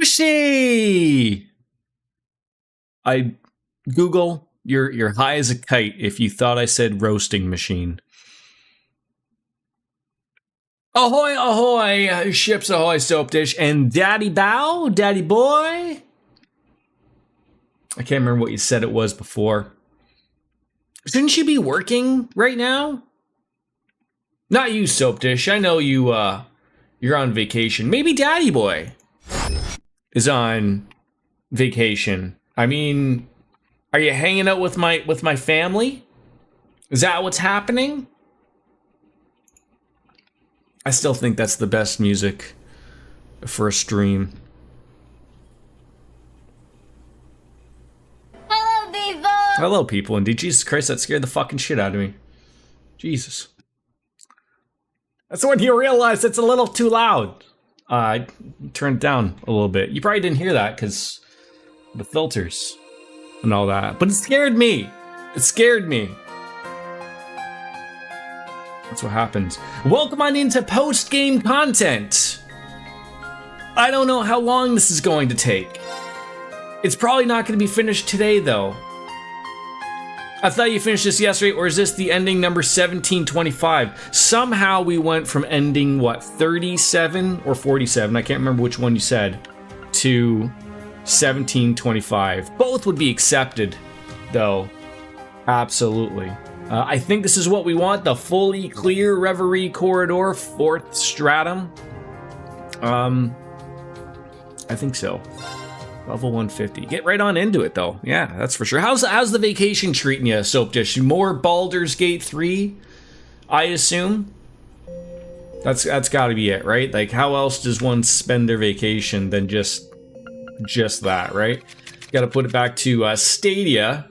Sushi. I Google, you're high as a kite if you thought I said roasting machine. Ahoy, ahoy, ships ahoy, soap dish, and daddy bow, daddy boy. I can't remember what you said it was before. Shouldn't you be working right now? Not you, soap dish. I know you. You're on vacation. Maybe daddy boy is on vacation. I mean, are you hanging out with my family? Is that what's happening? I still think that's the best music for a stream. Hello, people! Hello, people. Indeed, Jesus Christ, that scared the fucking shit out of me. Jesus. That's when you realize it's a little too loud. I turned it down a little bit. You probably didn't hear that because the filters and all that. But it scared me. It scared me. That's what happens. Welcome on into post-game content. I don't know how long this is going to take. It's probably not going to be finished today, though. I thought you finished this yesterday, or is this the ending number 1725? Somehow we went from ending, what, 37 or 47, I can't remember which one you said, to 1725. Both would be accepted, though. Absolutely. I think this is what we want, the fully clear Reverie corridor, 4th stratum. I think so. Level 150. Get right on into it, though. Yeah, that's for sure. How's the vacation treating you, Soap Dish? More Baldur's Gate 3, I assume? That's got to be it, right? Like, how else does one spend their vacation than just that, right? Got to put it back to Stadia,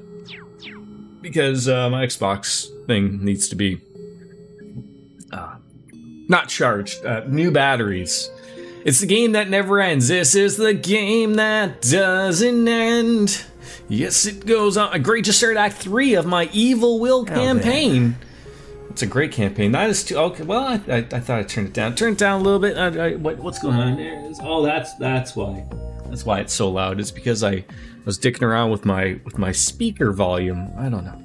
because my Xbox thing needs to be not charged. New batteries. It's the game that never ends. This is the game that doesn't end. Yes, it goes on. Great, just started Act 3 of my Evil Will campaign. It's a great campaign. That is too... Okay, well, I thought I turned it down. Turn it down a little bit. What's going on there? Oh, that's why. That's why it's so loud. It's because I was dicking around with my speaker volume. I don't know.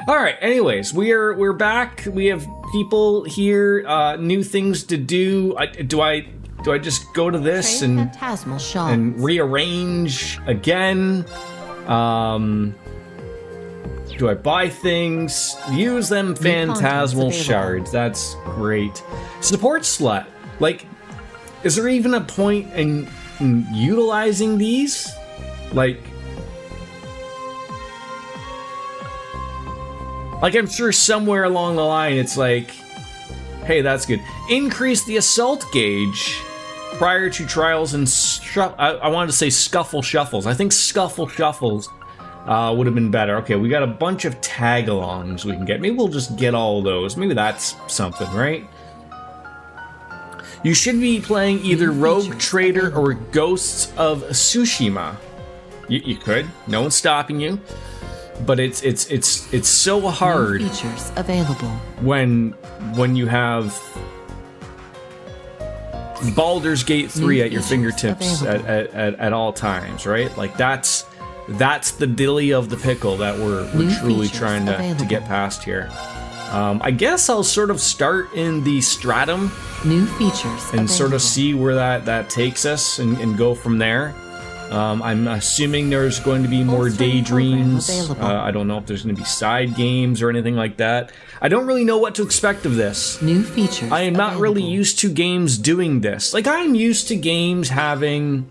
All right. Anyways, we're back. We have people here. New things to do. Do I just go to this and rearrange again? Do I buy things? Use them phantasmal shards. That's great. Support slot. Like, is there even a point in utilizing these? Like I'm sure somewhere along the line it's like, hey, that's good. Increase the assault gauge prior to trials and I wanted to say scuffle shuffles. I think scuffle shuffles would have been better. Okay, we got a bunch of tag-alongs we can get. Maybe we'll just get all of those. Maybe that's something, right? You should be playing either Rogue Trader or Ghosts of Tsushima. You could. No one's stopping you. But it's so hard. New features available. When you have Baldur's Gate 3 at your fingertips at all times, right? Like that's the dilly of the pickle that we're truly trying to get past here. I guess I'll sort of start in the stratum. New features and sort of see where that takes us and go from there. I'm assuming there's going to be more daydreams. I don't know if there's going to be side games or anything like that. I don't really know what to expect of this. New features. I am not really used to games doing this. Like, I'm used to games having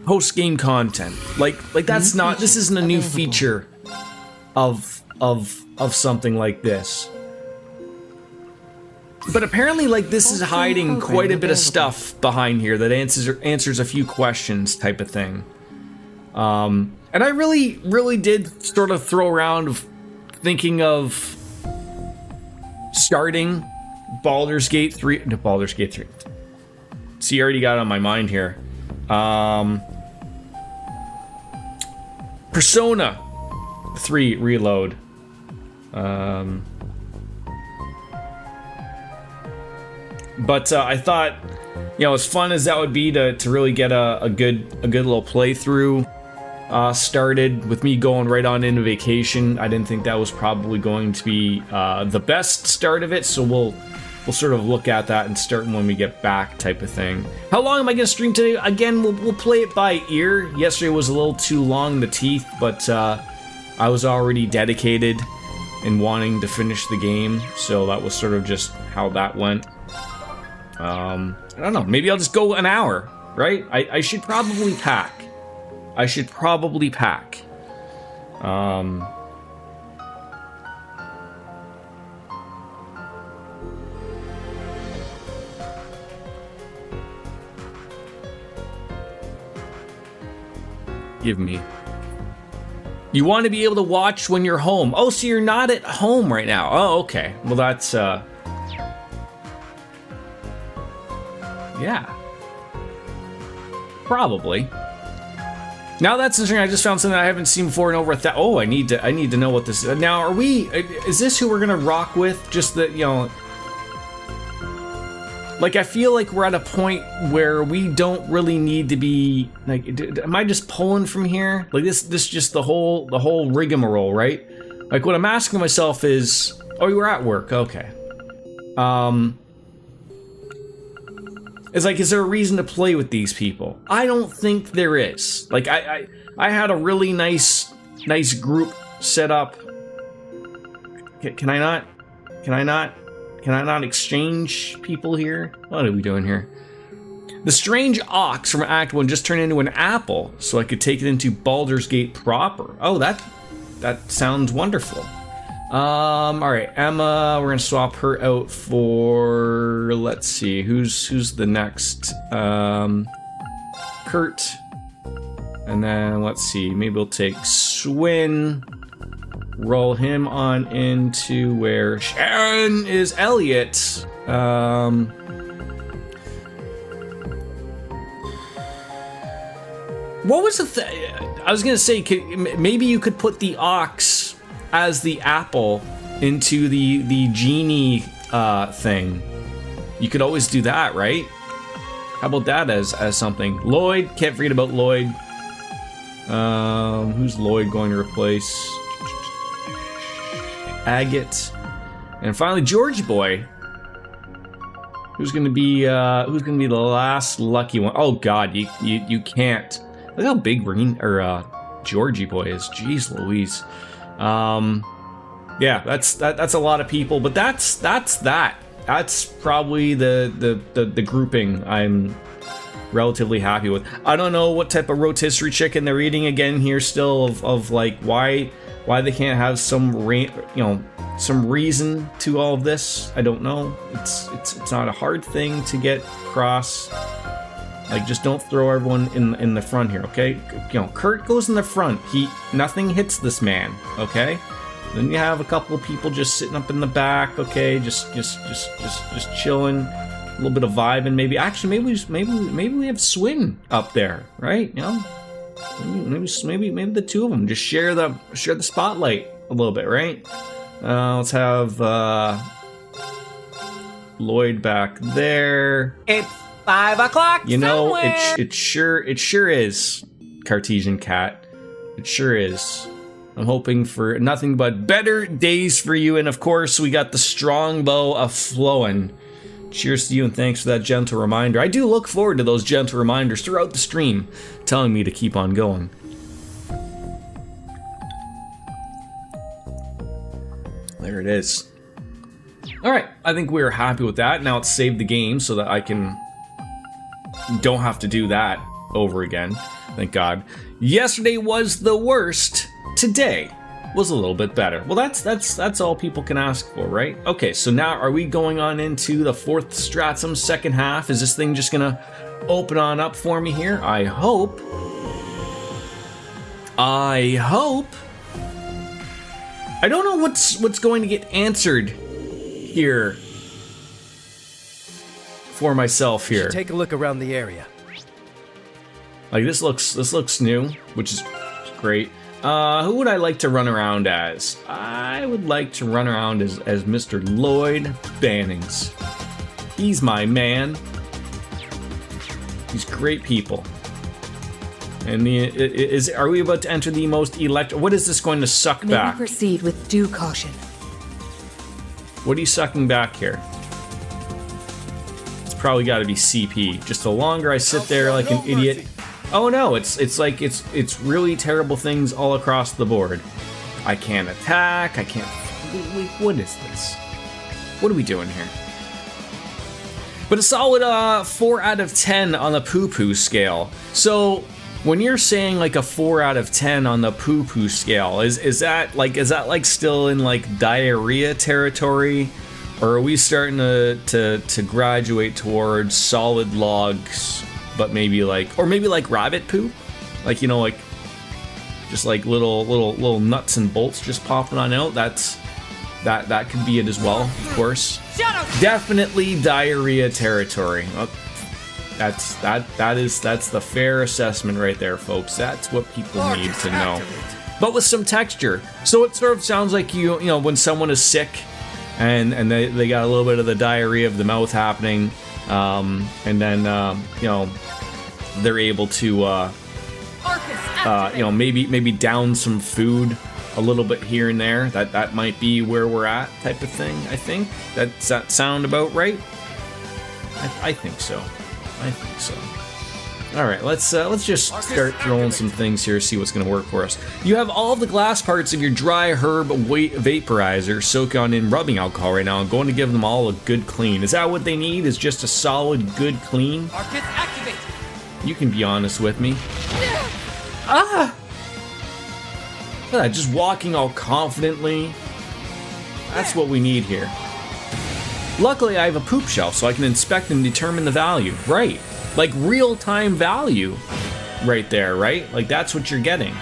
post-game content. Like that's not. This isn't a new feature of something like this. But apparently, like, this is hiding quite a bit of stuff behind here that answers a few questions, type of thing. And I really did sort of throw around thinking of starting Baldur's Gate 3. No, Baldur's Gate 3. See, I already got it on my mind here. Persona 3 Reload. But I thought, as fun as that would be to really get a good little playthrough started with me going right on into vacation, I didn't think that was probably going to be the best start of it. So we'll sort of look at that and start when we get back, type of thing. How long am I going to stream today? Again, we'll play it by ear. Yesterday was a little too long in the teeth, but I was already dedicated in wanting to finish the game, so that was sort of just how that went. I don't know, maybe I'll just go an hour, right? I should probably pack. Give me. You want to be able to watch when you're home. Oh, so you're not at home right now. Oh, okay. Well, that's, yeah. Probably. Now that's interesting. I just found something I haven't seen before in over I need to know what this is. Now, is this who we're gonna rock with? Just that, like, I feel like we're at a point where we don't really need to be, like, am I just pulling from here? Like, this just the whole rigmarole, right? Like, what I'm asking myself is, oh, you were at work, okay. It's like, is there a reason to play with these people? I don't think there is. Like, I had a really nice group set up. Can I not exchange people here? What are we doing here? The strange ox from Act 1 just turned into an apple, so I could take it into Baldur's Gate proper. Oh, that sounds wonderful. Alright, Emma, we're gonna swap her out for, let's see, who's the next? Kurt. And then, let's see, maybe we'll take Swin. Roll him on into where Sharon is Elliot. What was the thing? I was gonna say, maybe you could put the ox as the apple into the genie thing. You could always do that, right? How about that as something? Lloyd, can't forget about Lloyd. Who's Lloyd going to replace? Agate. And finally, Georgie Boy. Who's gonna be the last lucky one? Oh God, you can't. Look how big Georgie Boy is. Jeez Louise. Yeah, that's a lot of people, but that's that. That's probably the grouping I'm relatively happy with. I don't know what type of rotisserie chicken they're eating again here still of like why they can't have some reason to all of this. I don't know. It's not a hard thing to get across. Like, just don't throw everyone in the front here, okay? Kurt goes in the front. Nothing hits this man, okay? Then you have a couple of people just sitting up in the back, okay? Just chilling, a little bit of vibing. Maybe we have Swin up there, right? Maybe the two of them just share the spotlight a little bit, right? Let's have Lloyd back there. It's 5 o'clock. It sure is, Cartesian Cat. It sure is. I'm hoping for nothing but better days for you, and of course we got the strongbow a-flowing. Cheers to you, and thanks for that gentle reminder. I do look forward to those gentle reminders throughout the stream, telling me to keep on going. There it is. Alright, I think we're happy with that. Now let's save the game so that I don't have to do that over again. Thank God. Yesterday was the worst. Today was a little bit better. Well, that's all people can ask for, right? Okay, so now are we going on into the fourth stratum, second half? Is this thing just gonna open on up for me here? I hope. I don't know what's going to get answered here for myself here. Take a look around the area. Like, this looks new, which is great. Who would I like to run around as? I would like to run around as Mr. Lloyd Bannings. He's my man. He's great people. And are we about to enter the most what is this going to suck May back? we proceed with due caution. What are you sucking back here? It's probably got to be CP. Just the longer I sit there like an idiot. Oh no, it's like it's really terrible things all across the board. I can't attack. I can't. Wait, what is this? What are we doing here? But a solid 4 out of 10 on the poo-poo scale. So when you're saying like a 4 out of 10 on the poo-poo scale, is that like still in like diarrhea territory, or are we starting to graduate towards solid logs, but maybe like rabbit poop, like, you know, like just like little nuts and bolts just popping on out? That could be it as well, of course. Definitely diarrhea territory. That's the fair assessment right there, folks. That's what people need to know. But with some texture. So it sort of sounds like you know when someone is sick and they got a little bit of the diarrhea of the mouth happening, and then you know, they're able to you know, maybe down some food a little bit here and there. That might be where we're at, type of thing. I think does that sound about right? I think so. I think so. All right, let's just start throwing some things here, see what's going to work for us. You have all of the glass parts of your dry herb vaporizer soak on in rubbing alcohol right now. I'm going to give them all a good clean. Is that what they need? Is just a solid good clean? You can be honest with me. Ah! Look at that, just walking all confidently. That's what we need here. Luckily, I have a poop shelf, so I can inspect and determine the value. Right. Like real-time value right there, right? Like that's what you're getting.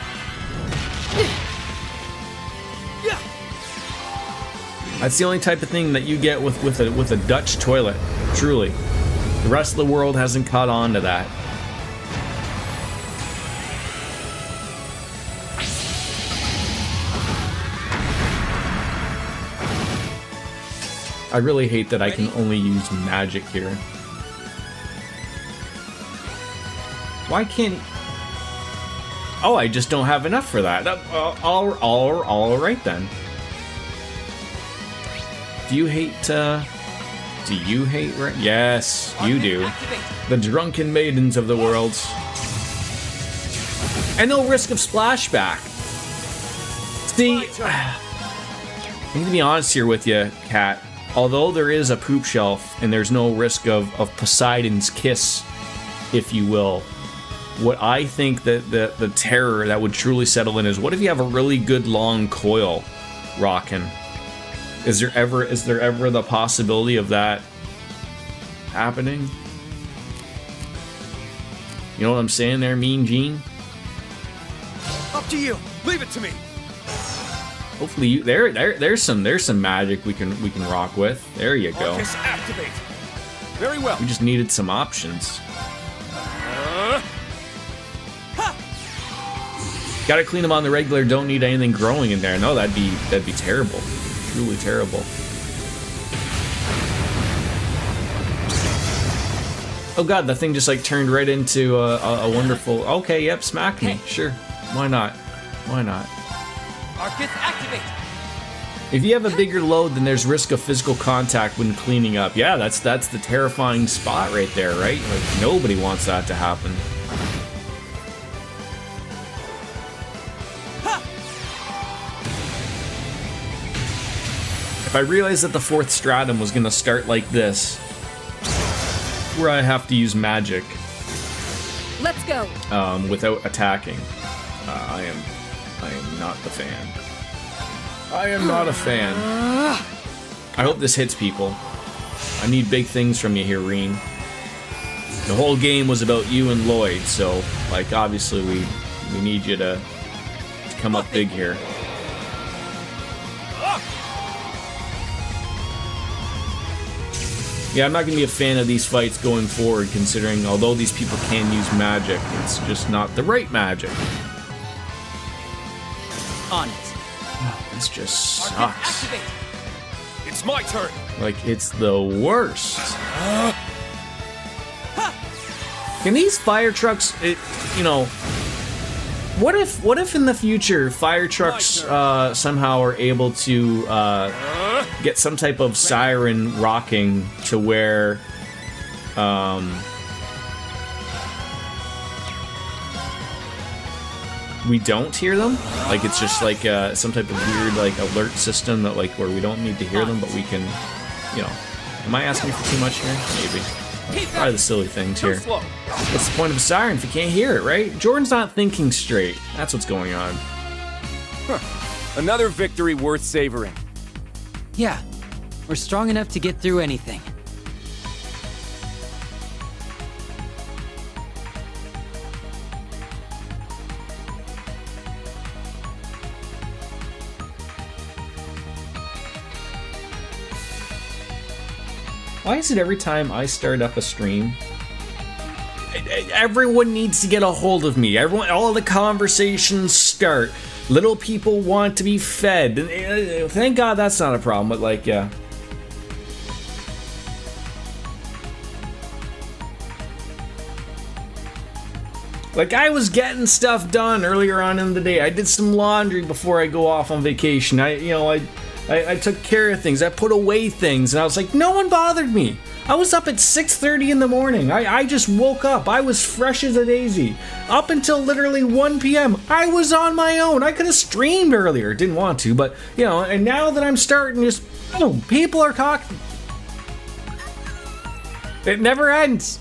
That's the only type of thing that you get with a Dutch toilet, truly. The rest of the world hasn't caught on to that. I really hate that I can only use magic here. Why can't... Oh, I just don't have enough for that. All right then. Do you hate... Do you hate... Yes, you do. The drunken maidens of the world. And no risk of splashback. See... I need to be honest here with you, Kat. Although there is a poop shelf and there's no risk of Poseidon's kiss, if you will, what I think that the terror that would truly settle in is, what if you have a really good long coil rocking? Is there ever the possibility of that happening? You know what I'm saying there, Mean Gene? Up to you. Leave it to me. Hopefully you there's some magic we can rock with. There you go. Activate. Very well. We just needed some options. Gotta clean them on the regular. Don't need anything growing in there. No, that'd be terrible. Truly terrible. Oh god, that thing just like turned right into a wonderful. Okay, yep, smack me. Sure, why not? Why not? Arcus, activate. If you have a bigger load, then there's risk of physical contact when cleaning up. Yeah, that's the terrifying spot right there, right? Like nobody wants that to happen. If I realized that the fourth stratum was gonna start like this, where I have to use magic, Let's go. without attacking, I am not the fan. I am not a fan. I hope this hits people. I need big things from you here, Reen. The whole game was about you and Lloyd, so like obviously we need you to come up big here. Yeah, I'm not going to be a fan of these fights going forward, considering although these people can use magic, it's just not the right magic. On it. Oh, this just sucks. It's my turn. Like, it's the worst. Can these fire trucks, what if in the future fire trucks somehow are able to get some type of siren rocking to where we don't hear them? Like it's just like some type of weird like alert system that like where we don't need to hear them, but we can, am I asking for too much here? Maybe. Probably the silly things here. What's the point of a siren if you can't hear it, right? Jordan's not thinking straight. That's what's going on. Another victory worth savoring. Yeah, we're strong enough to get through anything. Why is it every time I start up a stream, everyone needs to get a hold of me? All the conversations start. Little people want to be fed. Thank God that's not a problem, but like, yeah. Like, I was getting stuff done earlier on in the day. I did some laundry before I go off on vacation. I took care of things. I put away things, and I was like, no one bothered me. I was up at 6:30 in the morning. I just woke up. I was fresh as a daisy. Up until literally 1 p.m. I was on my own. I could have streamed earlier. Didn't want to, but, and now that I'm starting, just, people are talking. It never ends.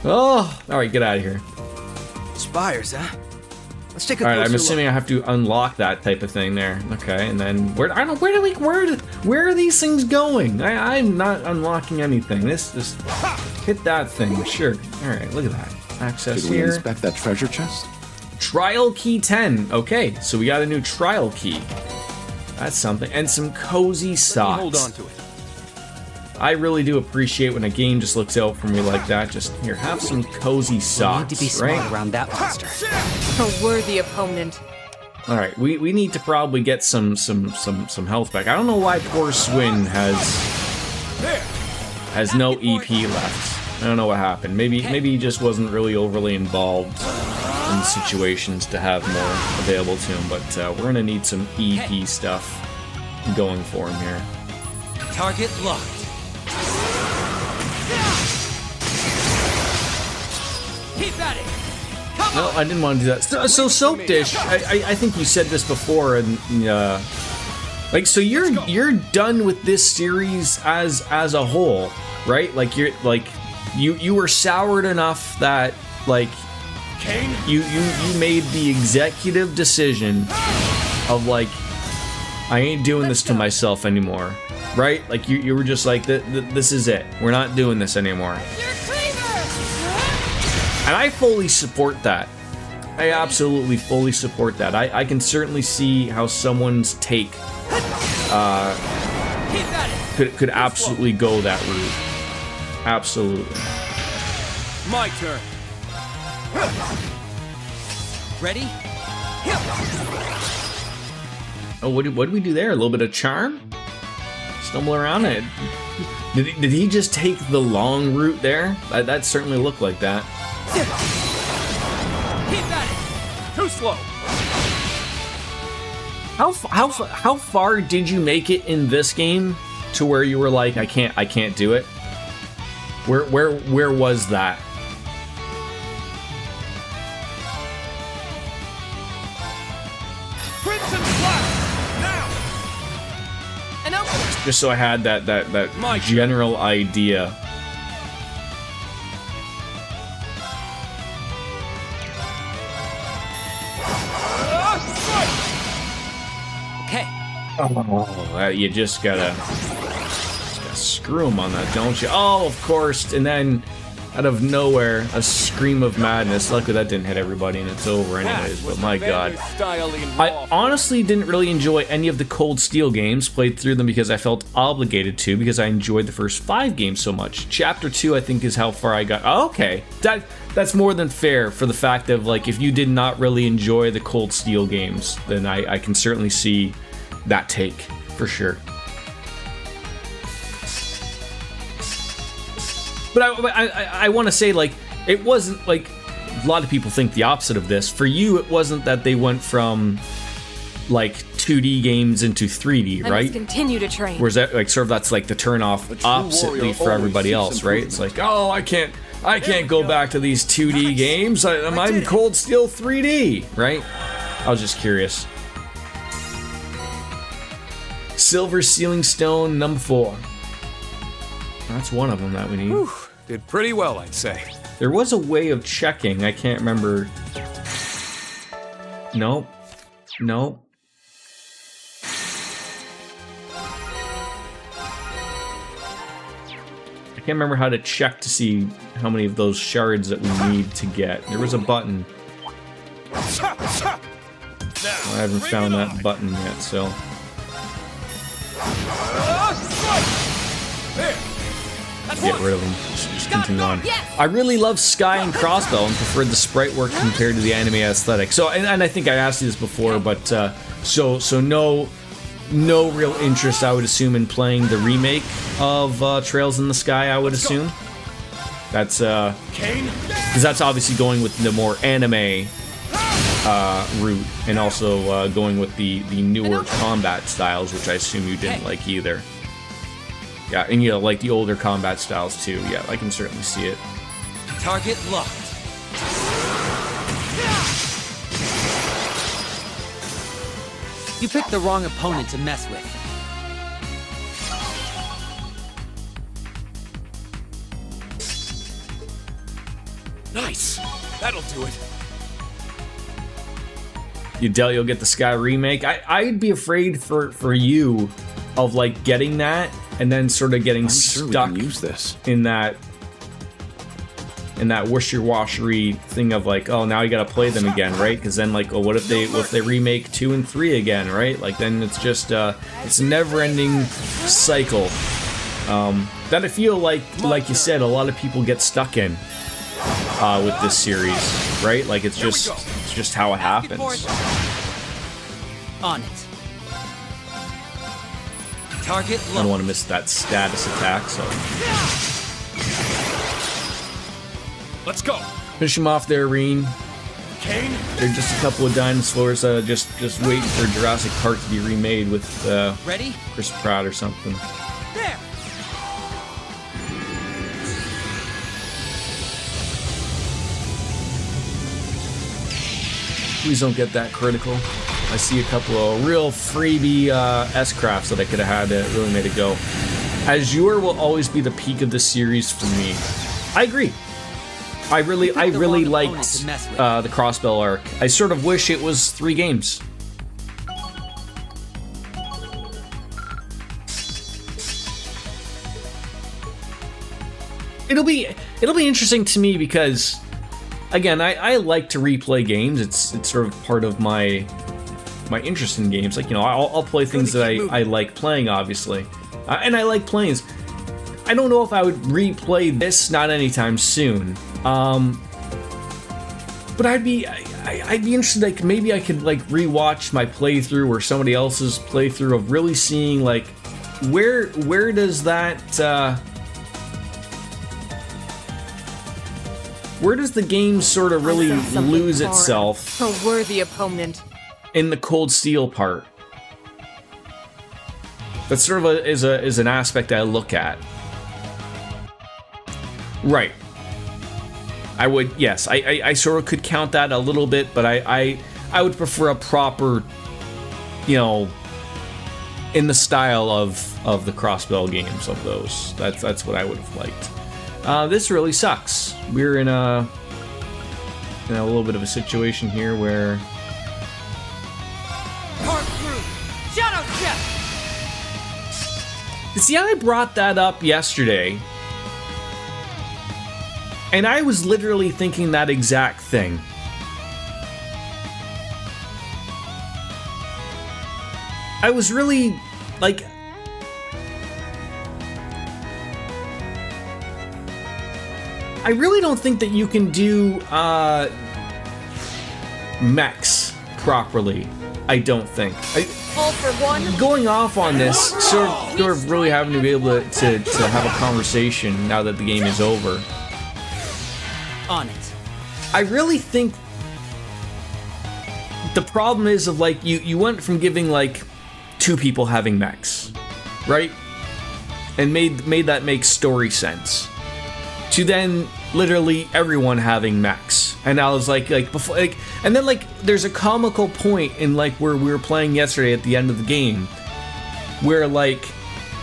Oh, all right, get out of here. Spires, huh? Let's take a All right, closer I'm assuming I have to unlock that type of thing there. Okay, and then where are these things going? I'm not unlocking anything. This just hit that thing. Sure. All right, look at that. Access Should we here. inspect that treasure chest? Trial key 10. Okay, so we got a new trial key. That's something, and some cozy socks. Hold on to it. I really do appreciate when a game just looks out for me like that. Just here, have some cozy We socks, need to be smart right? around that monster. A worthy opponent. All right, we need to probably get some health back. I don't know why poor Swin has no EP left. I don't know what happened. Maybe he just wasn't really overly involved in situations to have more available to him. But we're gonna need some EP stuff going for him here. Target locked. Keep at it. No, I didn't want to do that. So Soap Dish, I think you said this before, and so you're done with this series as a whole, right? Like you were soured enough that like you made the executive decision of like, I ain't doing this to myself anymore, right? Like you were just like, this is it. We're not doing this anymore. And I fully support that. I absolutely fully support that. I can certainly see how someone's take could absolutely go that route. Absolutely. My turn. Ready? Oh, what did we do there? A little bit of charm? Stumble around it. Did he just take the long route there? That certainly looked like that. Keep at it. Too slow. How far did you make it in this game to where you were like, I can't do it? Where was that? Crimson Flash now. An open. Just so I had that general idea. Okay. Oh, you just gotta screw him on that, don't you? Oh, of course. And then, out of nowhere, a scream of madness. Luckily, that didn't hit everybody, and it's over anyways. But my God, I honestly didn't really enjoy any of the Cold Steel games. Played through them because I felt obligated to, because I enjoyed the first 5 games so much. Chapter 2, I think, is how far I got. Oh, okay, that's more than fair for the fact of like, if you did not really enjoy the Cold Steel games, then I can certainly see that take for sure. But I want to say, like, it wasn't like a lot of people think the opposite of this. For you, it wasn't that they went from like 2D games into 3D, I right? must continue to train. Whereas that, like, sort of that's like the turn off oppositely for everybody else, right? It's like, oh, I can't go back to these 2D games. I'm Cold Steel 3D, right? I was just curious. Silver Sealing Stone number 4. That's one of them that we need. Whew, did pretty well, I'd say. There was a way of checking. I can't remember. No. No. I can't remember how to check to see how many of those shards that we need to get. There was a button. I haven't found that button yet, so. Get rid of them. Just continue on. I really love Sky and Crossbow and preferred the sprite work compared to the anime aesthetic. So, and I think I asked you this before, but so no real interest, I would assume, in playing the remake of Trails in the Sky. I would assume that's because that's obviously going with the more anime route, and also going with the newer combat styles, which I assume you didn't like either. Yeah, and you know, like the older combat styles too. Yeah, I can certainly see it. Target locked. You picked the wrong opponent to mess with. Nice. That'll do it. You doubt you'll get the Sky remake? I'd be afraid for you of like getting that and then sort of getting stuck in that wishy-washy thing of like, oh, now you gotta play them again, right? Because then like, oh, what if they remake 2 and 3 again, right? Like then it's just it's a never-ending cycle that I feel like you said, a lot of people get stuck in with this series, right? Like it's just how it happens. On it. Target I don't want to miss that status attack, so. Let's go. Finish him off there, Reen. Kane. They're just a couple of dinosaurs just waiting for Jurassic Park to be remade with ready? Chris Pratt or something. There. Please don't get that critical. I see a couple of real freebie S-crafts that I could have had that really made it go. Azure will always be the peak of the series for me. I agree. I really liked the Crossbell arc. I sort of wish it was 3 games. It'll be interesting to me because, again, I like to replay games. It's sort of part of my interest in games. Like, you know, I'll play things that I like playing, obviously, and I like playing. I don't know if I would replay this, not anytime soon. But I'd be interested. Like maybe I could like rewatch my playthrough or somebody else's playthrough of really seeing like where does that where does the game sort of really lose itself? A worthy opponent. In the Cold Steel part. That sort of is an aspect I look at. Right. I would, yes, I sort of could count that a little bit, but I would prefer a proper, you know, in the style of the Crossbell games of those. That's what I would have liked. This really sucks. We're in a little bit of a situation here where. Shadow Step. See, I brought that up yesterday. And I was literally thinking that exact thing. I was really, like... I really don't think that you can do mechs properly I don't think. All for one. Going off on this, sort of really having to be able to have a conversation now that the game is over. On it. I really think the problem is of like you went from giving like 2 people having mechs, right? And made that make story sense. To then literally everyone having mechs. And I was like before, like, and then like there's a comical point in like where we were playing yesterday at the end of the game, where like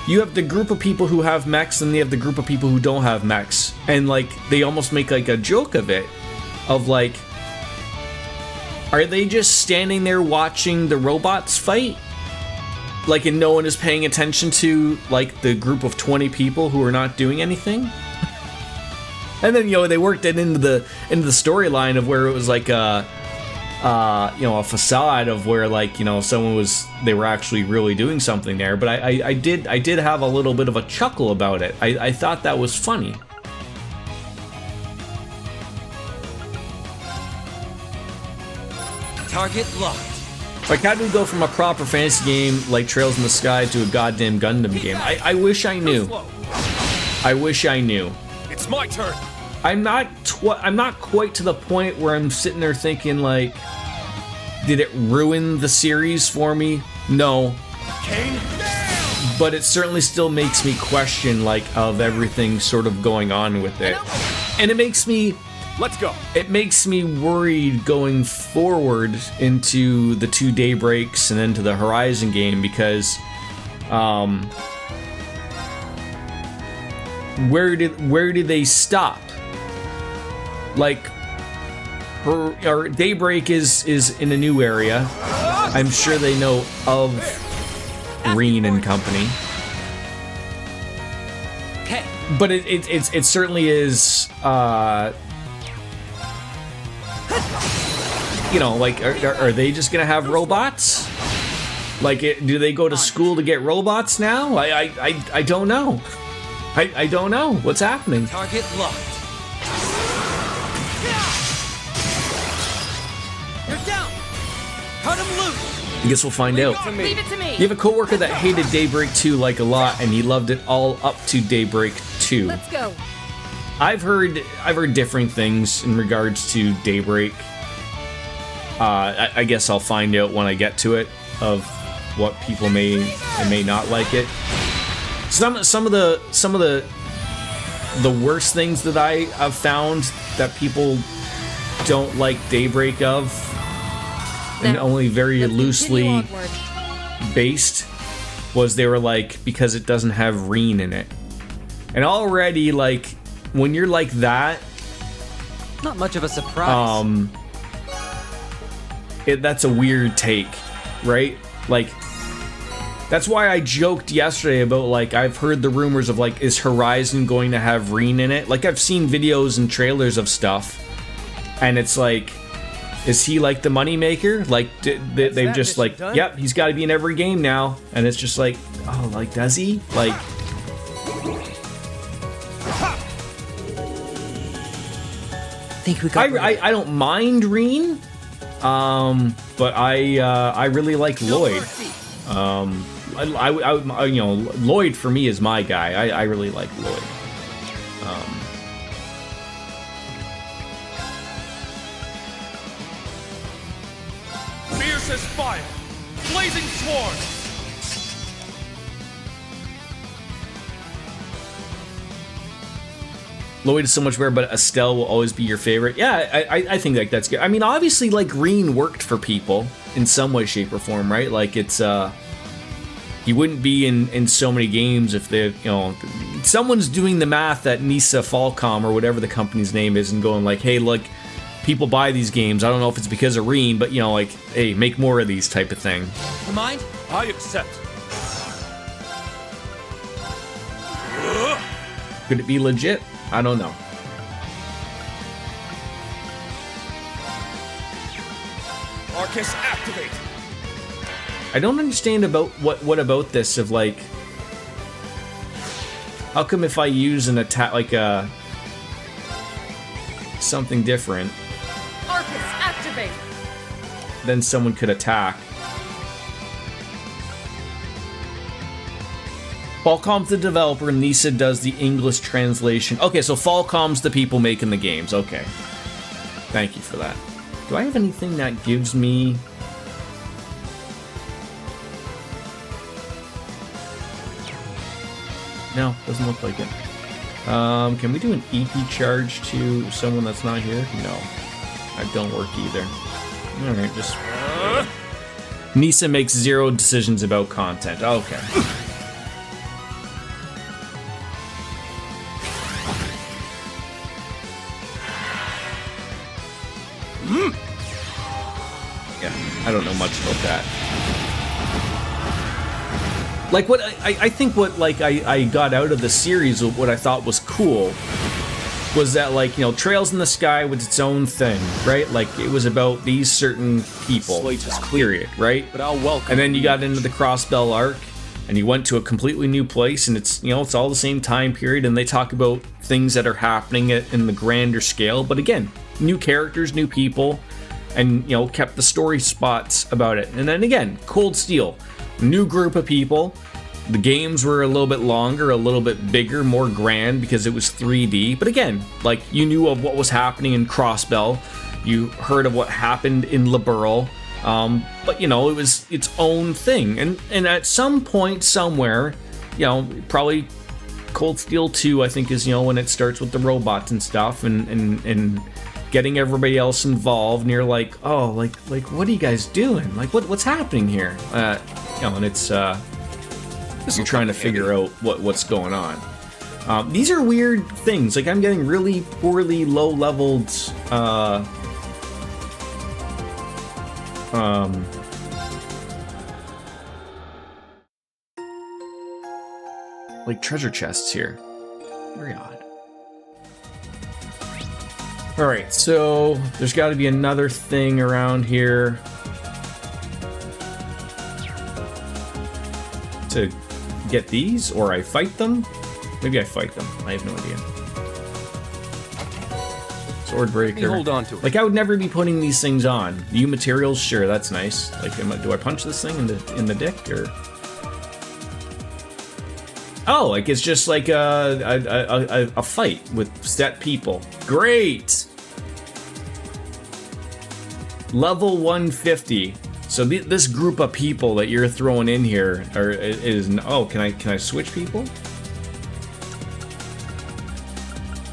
you have the group of people who have mechs and they have the group of people who don't have mechs, and like they almost make like a joke of it, of like, are they just standing there watching the robots fight? Like, and no one is paying attention to like the group of 20 people who are not doing anything? And then, you know, they worked it into the storyline of where it was like a facade of where, like, you know, they were actually really doing something there. But I did have a little bit of a chuckle about it. I thought that was funny. Target locked. Like, how do we go from a proper fantasy game like Trails in the Sky to a goddamn Gundam game? I wish I knew. I wish I knew. It's my turn. I'm not quite to the point where I'm sitting there thinking like, did it ruin the series for me? No. Kane, but it certainly still makes me question like of everything sort of going on with it, and it makes me. Let's go. It makes me worried going forward into the 2 Daybreaks and into the Horizon game because, where did they stop? Like, or Daybreak is in a new area. I'm sure they know of Reen and company. Okay. But it certainly is. You know, like, are they just gonna have robots? Like, do they go to school to get robots now? I don't know. I don't know what's happening. Target locked. You're down. Cut him loose. I guess we'll find out. Leave it to me. You have a coworker that hated Daybreak 2 like a lot, and he loved it all up to Daybreak 2. Let's go. I've heard different things in regards to Daybreak. I guess I'll find out when I get to it of what people may and may not like it. Some of the worst things that I have found that people don't like Daybreak of, and Now, only very let's loosely continue onward. based, was they were like, because it doesn't have Reen in it. And already, like, when you're like that, Not much of a surprise. that's a weird take, right? Like, that's why I joked yesterday about, like, I've heard the rumors of, like, is Horizon going to have Reen in it? Like, I've seen videos and trailers of stuff, and it's like, is he, like, the moneymaker? Like, they've just, like, yep, he's got to be in every game now. And it's just like, oh, like, does he? Like, think we got. I don't mind Reen, but I really like Lloyd. I you know, Lloyd for me is my guy. I really like Lloyd. Fierce as fire, blazing sword. Lloyd is so much better, but Estelle will always be your favorite. Yeah, I think like that's good. I mean, obviously, like, Reen worked for people in some way, shape, or form, right? Like, it's he wouldn't be in so many games if they, you know, someone's doing the math at Nisa Falcom or whatever the company's name is and going like, hey, look, people buy these games. I don't know if it's because of Reen, but, you know, like, hey, make more of these type of thing. Mind? I accept. Could it be legit? I don't know. Arcus, activate. I don't understand about what about this of, like, how come if I use an attack, like something different, Arcus, activate. then someone could attack. Falcom's the developer, Nisa does the English translation. Okay, so Falcom's the people making the games. Okay. Thank you for that. Do I have anything that gives me... No, doesn't look like it. Can we do an EP charge to someone that's not here? No. That don't work either. Alright, just... Nisa makes 0 decisions about content. Okay. Yeah, I don't know much about that. Like, what I think what, like, I got out of the series, what I thought was cool, was that, like, you know, Trails in the Sky was its own thing, right? Like, it was about these certain people, period, right? But I'll welcome. And then you got into the Crossbell arc, and you went to a completely new place, and it's, you know, it's all the same time period, and they talk about things that are happening in the grander scale, but again, new characters, new people, and, you know, kept the story spots about it. And then again, Cold Steel, new group of people. The games were a little bit longer, a little bit bigger, more grand because it was 3D. But again, like, you knew of what was happening in Crossbell. You heard of what happened in Liberl. But, you know, it was its own thing. And at some point, somewhere, you know, probably Cold Steel 2, I think, is, you know, when it starts with the robots and stuff and getting everybody else involved. And you're like, oh, like what are you guys doing? Like, what's happening here? You know, and it's... you're trying to figure out what's going on. These are weird things. Like, I'm getting really poorly low-leveled like treasure chests here. Very odd. Alright, so there's got to be another thing around here to get these, or I fight them? Maybe I fight them. I have no idea. Swordbreaker. Hold on to it. Like, I would never be putting these things on. New materials, sure, that's nice. Like, do I punch this thing in the dick, or? Oh, like it's just like a fight with set people. Great. Level 150. So this group of people that you're throwing in here is oh, can I switch people?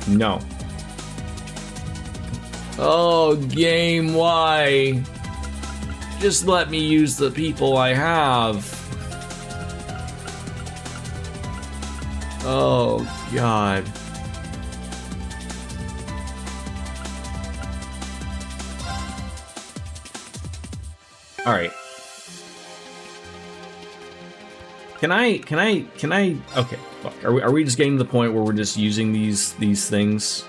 No. Oh, game, why? Just let me use the people I have. Oh, God. All right. Can I? Okay. Fuck. Are we just getting to the point where we're just using these things?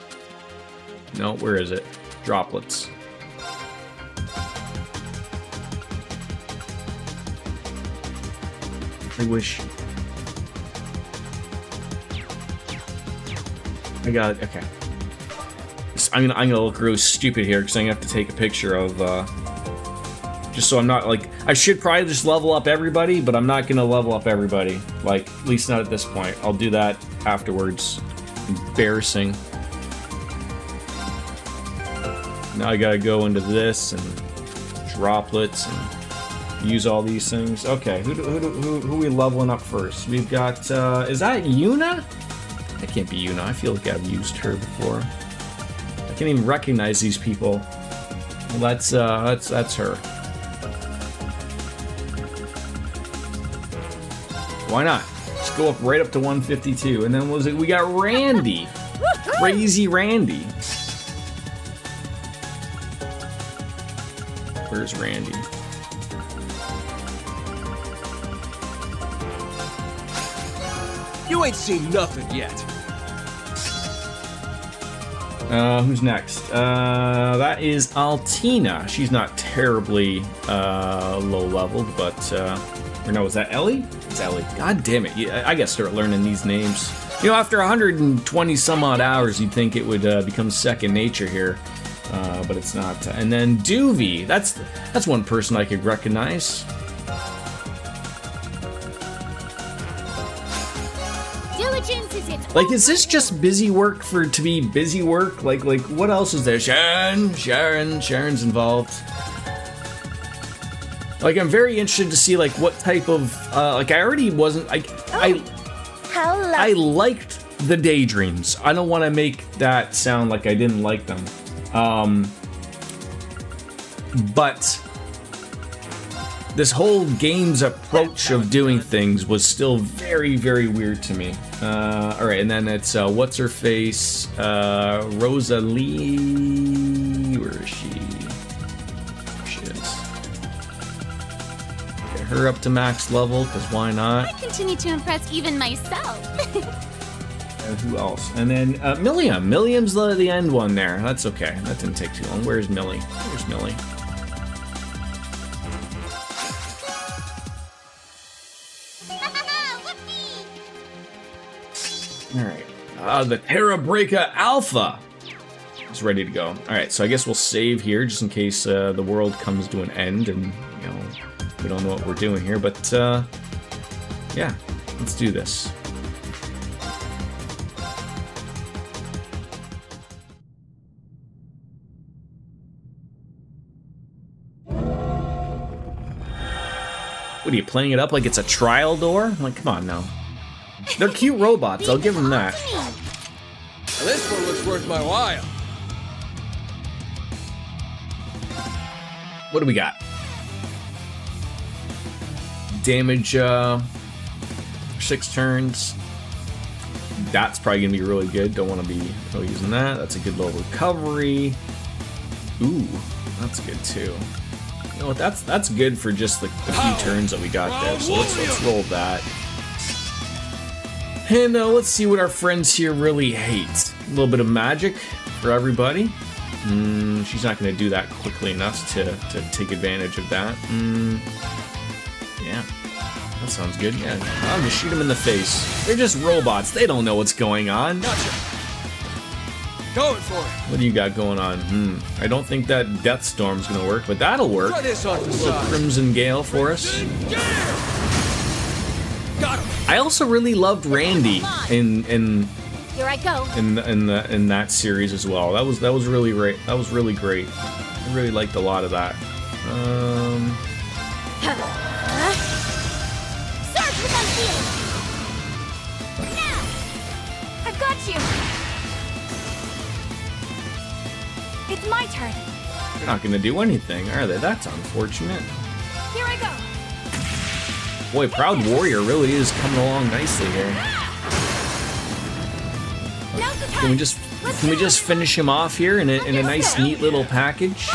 No. Where is it? Droplets. I wish. I got it. Okay. I'm gonna look really stupid here because I'm gonna have to take a picture of. Just so I'm not, like, I should probably just level up everybody, but I'm not gonna level up everybody. Like, at least not at this point. I'll do that afterwards. Embarrassing. Now I gotta go into this and droplets and use all these things. Okay, who are we leveling up first? We've got, is that Yuna? That can't be Yuna. I feel like I've used her before. I can't even recognize these people. Well, that's her. Why not? Just go up right up to 152, and then we got Randy, Crazy Randy. Where's Randy? You ain't seen nothing yet. Who's next? That is Altina. She's not terribly low leveled, but or no, is that Ellie? It's Ellie. God damn it! I gotta start learning these names. You know, after 120 some odd hours, you'd think it would become second nature here, but it's not. And then Doovie. That's one person I could recognize. Like, is this just busy work for to be busy work? Like what else is there? Sharon's involved. Like, I'm very interested to see like what type of like I already wasn't like I liked the daydreams. I don't want to make that sound like I didn't like them. But this whole game's approach of doing things was still very, very weird to me. All right, and then it's what's her face, Rosalie. Where is she? There she is. Get her up to max level, because why not? I continue to impress even myself. Who else? And then Milliam. Milliam's the end one there. That's okay. That didn't take too long. Where's Millie? Where's Millie? Alright. The Terra Breaker Alpha is ready to go. Alright, so I guess we'll save here just in case the world comes to an end and, you know, we don't know what we're doing here. But, yeah, let's do this. What are you, playing it up like it's a trial door? Like, come on now. They're cute robots, I'll give them that. Well, this one looks worth my while. What do we got? Damage, 6 turns. That's probably gonna be really good. Don't want to be using that. That's a good low recovery. Ooh, that's good too. You know what? That's good for just like the few turns that we got there. So let's roll that. And let's see what our friends here really hate. A little bit of magic for everybody. She's not going to do that quickly enough to take advantage of that. Yeah, that sounds good. Yeah, I'll just shoot them in the face. They're just robots. They don't know what's going on. Gotcha. Going for it. What do you got going on? I don't think that Death Storm's going to work, but that'll work. Try this on the A little side. Crimson Gale for us. Got him. I also really loved Randy in Here I go. in that series as well. That was really great. That was really great. I really liked a lot of that. Surge with unsealed. Now, I've got you. It's my turn. They're not gonna do anything, are they? That's unfortunate. Here I go. Boy, Proud Warrior really is coming along nicely here. Now's the time. Can we just finish him off here in a nice, neat little package?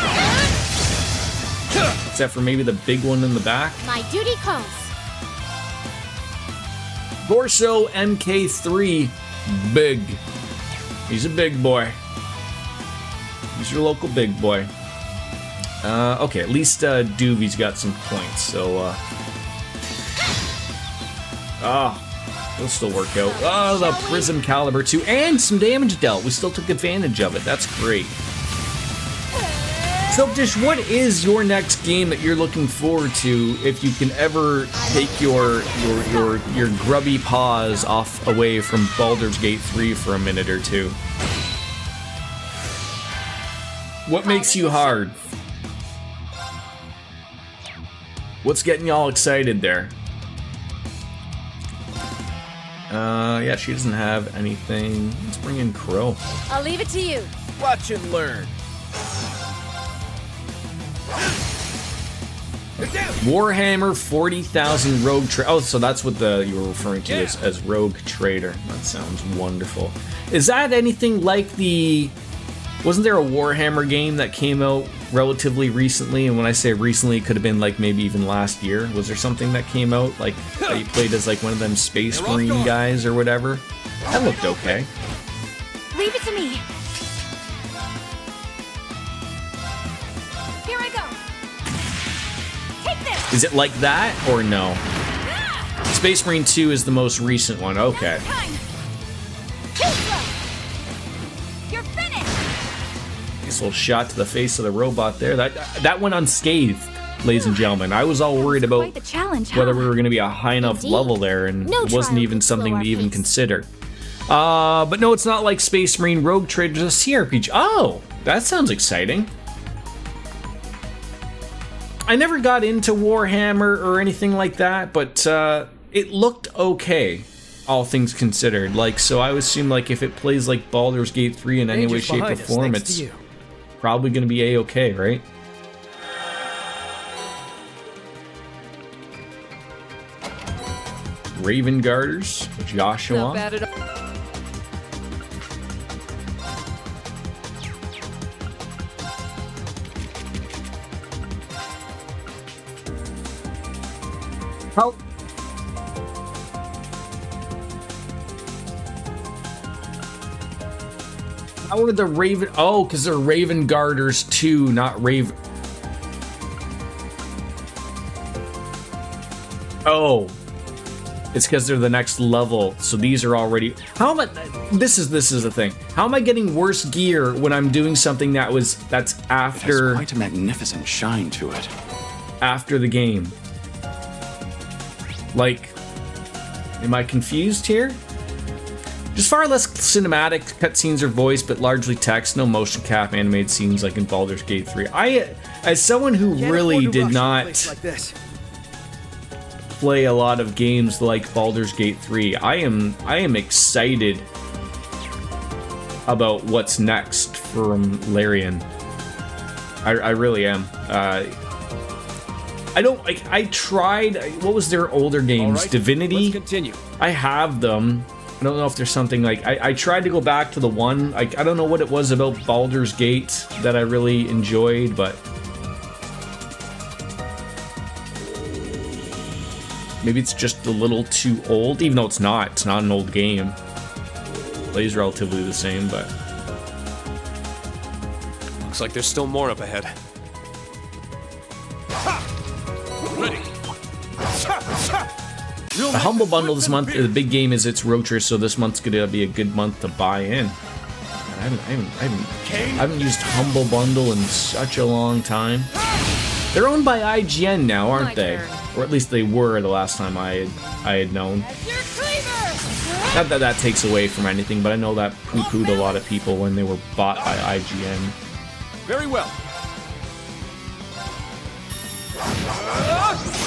Except for maybe the big one in the back. My duty calls. Gorso MK3, big. He's a big boy. He's your local big boy. Okay, at least Doobie's got some points, so it'll still work out. Oh, the Prism Caliber 2 and some damage dealt. We still took advantage of it. That's great. So, Dish, what is your next game that you're looking forward to if you can ever take your grubby paws off away from Baldur's Gate 3 for a minute or two? What makes you hard? What's getting y'all excited there? Yeah, she doesn't have anything. Let's bring in Crow. I'll leave it to you. Watch and learn. Warhammer 40,000 Rogue Trader. Oh, so that's what you were referring to as Rogue Trader. That sounds wonderful. Is that anything like the... Wasn't there a Warhammer game that came out relatively recently? And when I say recently, it could have been like maybe even last year. Was there something that came out like that you played as like one of them Space Marine guys or whatever? That looked okay. Leave it to me. Here I go. Take this. Is it like that or no? Space Marine 2 is the most recent one. Okay. Time. Too slow. You're finished. Nice little shot to the face of the robot there. That went unscathed, ladies and gentlemen. I was all worried about Quite the challenge, whether huh? we were going to be a high enough Indeed. level there, and No it wasn't trial even could slow something our to even pace. consider. But no, it's not like Space Marine Rogue Trader, it's a CRPG. Oh, that sounds exciting. I never got into Warhammer or anything like that, but it looked okay, all things considered. Like, so I would assume like if it plays like Baldur's Gate 3 in any way, shape, or form, it's probably going to be A-okay, right? Raven Garters, Joshua. Not bad at all. How? How are the Raven? Oh, because they're Raven Garters 2, not Raven. Oh, it's because they're the next level. So these are already. How am I? This is the thing. How am I getting worse gear when I'm doing something that's after? It has quite a magnificent shine to it. After the game. Like, am I confused here? Just far less cinematic cutscenes or voice, but largely text. No motion cap animated scenes like in Baldur's Gate 3. As someone who really did not play a lot of games like Baldur's Gate 3, I am excited about what's next from Larian. I really am. I tried. What was their older games? Right, Divinity. let's continue. I have them. I don't know if there's something like I tried to go back to the one. I don't know what it was about Baldur's Gate that I really enjoyed, but maybe it's just a little too old. Even though it's not. It's not an old game. It plays relatively the same, but Looks like there's still more up ahead. Ready. the Humble Bundle this month, the big game is its Road Trip, so this month's gonna be a good month to buy in. I haven't used Humble Bundle in such a long time. They're owned by IGN now, aren't they? Or at least they were the last time I had known. Not that that takes away from anything, but I know that poo-pooed a lot of people when they were bought by IGN. Very well.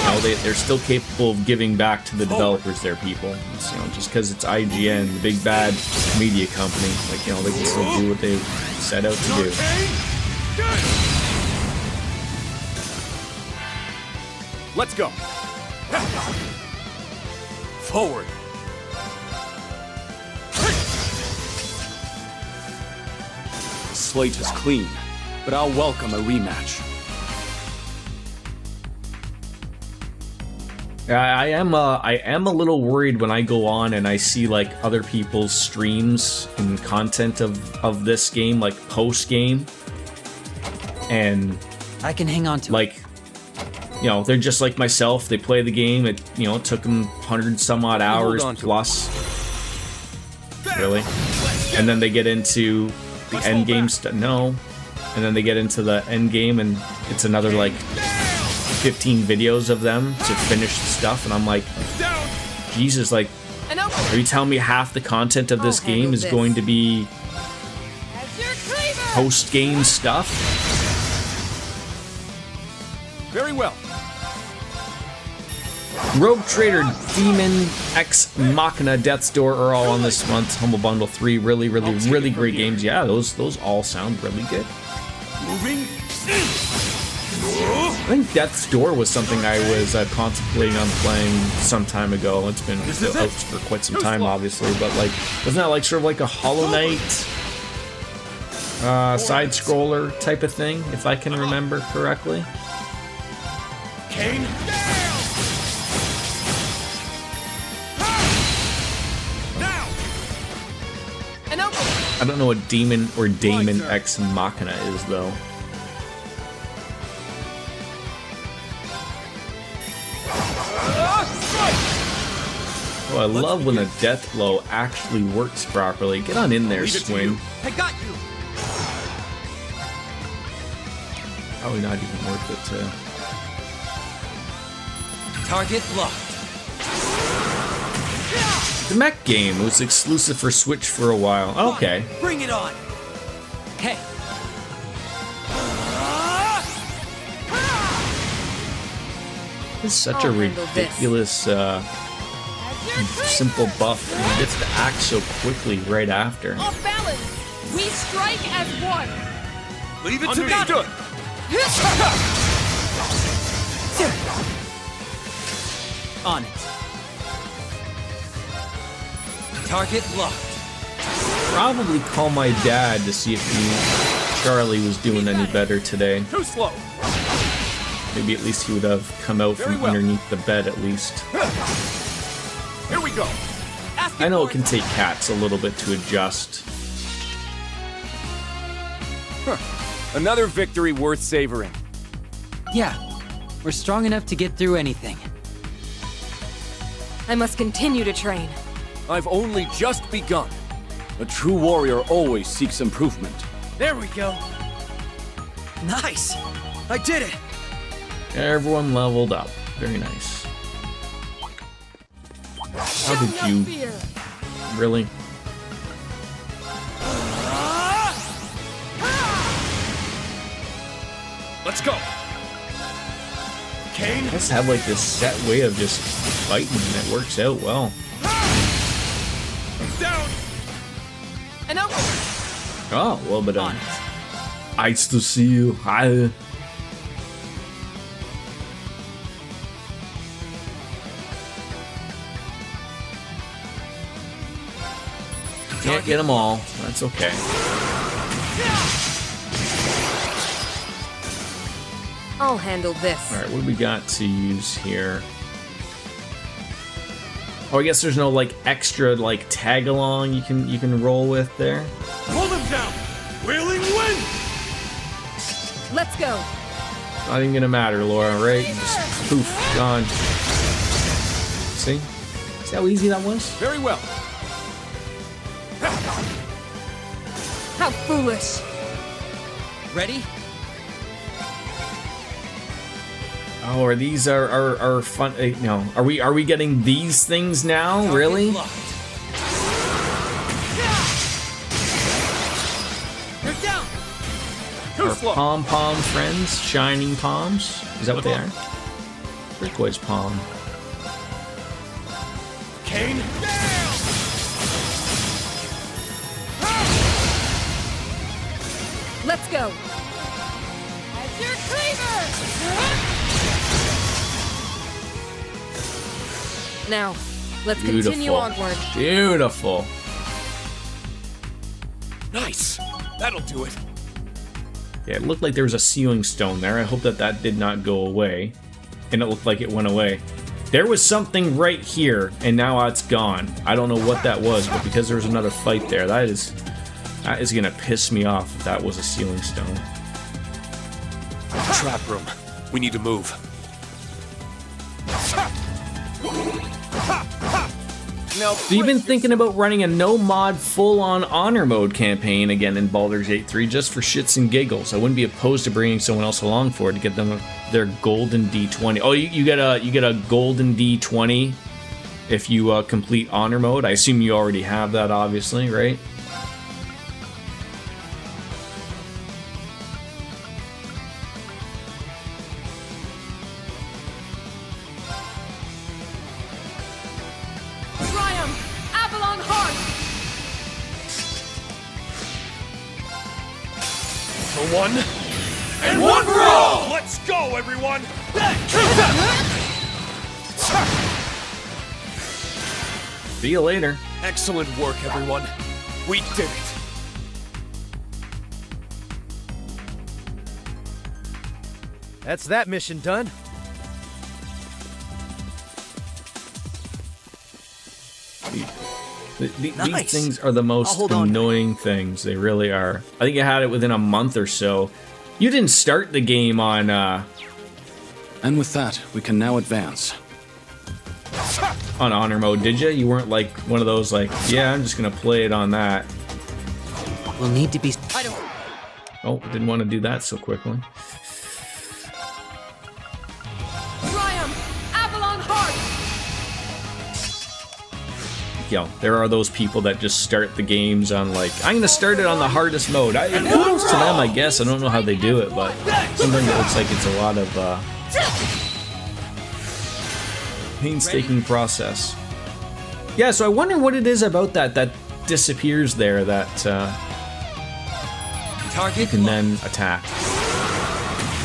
Now they're still capable of giving back to the developers, their people. It's, just because it's IGN, the big bad media company, like, they can still do what they set out to do. Let's go. Forward. The slate is clean, but I'll welcome a rematch. I am a little worried when I go on and I see like other people's streams and content of this game, like Postgame, and I can hang on to like, they're just like myself. They play the game. It took them 100 some odd hours plus, really, and then they get into the end game stuff. No, and then they get into the end game, and it's another like 15 videos of them to finish the stuff, and I'm like, Jesus, like, are you telling me half the content of this game is going to be post-game stuff? Very well. Rogue Trader, Demon, Ex Machina, Death's Door are all on this month's Humble Bundle 3. Really great games. Yeah, those all sound really good. Moving. I think Death's Door was something I was contemplating on playing some time ago. It's been out for quite some time, obviously, but like, wasn't that like sort of like a Hollow Knight side scroller type of thing, if I can remember correctly? Kane. Now. I don't know what Demon or Daemon Ex Machina is though. Oh, I love when a death blow actually works properly. Get on in there, Swing. I got you. Probably not even worth it to... target locked. The mech game. It was exclusive for Switch for a while. Okay. Bring it on. Okay. It's such a I'll handle this. ridiculous, simple buff. And he gets to act so quickly right after. Off balance. We strike as one. Leave it to me. Understood. On it. Target locked. Probably call my dad to see if Charlie was doing any better today. Too slow. Maybe at least he would have come out Very from well. underneath the bed at least. Here we go. I know it can take cats a little bit to adjust. Another victory worth savoring. Yeah, we're strong enough to get through anything. I must continue to train. I've only just begun. A true warrior always seeks improvement. There we go. Nice. I did it. Everyone leveled up. Very nice. How did you... Really? Let's go. Kane. I just have like this set way of just fighting and it works out well. Down. And over. Oh, a little bit of... Nice to see you. Hi. Can't get them all. That's okay. I'll handle this. All right, what do we got to use here? Oh, I guess there's no like extra like tag along you can roll with there. Hold him down. Wheeling wind. Let's go. Not even gonna matter, Laura, right? Just poof, gone. See? See how easy that was? Very well. How foolish. Ready? Oh, are these are fun? No, are we getting these things now? Target Really? locked. You're down. Too Our slow. pom-pom friends, shining palms. Is that what they are? Turquoise palm. Kane. Let's go. As your cleaver! Now, let's Beautiful. continue onward. Beautiful. Nice. That'll do it. Yeah, it looked like there was a sealing stone there. I hope that that did not go away. And it looked like it went away. There was something right here, and now it's gone. I don't know what that was, but because there was another fight there, that is gonna piss me off if that was a sealing stone. Trap room. We need to move. Now, So you've been thinking about running a no-mod full-on honor mode campaign again in Baldur's Gate 3 just for shits and giggles. I wouldn't be opposed to bringing someone else along for it to get them their golden D20. Oh, you get a golden D20 if you complete honor mode. I assume you already have that, obviously, right? Triumph! Avalon Heart! For one. And one for all! Let's go, everyone! See you later. Excellent work, everyone. We did it. That's that mission done. These Nice. things are the I'll most hold on. annoying things. They really are. I think I had it within a month or so. You didn't start the game on, and with that, we can now advance. on honor mode, did you? You weren't like one of those like, yeah, I'm just gonna play it on that. We'll need to be... I don't... Oh, didn't want to do that so quickly. Triumph! Avalon Heart! there are those people that just start the games on like, I'm gonna start it on the hardest mode. Kudos to them, I guess. I don't know how they do it, but sometimes it looks like it's a lot of painstaking process. Yeah, so I wonder what it is about that disappears there that you can then attack.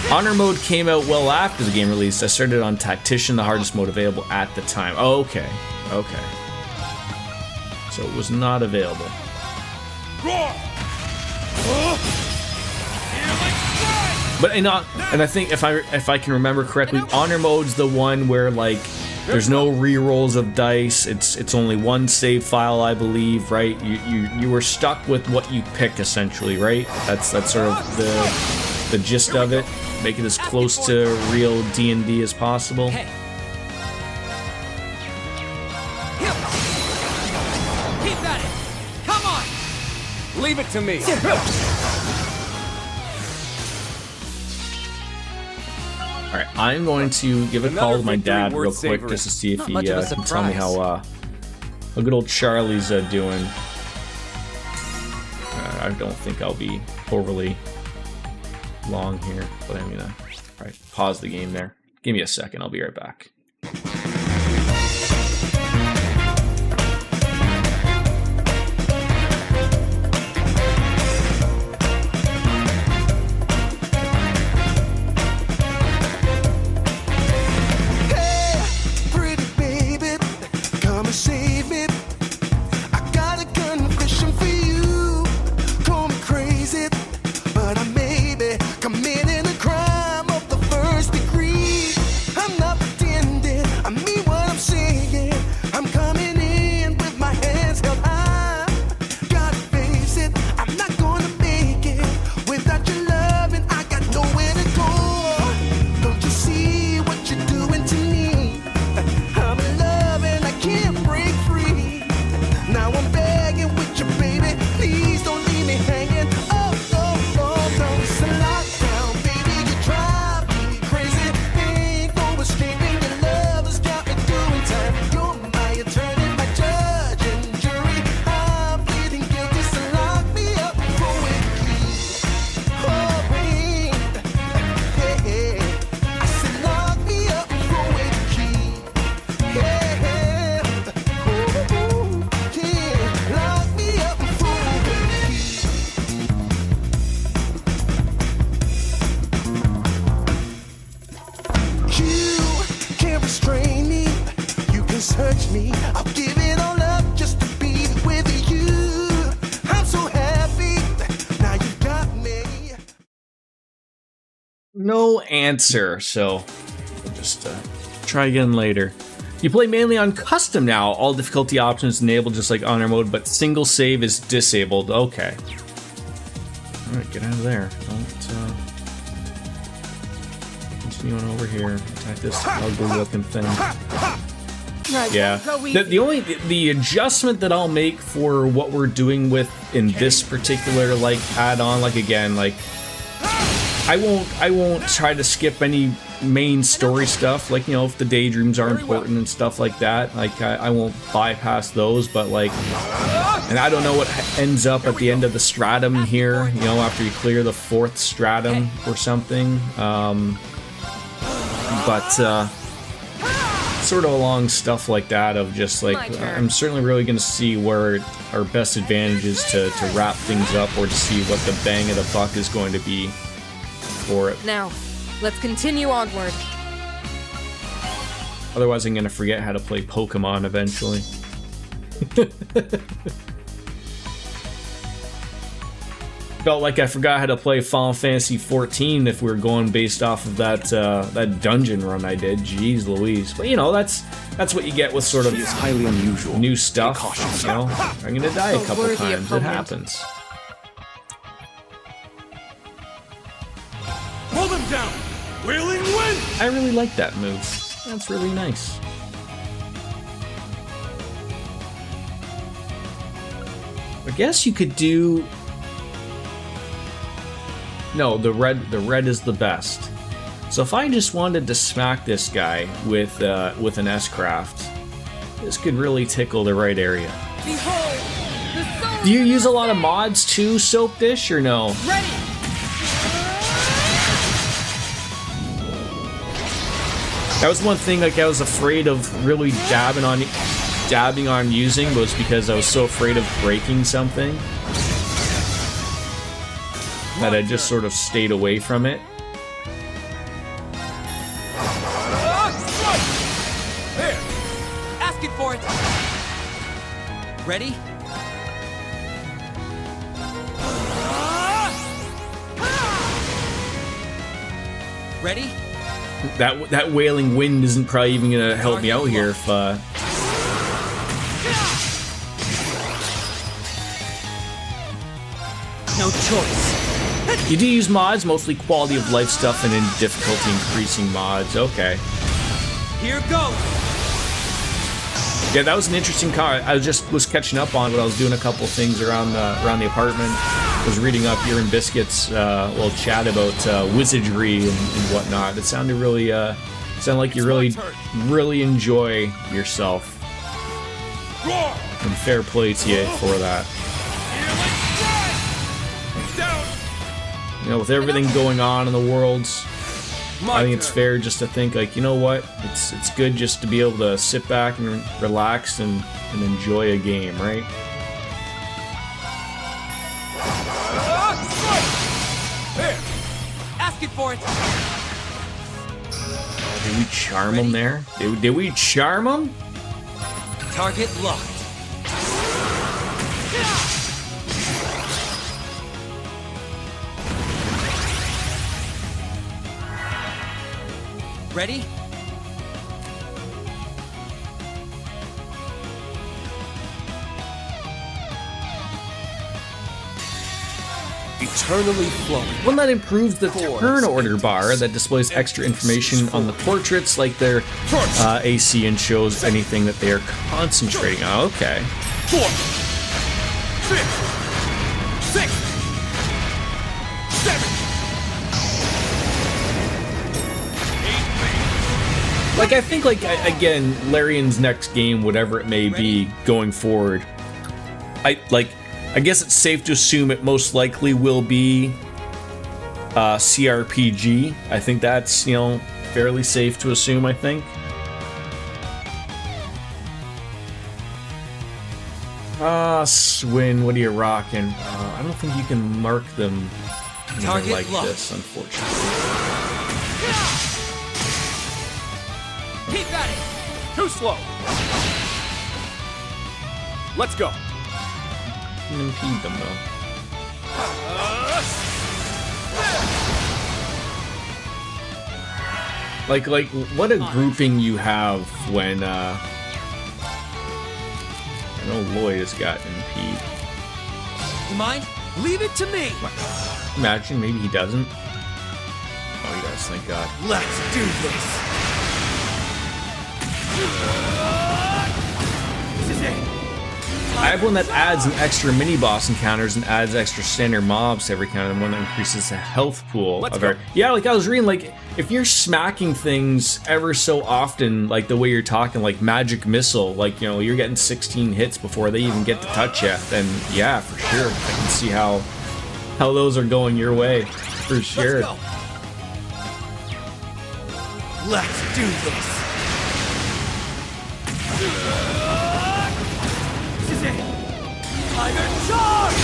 Honor mode came out well after the game released. I started on Tactician, the hardest mode available at the time. Oh, okay. So it was not available. But and I think if I can remember correctly, Honor mode's the one where like there's no re-rolls of dice. It's only one save file, I believe, right? You were stuck with what you picked essentially, right? That's sort of the gist of it. Make it as close to real D&D as possible. Hey. Keep at it. Come on. Leave it to me. Alright, I'm going to give a call to my dad real quick just to see if he can tell me how good old Charlie's doing. I don't think I'll be overly long here, but I'm gonna pause the game there. Give me a second, I'll be right back. No answer, so we'll just try again later. You play mainly on custom now. All difficulty options enabled just like Honor mode, but single save is disabled. Okay. Alright, get out of there. Don't continue on over here. Attack this ugly looking thing. Yeah. The adjustment that I'll make for what we're doing with in this particular like add-on, like again, like I won't try to skip any main story stuff, like, you know, if the daydreams are important and stuff like that, like I won't bypass those, but like, and I don't know what ends up at the end of the stratum here, you know, after you clear the 4th stratum or something, but sort of along stuff like that of just like, I'm certainly really going to see where our best advantage is to wrap things up, or to see what the bang of the buck is going to be for it. Now, let's continue onward. Otherwise, I'm gonna forget how to play Pokemon eventually. Felt like I forgot how to play Final Fantasy 14 if we were going based off of that that dungeon run I did. Jeez Louise. But you know, that's what you get with sort of highly unusual. New stuff. You know, I'm gonna die a couple times. It happens. Pull them down! Wailing Wind! I really like that move. That's really nice. I guess you could do... No, the red is the best. So if I just wanted to smack this guy with an S-Craft, This could really tickle the right area. Behold, the soul. Do you use a lot of mods too, Soap Dish, or no? Ready. That was one thing like I was afraid of really dabbing on using, was because I was so afraid of breaking something that I just sort of stayed away from it. Here, asking for it. Ready? Ready? That wailing wind isn't probably even gonna help me out here if No choice. you do use mods, mostly quality of life stuff and in difficulty increasing mods. Okay. Here goes. Yeah, that was an interesting car. I was catching up on, but I was doing a couple things around the apartment. I was reading up your and Biscuit's little chat about wizardry and whatnot. It sounded really sounded like you really enjoy yourself. And fair play to you for that. You know, with everything going on in the world, I think it's fair just to think like, you know what? It's good just to be able to sit back and relax and enjoy a game, right? Asking for it. Did we charm him there? Did we charm him? Target locked. Ready? Eternally flowing. One that improves the turn order bar that displays extra information on the portraits, like their AC, and shows anything that they are concentrating on. Okay. 4, 5, 6, 7. Like, I think, like, again, Larian's next game, whatever it may be, going forward, I guess it's safe to assume it most likely will be CRPG. I think that's, you know, fairly safe to assume, I think. Swin, what are you rocking? I don't think you can mark them Target like locked. this, unfortunately. Keep at it. Too slow. Let's go. You can impede them, though. Like, what a grouping you have when, I know Lloyd has got impede. You mind? Leave it to me. Imagine, maybe he doesn't. Oh, he does, thank God. Let's do this. This is it. I have one that adds an extra mini-boss encounters and adds extra standard mobs to every counter, and one that increases the health pool. Let's of our, go. yeah, like I was reading, like, if you're smacking things ever so often, like the way you're talking, like Magic Missile, like, you know, you're getting 16 hits before they even get to touch you, then yeah, for sure. I can see how those are going your way, for sure. Let's go. Let's do this. This is it. Tiger charge!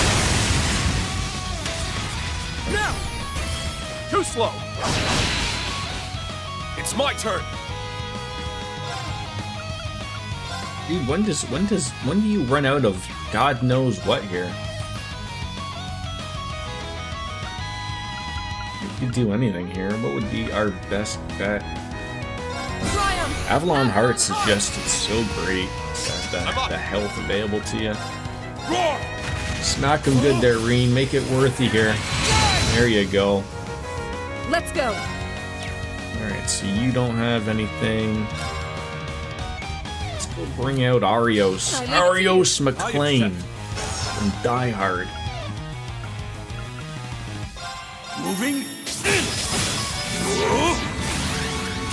Now! Too slow. It's my turn. Dude, when do you run out of God knows what here? We could do anything here. What would be our best bet? Triumph! Avalon Hearts is just, it's so great. Got the health available to you. Roar! Smack them good there, Reen. Make it worthy here. There you go. Let's go. Alright, so you don't have anything. Let's go bring out Arios. Arios McLean from Die Hard. Moving in.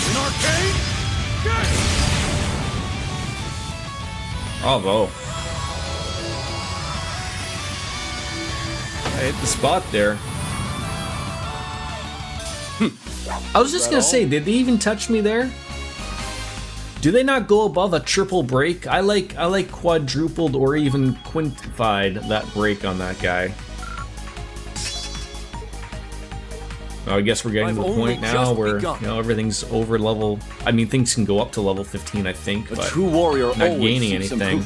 An arcane. Get. Bravo. I hit the spot there. I was just gonna say, did they even touch me there? Do they not go above a triple break? I like quadrupled or even quintified that break on that guy. Oh, I guess we're getting to the point now where everything's over level. I mean, things can go up to level 15, I think, but true warrior not gaining anything.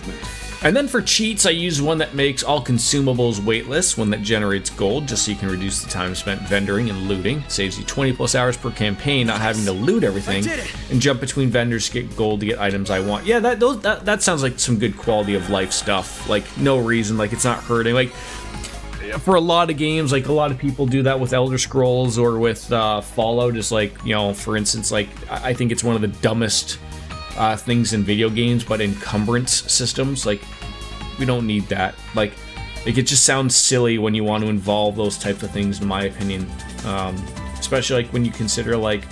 And then for cheats, I use one that makes all consumables weightless, one that generates gold, just so you can reduce the time spent vendoring and looting. Saves you 20 plus hours per campaign, not having to loot everything, and jump between vendors to get gold to get items I want. Yeah, that sounds like some good quality of life stuff. Like, no reason, like it's not hurting. Like, for a lot of games, like a lot of people do that with Elder Scrolls or with Fallout, is like, you know, for instance, like I think it's one of the dumbest things in video games, but encumbrance systems, like, we don't need that. Like it just sounds silly when you want to involve those types of things, in my opinion. Especially like when you consider like,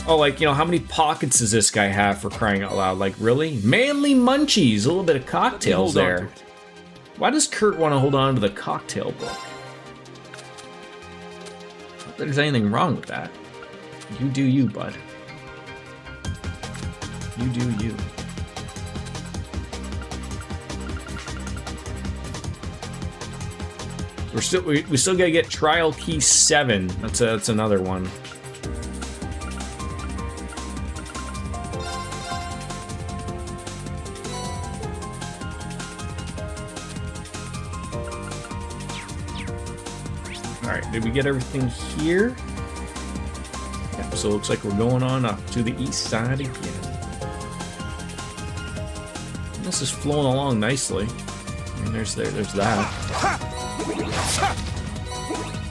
oh, like, you know, how many pockets does this guy have, for crying out loud? Like, really? Manly munchies, a little bit of cocktails there. Why does Kurt want to hold on to the cocktail book? Not that there's anything wrong with that. You do you, bud. You do you. We still gotta get Trial Key 7. That's another one. Alright, did we get everything here? Yeah, so it looks like we're going on up to the east side again. This is flowing along nicely. I mean, there's that.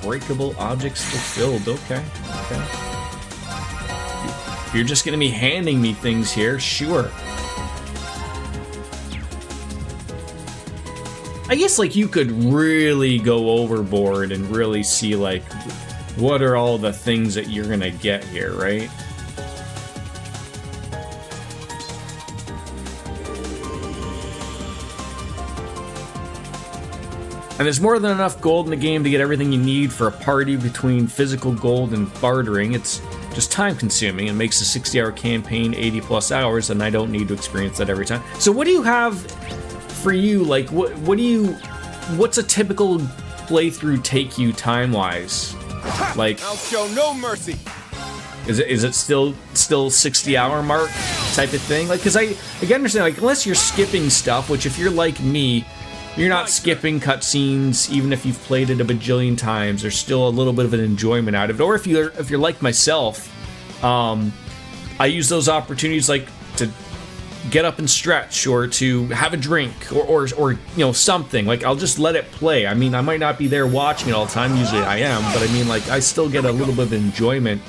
Breakable objects fulfilled. Okay. You're just gonna be handing me things here, sure. I guess like you could really go overboard and really see like what are all the things that you're gonna get here, right? And there's more than enough gold in the game to get everything you need for a party between physical gold and bartering. It's just time consuming and makes a 60-hour campaign 80 plus hours, and I don't need to experience that every time. So what do you have for you? Like, what's a typical playthrough take you time-wise? Like, I'll show no mercy. Is it still 60-hour mark type of thing? Like, because I can understand, like, unless you're skipping stuff, which if you're like me, you're not skipping cutscenes, even if you've played it a bajillion times. There's still a little bit of an enjoyment out of it. Or if you're like myself, I use those opportunities like to get up and stretch, or to have a drink, or you know, something. Like, I'll just let it play. I mean, I might not be there watching it all the time. Usually I am, but I mean, like, I still get a little bit of enjoyment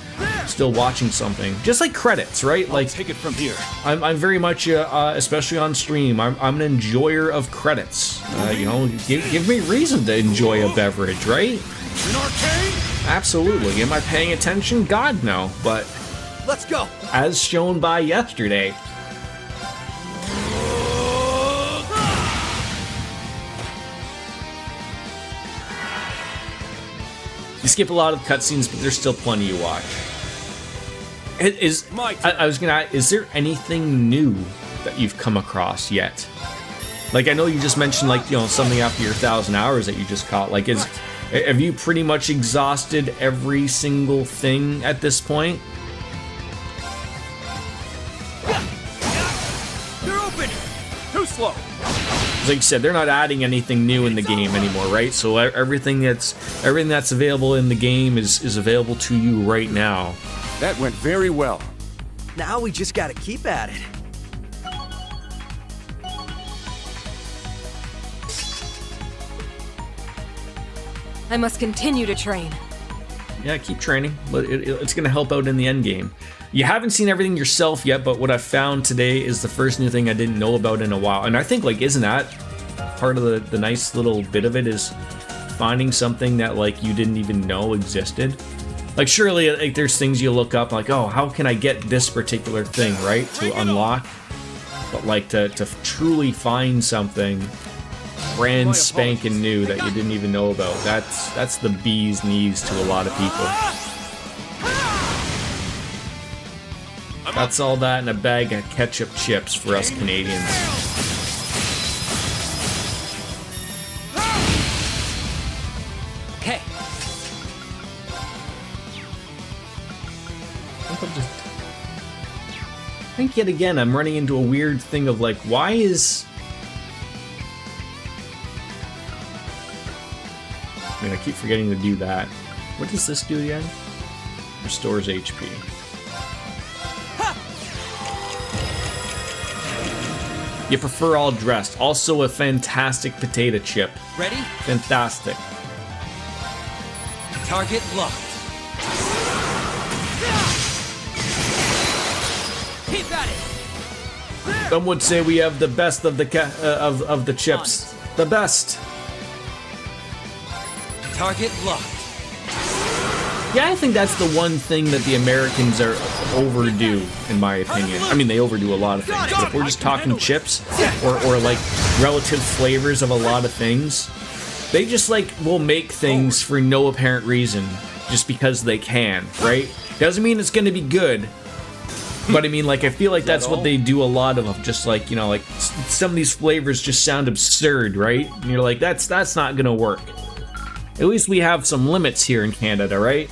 still watching something. Just like credits, right? Like, take it from here. I'm very much, especially on stream, I'm an enjoyer of credits. You know, give me reason to enjoy a beverage, right? An arcane? Absolutely. Am I paying attention? God, no. But Let's go. as shown by yesterday. You skip a lot of cutscenes, but there's still plenty you watch. I was gonna ask, is there anything new that you've come across yet? Like, I know you just mentioned, like, you know, something after your 1,000 hours that you just caught. Like, have you pretty much exhausted every single thing at this point? They're open. Too slow. Like you said, they're not adding anything new in the game anymore, right? So everything that's available in the game is available to you right now. That went very well. Now we just gotta keep at it. I must continue to train. Yeah, keep training, but it's going to help out in the end game. You haven't seen everything yourself yet, but what I found today is the first new thing I didn't know about in a while. And I think, like, isn't that part of the nice little bit of it, is finding something that, like, you didn't even know existed? Like, surely, like, there's things you look up, like, oh, how can I get this particular thing, right, to unlock? but like to truly find something brand spanking new that you didn't even know about, that's the bee's knees to a lot of people. That's all that in a bag of ketchup chips for us Canadians. Okay. I think yet again I'm running into a weird thing of like, why is... I mean, I keep forgetting to do that. What does this do again? Restores HP. You prefer all dressed. Also a fantastic potato chip. Ready? Fantastic. Target locked. Keep at it. Some would say we have the best of the of the chips. The best. Target locked. Yeah, I think that's the one thing that the Americans are overdue, in my opinion. I mean, they overdo a lot of things, but if we're just talking chips or like relative flavors of a lot of things, they just like will make things for no apparent reason just because they can, right? Doesn't mean it's going to be good, but I mean, like, I feel like that's what they do a lot of just like, you know, like some of these flavors just sound absurd, right? And you're like, that's not going to work. At least we have some limits here in Canada, right?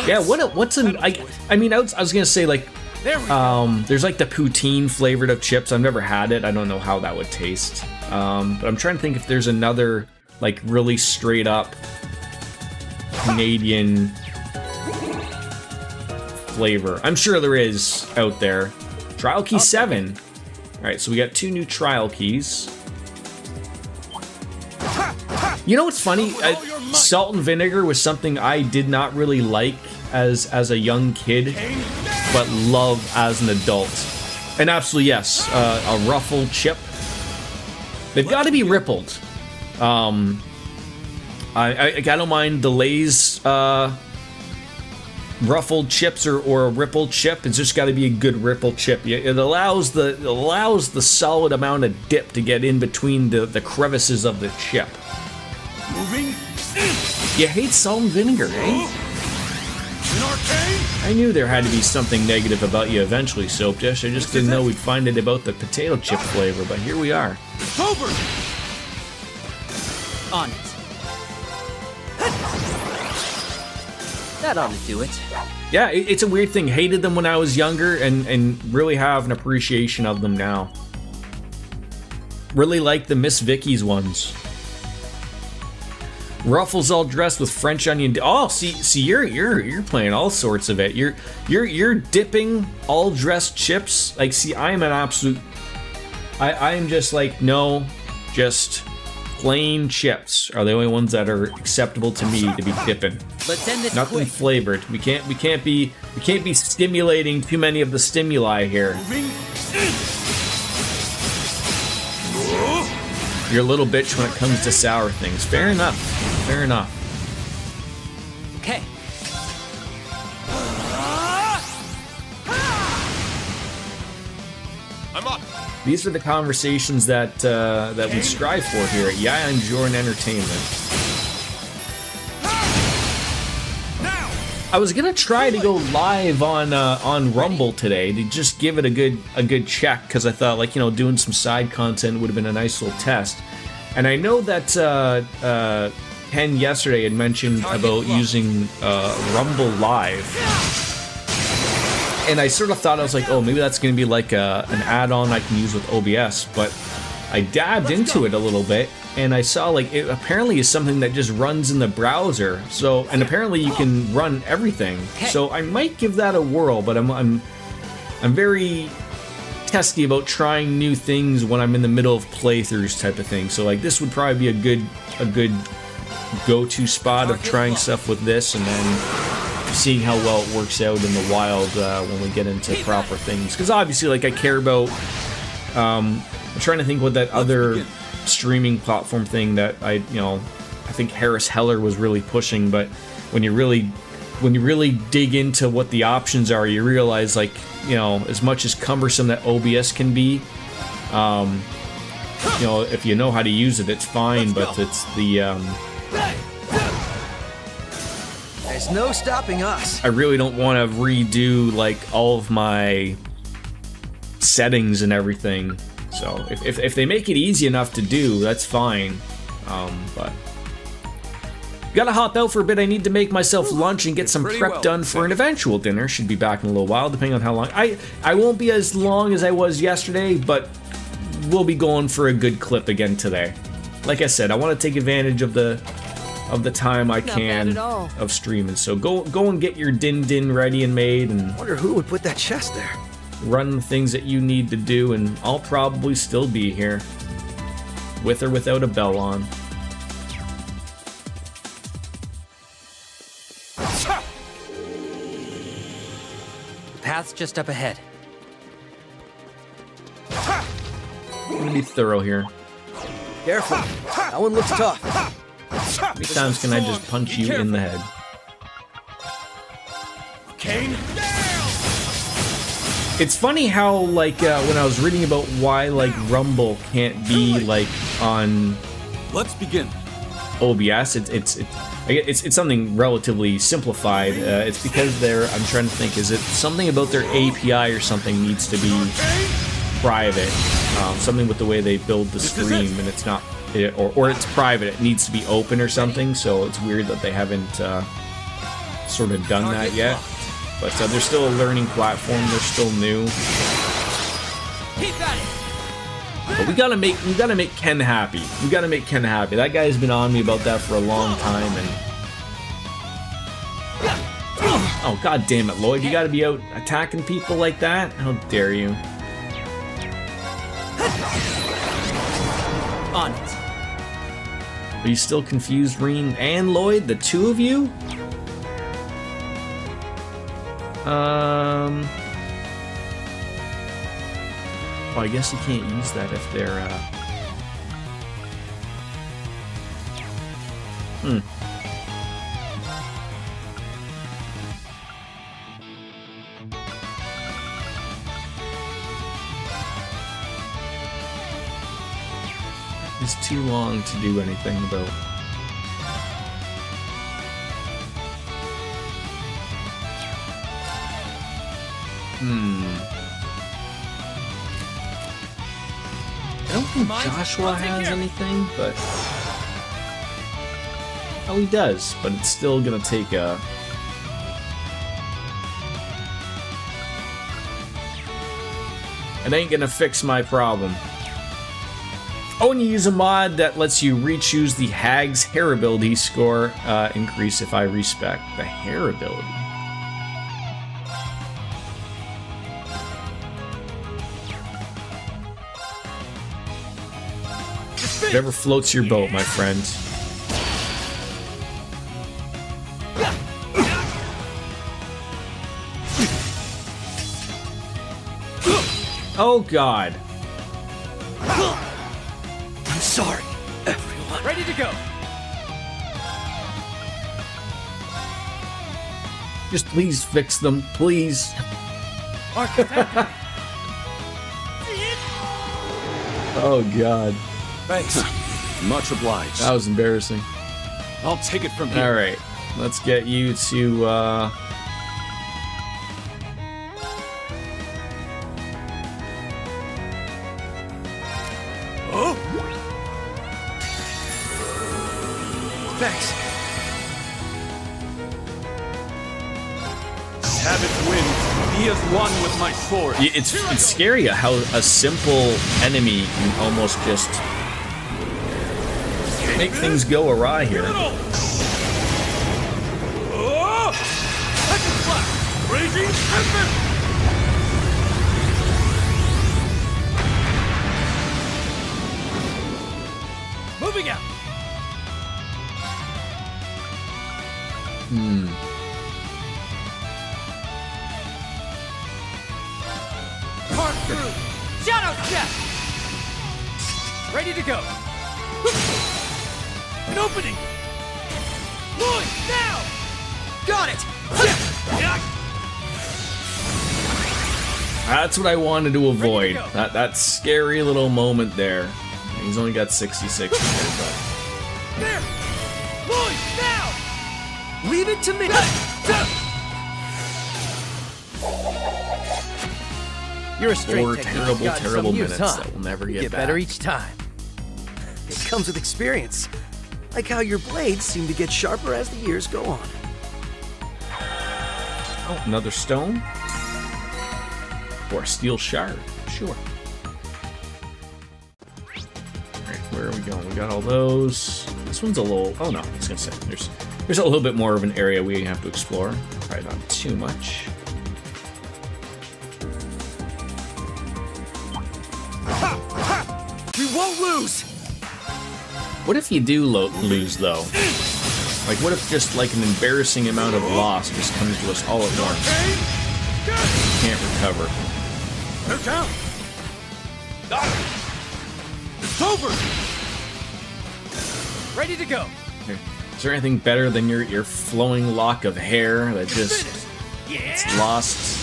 Yeah, what's an... I mean, I was gonna say, like, there's like the poutine flavored of chips. I've never had it. I don't know how that would taste. But I'm trying to think if there's another, like, really straight up Canadian flavor. I'm sure there is out there. Trial key 7. Alright, so we got 2 new trial keys. You know what's funny? Salt and vinegar was something I did not really like as a young kid, but love as an adult. And absolutely, yes, a ruffled chip. They've got to be rippled. I don't mind the Lay's ruffled chips or a rippled chip. It's just got to be a good rippled chip. It allows the solid amount of dip to get in between the crevices of the chip. Moving. You hate salt and vinegar, eh? I knew there had to be something negative about you eventually, Soap Dish. I just didn't know we'd find it about the potato chip flavor, but here we are. It's over. On it. That ought to do it. Yeah, it's a weird thing. Hated them when I was younger and really have an appreciation of them now. Really like the Miss Vicky's ones. Ruffles all dressed with French onion. Oh, see, you're playing all sorts of it. You're dipping all dressed chips. Like, see, I am an absolute. I am just like, no, just plain chips are the only ones that are acceptable to me to be dipping. Let's end this Nothing quick. flavored. We can't be stimulating too many of the stimuli here. You're a little bitch when it comes to sour things. Fair enough. Fair enough. Okay. I'm up. These are the conversations that we strive for here at Yeah and Jordan Entertainment. I was gonna try to go live on Rumble today to just give it a good check because I thought, like, you know, doing some side content would have been a nice little test. And I know that Ken yesterday had mentioned about using Rumble Live, and I sort of thought, I was like, oh, maybe that's gonna be like an add-on I can use with OBS, but I dabbed into it a little bit. And I saw, like, it apparently is something that just runs in the browser. So, and apparently you can run everything. So I might give that a whirl, but I'm very testy about trying new things when I'm in the middle of playthroughs type of thing. So, like, this would probably be a good go-to spot of trying stuff with this and then seeing how well it works out in the wild when we get into proper things. Because obviously, like, I care about. I'm trying to think what that other streaming platform thing that I think Harris Heller was really pushing, but when you really dig into what the options are, you realize, like, you know, as much as cumbersome that OBS can be, you know, if you know how to use it, it's fine. But it's the There's no stopping us. I really don't want to redo like all of my settings and everything. So if they make it easy enough to do, that's fine. But gotta hop out for a bit. I need to make myself lunch and get some prep done for an eventual dinner. Should be back in a little while, depending on how long. I won't be as long as I was yesterday, but we'll be going for a good clip again today. Like I said, I want to take advantage of the time I can of streaming. So go and get your din ready and made, and Wonder who would put that chest there. run the things that you need to do, and I'll probably still be here, with or without a bell on. Path's just up ahead. I'm gonna be thorough here. Careful. That one looks tough. How many times can I just punch you in the head? Kane? It's funny how, like, when I was reading about why, like, Rumble can't be, like, on Let's begin. OBS, it's something relatively simplified. It's because I'm trying to think, is it something about their API or something needs to be private? Something with the way they build the stream, and it's not, or it's private, it needs to be open or something, so it's weird that they haven't sort of done that yet. But they're still a learning platform, they're still new. But we gotta make Ken happy. We gotta make Ken happy. That guy's been on me about that for a long time, and oh, god damn it, Lloyd, you gotta be out attacking people like that? How dare you? On it. Are you still confused, Reen and Lloyd? The two of you? Oh, I guess you can't use that if they're, It's too long to do anything about. I don't think Joshua has anything, but oh, he does, but it's still gonna take a. It ain't gonna fix my problem. Oh, and you use a mod that lets you re-choose the Hag's hair ability score increase if I respec the hair ability. Whatever floats your boat, my friend. Oh god. I'm sorry, everyone. Ready to go. Just please fix them, please. Oh god. Thanks. Much obliged. That was embarrassing. I'll take it from here. Alright, let's get you to, Oh! Thanks. Habit wins. He is one with my sword. it's scary how a simple enemy can almost just make things go awry here. Oh! Second slash! Raging Tempest! Moving out! Park through! Shadow Step! Ready to go! An opening! Lloyd, now! Got it! That's what I wanted to avoid. That scary little moment there. He's only got 66 here, but... There! Lloyd, now! Leave it to me! You're a straight 4 technique. terrible, Got some terrible use, minutes huh? that will never You get back. better each time. It comes with experience. Like how your blades seem to get sharper as the years go on. Oh, another stone? Or a steel shard. Sure. Alright, where are we going? We got all those. This one's a little... Oh no, I was gonna say. There's a little bit more of an area we have to explore. Probably not too much. We won't lose! What if you do lose, though? Like, what if just, like, an embarrassing amount of loss just comes to us all at once? Can't recover. They're down! Got it! It's over! Ready to go. Is there anything better than your flowing lock of hair that just it's lost?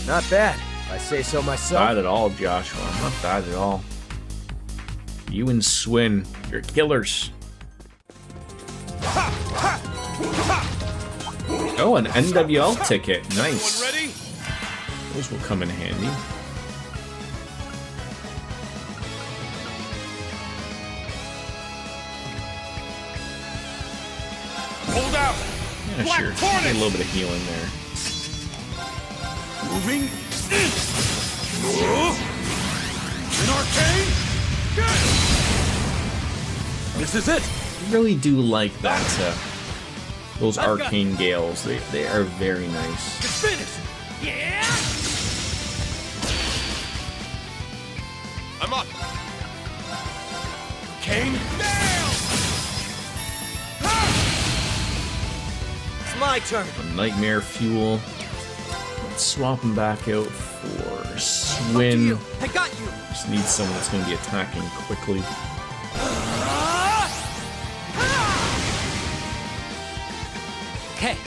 Not bad, if I say so myself. Bad at all, Joshua. Not bad at all. You and Swin, you're killers. Oh, an NWL ticket. Nice. Everyone ready? Those will come in handy. Hold out! Yeah, Black sure. Tortoise! Get a little bit of healing there. Moving. An arcane. This is it. I really do like that. Those arcane gales. They are very nice. It's finished. Yeah. I'm up. Arcane. Down. It's my turn. A nightmare fuel. Let's swap him back out for Swin. I got you. Just need someone that's going to be attacking quickly. Okay.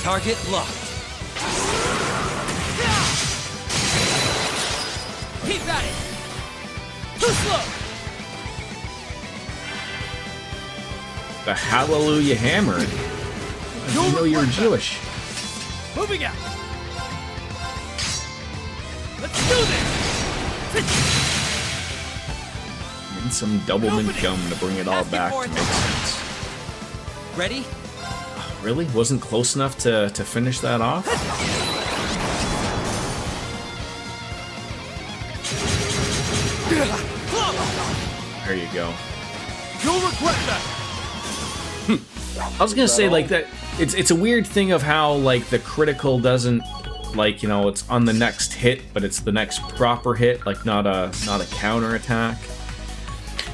Target locked. Keep at it. Too slow. The Hallelujah Hammer. I didn't know you were Jewish. Moving out. Let's do this. Need some doublemint gum to bring it all Ask it back for to it. make sense. Ready? Really? Wasn't close enough to finish that off? There you go. You'll regret that. I was gonna say like that. It's a weird thing of how like the critical doesn't like it's on the next hit, but it's the next proper hit, like not a counter attack.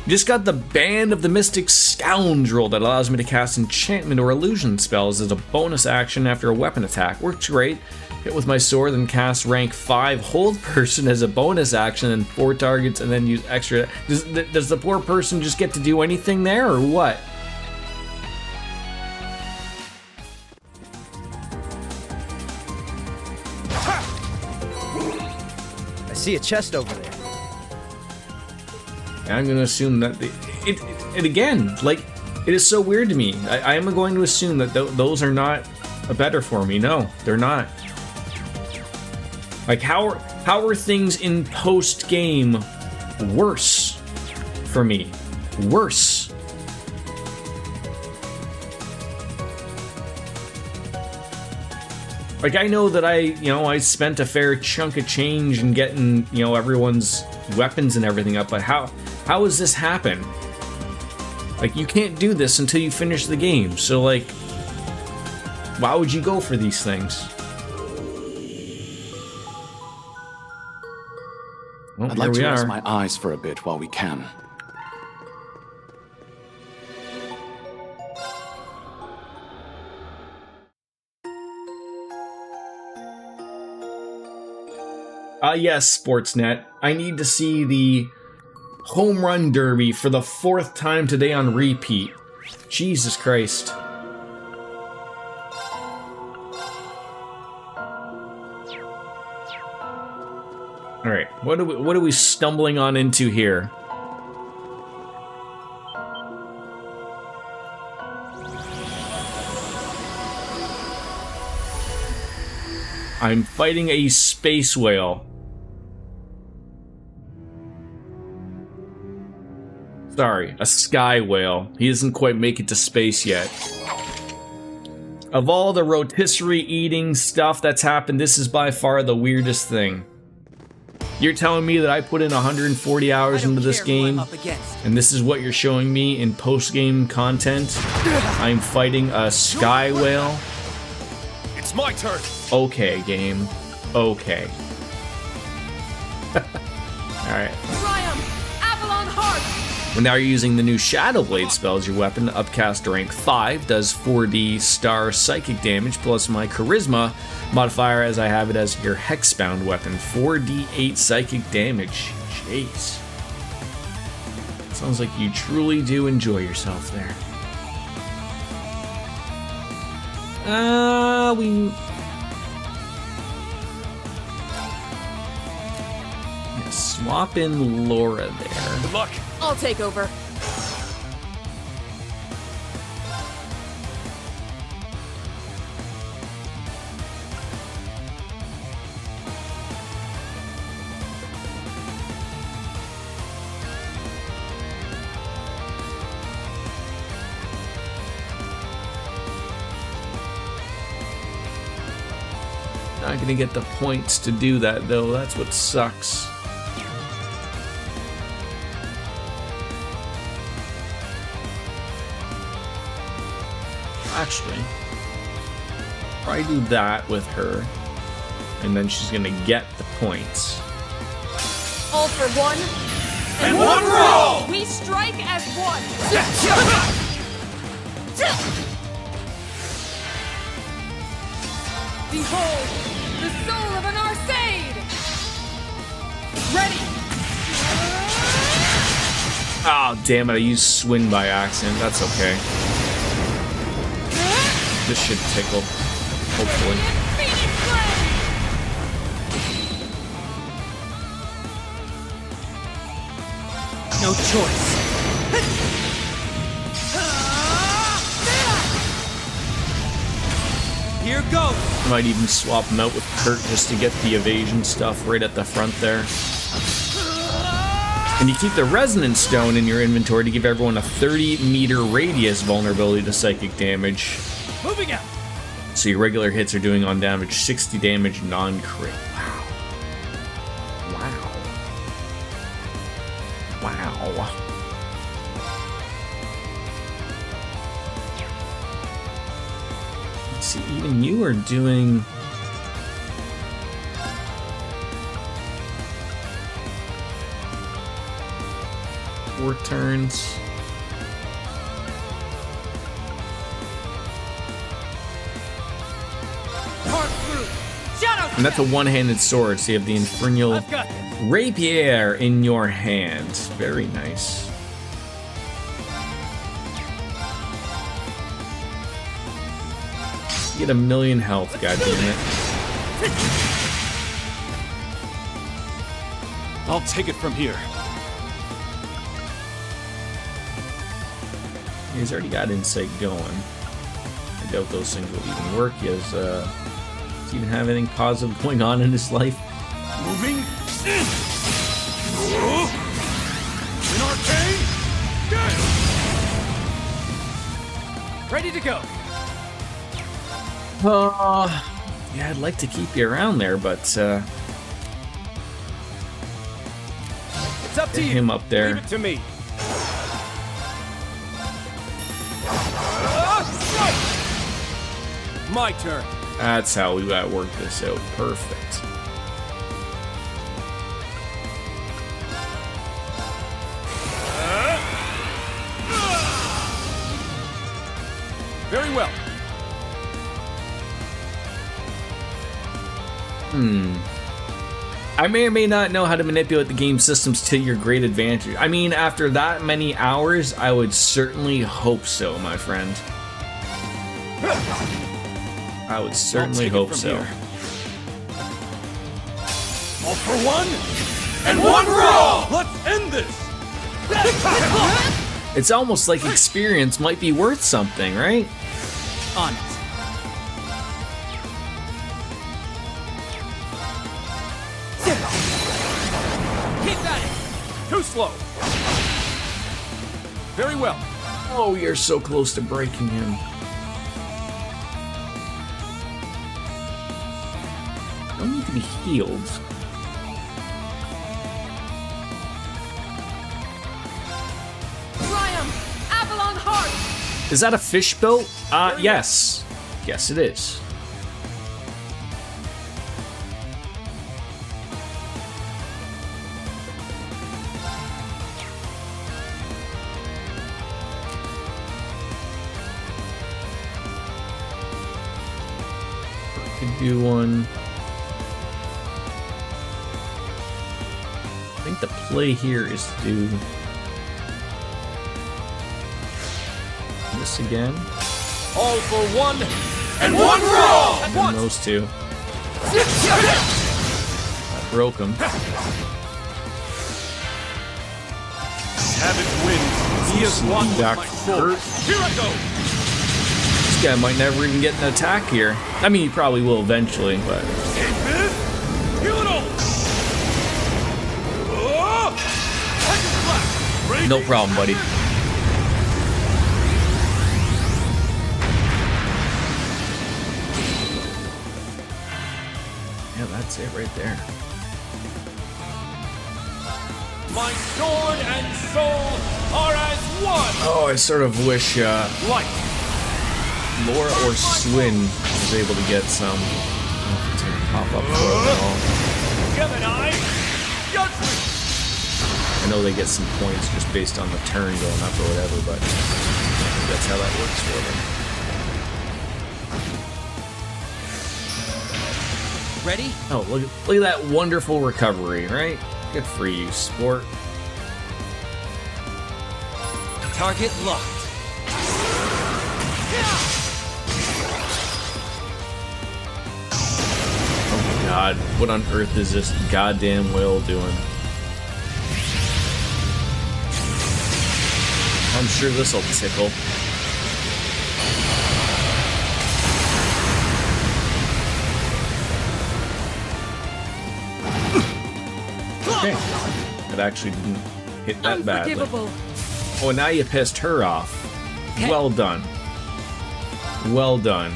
Just got the Band of the Mystic Scoundrel that allows me to cast enchantment or illusion spells as a bonus action after a weapon attack. Works great. Hit with my sword, then cast rank 5 hold person as a bonus action, and 4 targets, and then use extra. Does the poor person just get to do anything there, or what? I see a chest over there. I'm gonna assume that it again, like, it is so weird to me. I am going to assume that those are not better for me. No, they're not. Like, how are things in post game worse for me? Worse. Like, I know that I spent a fair chunk of change in getting, everyone's weapons and everything up, but how does this happen? Like, you can't do this until you finish the game, so, like, why would you go for these things? Well, I'd here like we to rest are. my eyes for a bit while we can. Yes, Sportsnet. I need to see Home Run Derby for the 4th time today on repeat. Jesus Christ. Alright, what are we stumbling on into here? I'm fighting a space whale. Sorry, a sky whale. He doesn't quite make it to space yet. Of all the rotisserie eating stuff that's happened, this is by far the weirdest thing. You're telling me that I put in 140 hours into this game, and this is what you're showing me in post-game content? I'm fighting a sky whale? It's my turn. Okay, game. Okay. Alright. Triumph! Avalon Heart! Well, now you're using the new Shadow Blade spell as your weapon. Upcast to rank 5, does 4d star psychic damage, plus my Charisma modifier as I have it as your Hexbound weapon. 4d8 psychic damage. Jeez. Sounds like you truly do enjoy yourself there. Yeah, swap in Laura there. Good luck. I'll take over. Not gonna get the points to do that though, that's what sucks. Actually, probably do that with her, and then she's gonna get the points. All for one. And one roll! We strike as one! Behold, the soul of an Arcade! Ready! Oh, damn it, I used Swing by accident. That's okay. This should tickle. Hopefully. Phoenix Flame! No choice. Here goes. Might even swap them out with Kurt just to get the evasion stuff right at the front there. And you keep the Resonance Stone in your inventory to give everyone a 30-meter radius vulnerability to psychic damage. Moving out. So your regular hits are doing on damage 60 damage non-crit. Wow. Wow. Wow. See, even you are doing... four turns. And that's a one-handed sword, so you have the Infernal Rapier in your hand. Very nice. You get 1,000,000 health, goddammit. I'll take it from here. He's already got Insight going. I doubt those things will even work. He has, does he even have anything positive going on in his life? Moving in. An arcane. Ready to go. Yeah, I'd like to keep you around there, but It's up to get you. him up there. Leave it to me. My turn. That's how we gotta work this out. Perfect. Very well. I may or may not know how to manipulate the game systems to your great advantage. I mean, after that many hours, I would certainly hope so, my friend. I would certainly hope so. Here. All for one, and one for all! Let's end this! It's almost like experience might be worth something, right? On it. Keep at it! Too slow! Very well. Oh, you're so close to breaking him. Don't need to be healed. Triumph! Avalon Heart! Is that a fish boat? Yes. Yes, it is. Could do one. I think the play here is to do this again. All for one, and one for all! At And once! those two. That broke him. Savage wins. He is one with back my soul. hurt. Here I go! This guy might never even get an attack here. I mean, he probably will eventually, but Take this! Heal it all! Oh! Second blast! Break no it. problem, buddy. Yeah, that's it right there. My sword and soul are as one! Oh, I sort of wish Light! Laura or Swin was able to get some. I don't know if it's gonna pop up for them at all. Gemini! Judgment! I know they get some points just based on the turn going up or whatever, but that's how that works for them. Ready? Oh, look at that wonderful recovery, right? Good for you, sport. Target locked. Oh my god, what on earth is this goddamn whale doing? I'm sure this'll tickle. Okay. It actually didn't hit that badly. Unforgivable. Oh, and now you pissed her off. Okay. Well done. Well done.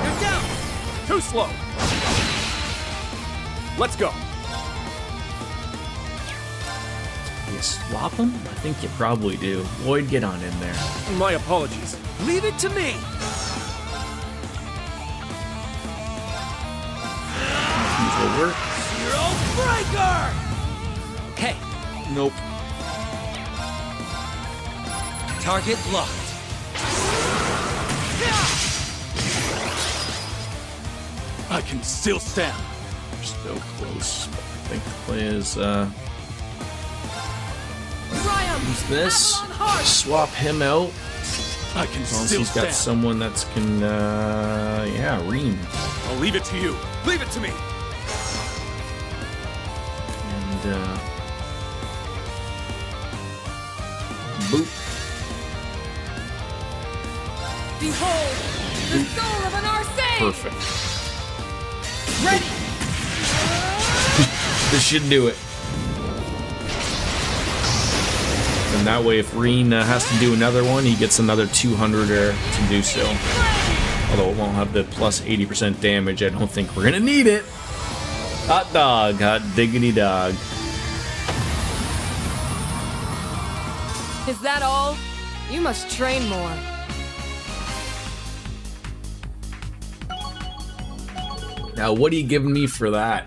You're down! Too slow! Let's go! You swap them? I think you probably do. Lloyd, get on in there. My apologies. Leave it to me. These will work. Zero breaker. Okay. Nope. Target locked. I can still stand. We're so close. I think the play is Triumph! use this. Avalon Heart! Swap him out. I can As long as still he's got stand. someone that's can yeah, Reem. I'll leave it to you. Leave it to me. And boop. Behold, the soul of an Arcade! Perfect. Ready! This should do it. And that way, if Reen has to do another one, he gets another 200er to do so. Although it won't have the plus 80% damage, I don't think we're gonna need it. Hot dog, hot diggity dog. Is that all? You must train more. Now, what are you giving me for that?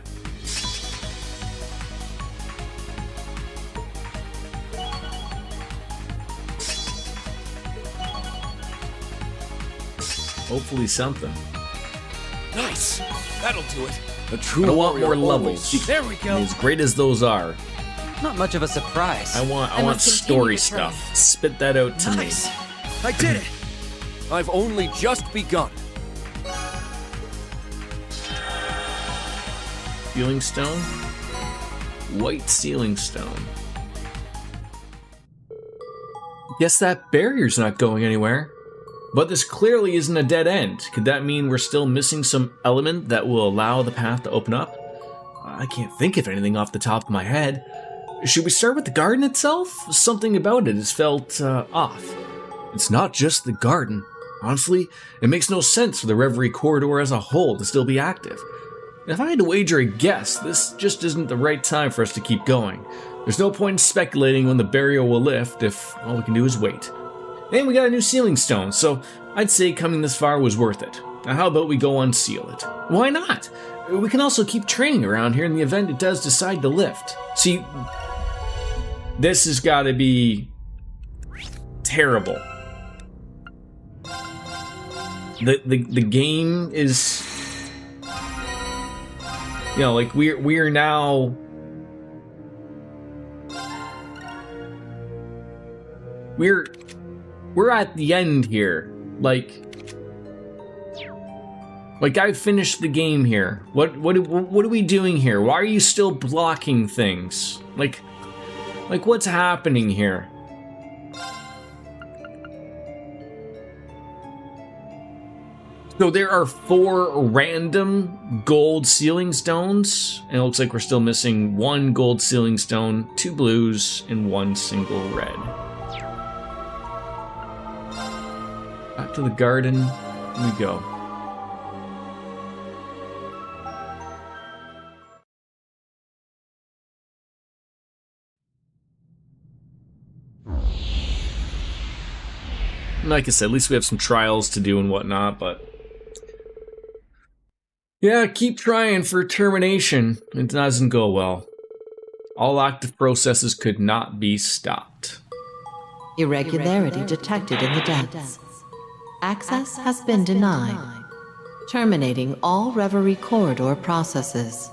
Hopefully something. Nice. That'll do it. A true I don't want warrior more always levels. seeks- There we go. As great as those are, Not much of a surprise. I want must story continue to try. stuff. Spit that out to Nice. me. I did it. I've only just begun. Sealing stone? White sealing stone. Guess that barrier's not going anywhere. But this clearly isn't a dead end. Could that mean we're still missing some element that will allow the path to open up? I can't think of anything off the top of my head. Should we start with the garden itself? Something about it has felt off. It's not just the garden. Honestly, it makes no sense for the Reverie corridor as a whole to still be active. If I had to wager a guess, this just isn't the right time for us to keep going. There's no point in speculating when the barrier will lift if all we can do is wait. And we got a new sealing stone, so I'd say coming this far was worth it. Now how about we go unseal it? Why not? We can also keep training around here in the event it does decide to lift. See, this has got to be terrible. The game is, you know, like we are now we're at the end here. Like I finished the game here. What are we doing here? Why are you still blocking things? Like what's happening here? So there are 4 random gold sealing stones, and it looks like we're still missing 1 gold sealing stone, 2 blues, and 1 single red. Back to the garden we go. Like I said, at least we have some trials to do and whatnot, but yeah, keep trying for termination. It doesn't go well. All active processes could not be stopped. Irregularity detected in the depths. Access has been denied. Terminating all Reverie corridor processes.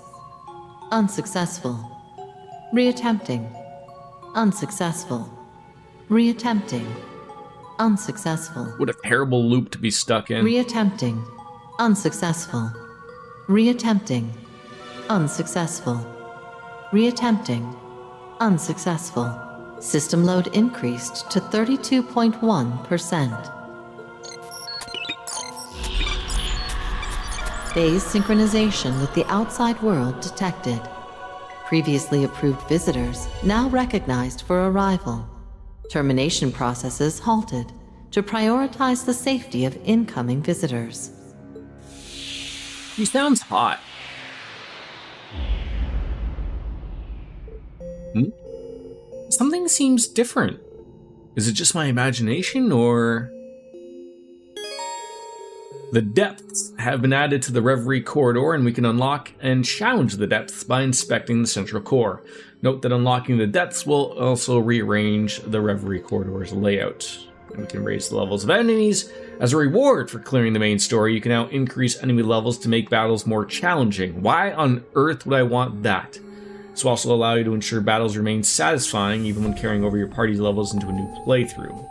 Unsuccessful. Reattempting. Unsuccessful. Reattempting. Unsuccessful. What a terrible loop to be stuck in. Reattempting. Unsuccessful. Reattempting. Unsuccessful. Reattempting. Unsuccessful. System load increased to 32.1%. Phase synchronization with the outside world detected. Previously approved visitors now recognized for arrival. Termination processes halted to prioritize the safety of incoming visitors. He sounds hot. Something seems different. Is it just my imagination, or... The depths have been added to the Reverie corridor, and we can unlock and challenge the depths by inspecting the central core. Note that unlocking the depths will also rearrange the Reverie corridor's layout. And we can raise the levels of enemies. As a reward for clearing the main story, you can now increase enemy levels to make battles more challenging. Why on earth would I want that? This will also allow you to ensure battles remain satisfying even when carrying over your party's levels into a new playthrough.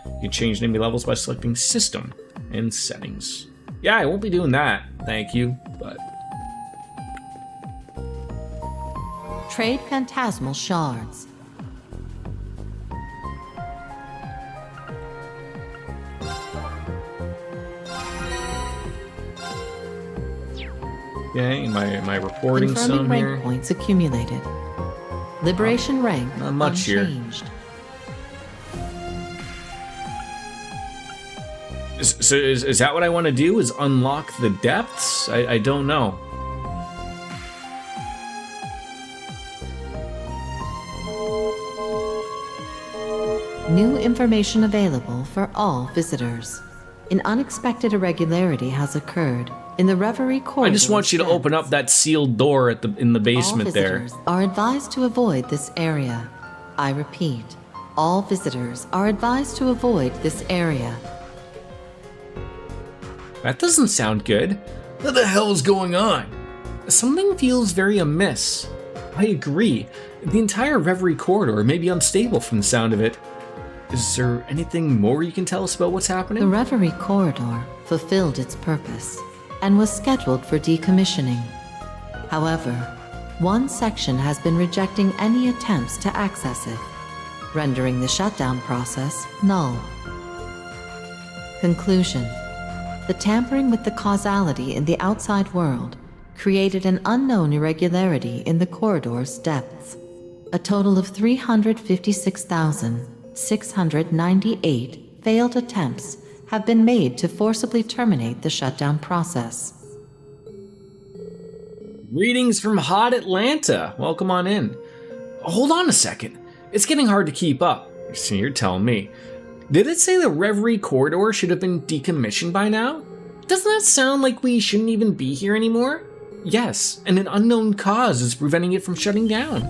You can change enemy levels by selecting System and Settings. Yeah, I won't be doing that, thank you, but... Trade phantasmal shards. Okay, am I reporting Confirming some rank here? points accumulated. Liberation rank not much here. unchanged. So is that what I want to do, is unlock the depths? I don't know. New information available for all visitors. An unexpected irregularity has occurred in the Reverie corridor. I just want you to open up that sealed door at in the basement all there. visitors are advised to avoid this area. I repeat, all visitors are advised to avoid this area. That doesn't sound good. What the hell is going on? Something feels very amiss. I agree. The entire Reverie corridor may be unstable from the sound of it. Is there anything more you can tell us about what's happening? The Reverie corridor fulfilled its purpose and was scheduled for decommissioning. However, one section has been rejecting any attempts to access it, rendering the shutdown process null. Conclusion: the tampering with the causality in the outside world created an unknown irregularity in the corridor's depths. A total of 356,698 failed attempts have been made to forcibly terminate the shutdown process. Greetings from hot Atlanta. Welcome on in. Hold on a second. It's getting hard to keep up. So you're telling me. Did it say the Reverie corridor should have been decommissioned by now? Doesn't that sound like we shouldn't even be here anymore? Yes, and an unknown cause is preventing it from shutting down.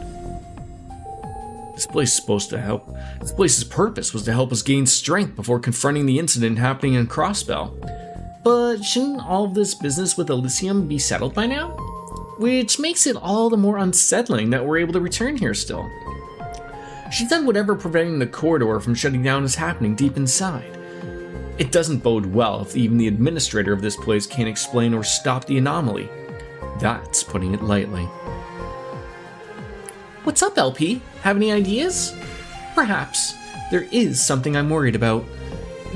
This place is supposed to help. This place's purpose was to help us gain strength before confronting the incident happening in Crossbell. But shouldn't all of this business with Elysium be settled by now? Which makes it all the more unsettling that we're able to return here still. She said whatever preventing the corridor from shutting down is happening deep inside. It doesn't bode well if even the administrator of this place can't explain or stop the anomaly. That's putting it lightly. What's up, LP? Have any ideas? Perhaps. There is something I'm worried about.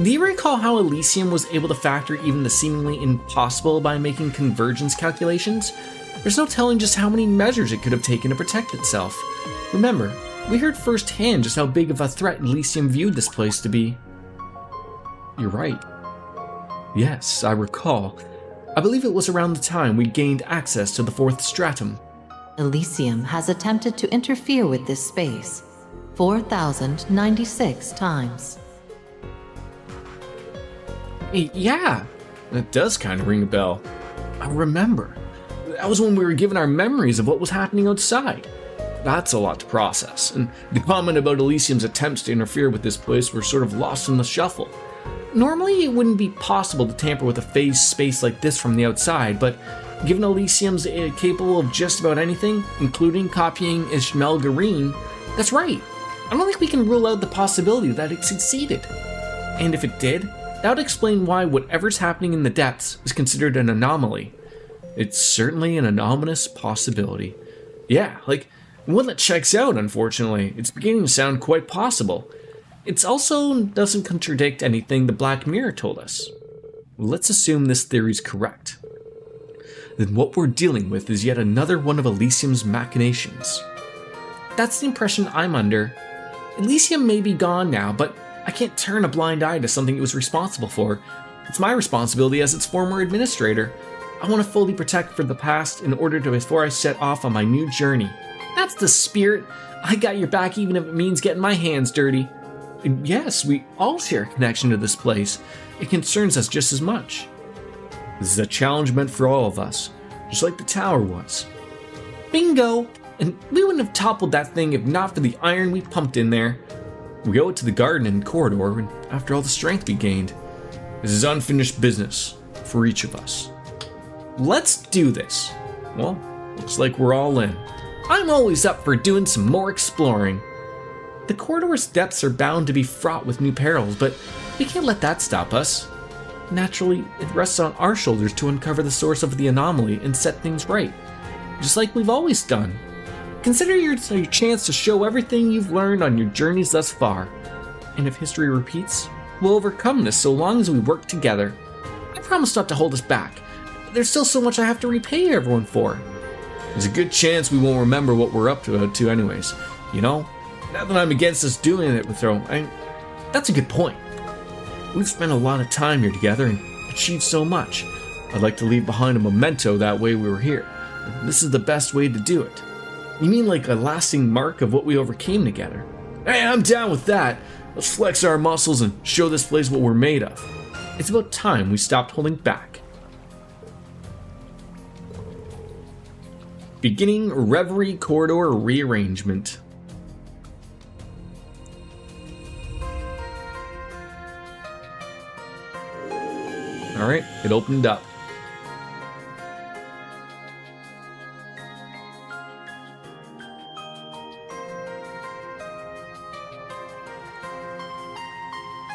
Do you recall how Elysium was able to factor even the seemingly impossible by making convergence calculations? There's no telling just how many measures it could have taken to protect itself. Remember, we heard firsthand just how big of a threat Elysium viewed this place to be. You're right. Yes, I recall. I believe it was around the time we gained access to the fourth stratum. Elysium has attempted to interfere with this space 4,096 times. Yeah, that does kind of ring a bell. I remember. That was when we were given our memories of what was happening outside. That's a lot to process, and the comment about Elysium's attempts to interfere with this place were sort of lost in the shuffle. Normally, it wouldn't be possible to tamper with a phased space like this from the outside, but given Elysium's capable of just about anything, including copying Ishmael Gareen, that's right. I don't think we can rule out the possibility that it succeeded. And if it did, that would explain why whatever's happening in the depths is considered an anomaly. It's certainly an anomalous possibility. Yeah, like one that checks out, unfortunately. It's beginning to sound quite possible. It also doesn't contradict anything the Black Mirror told us. Let's assume this theory's correct. Then what we're dealing with is yet another one of Elysium's machinations. That's the impression I'm under. Elysium may be gone now, but I can't turn a blind eye to something it was responsible for. It's my responsibility as its former administrator. I want to fully protect for the past in order to before I set off on my new journey. That's the spirit. I got your back even if it means getting my hands dirty. Yes, we all share a connection to this place. It concerns us just as much. This is a challenge meant for all of us, just like the tower was. Bingo! And we wouldn't have toppled that thing if not for the iron we pumped in there. We owe it to the garden and corridor, and after all the strength we gained. This is unfinished business for each of us. Let's do this. Well, looks like we're all in. I'm always up for doing some more exploring. The corridor's depths are bound to be fraught with new perils, but we can't let that stop us. Naturally, it rests on our shoulders to uncover the source of the anomaly and set things right, just like we've always done. Consider your chance to show everything you've learned on your journeys thus far. And if history repeats, we'll overcome this so long as we work together. I promise not to hold us back, but there's still so much I have to repay everyone for. There's a good chance we won't remember what we're up to anyways. You know, now that I'm against us doing it with that's a good point. We've spent a lot of time here together and achieved so much. I'd like to leave behind a memento that way we were here. This is the best way to do it. You mean like a lasting mark of what we overcame together? Hey, I'm down with that. Let's flex our muscles and show this place what we're made of. It's about time we stopped holding back. Beginning Reverie Corridor Rearrangement. Alright, it opened up.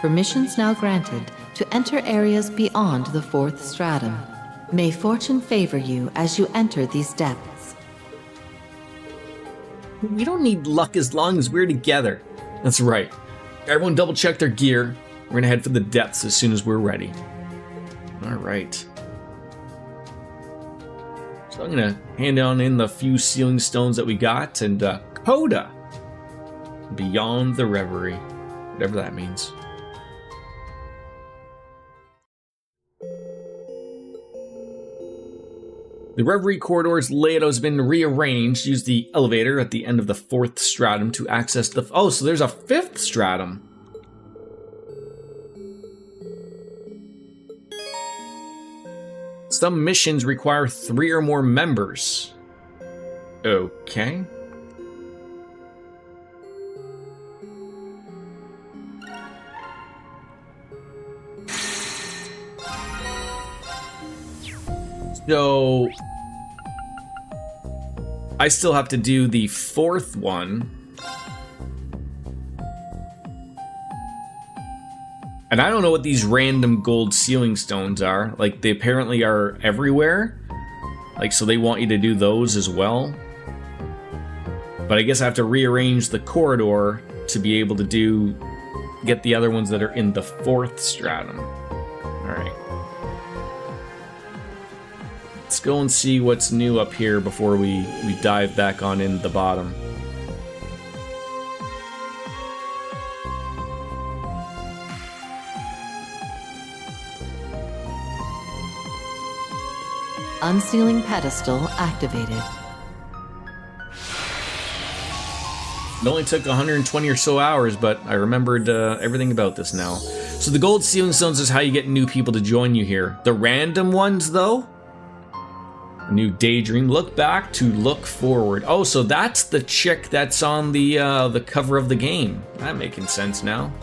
Permissions now granted to enter areas beyond the 4th stratum. May fortune favor you as you enter these depths. We don't need luck as long as we're together. That's right. Everyone double check their gear. We're gonna head for the depths as soon as we're ready. Alright. So I'm gonna hand down in the few sealing stones that we got and Coda! Beyond the Reverie. Whatever that means. The Reverie corridor's layout has been rearranged. Use the elevator at the end of the 4th stratum to access the... Oh, so there's a 5th stratum. Some missions require 3 or more members. Okay. So I still have to do the 4th one. And I don't know what these random gold sealing stones are. Like, they apparently are everywhere. Like, so they want you to do those as well. But I guess I have to rearrange the corridor to be able to get the other ones that are in the 4th stratum. Alright. Let's go and see what's new up here before we dive back on in the bottom. Unsealing pedestal activated. It only took 120 or so hours, but I remembered everything about this now. So the gold sealing stones is how you get new people to join you here. The random ones, though? New daydream. Look back to look forward. Oh, so that's the chick that's on the cover of the game. That making sense now.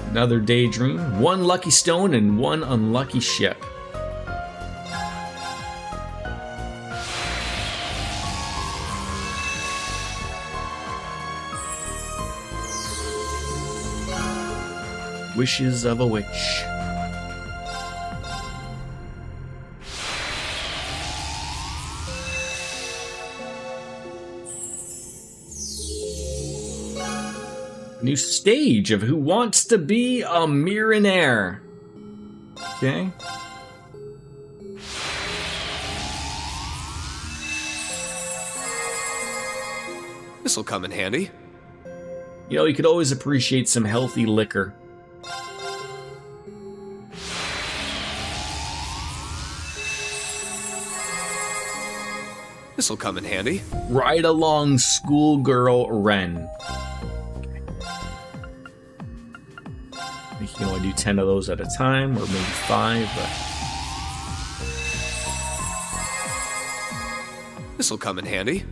Another daydream. 1 lucky stone and 1 unlucky ship. Wishes of a witch. New stage of Who Wants to Be a Millionaire. Okay. This'll come in handy. You know, you could always appreciate some healthy liquor. This'll come in handy. Ride along, schoolgirl Ren. You can only do 10 of those at a time, or maybe 5, but... This'll come in handy.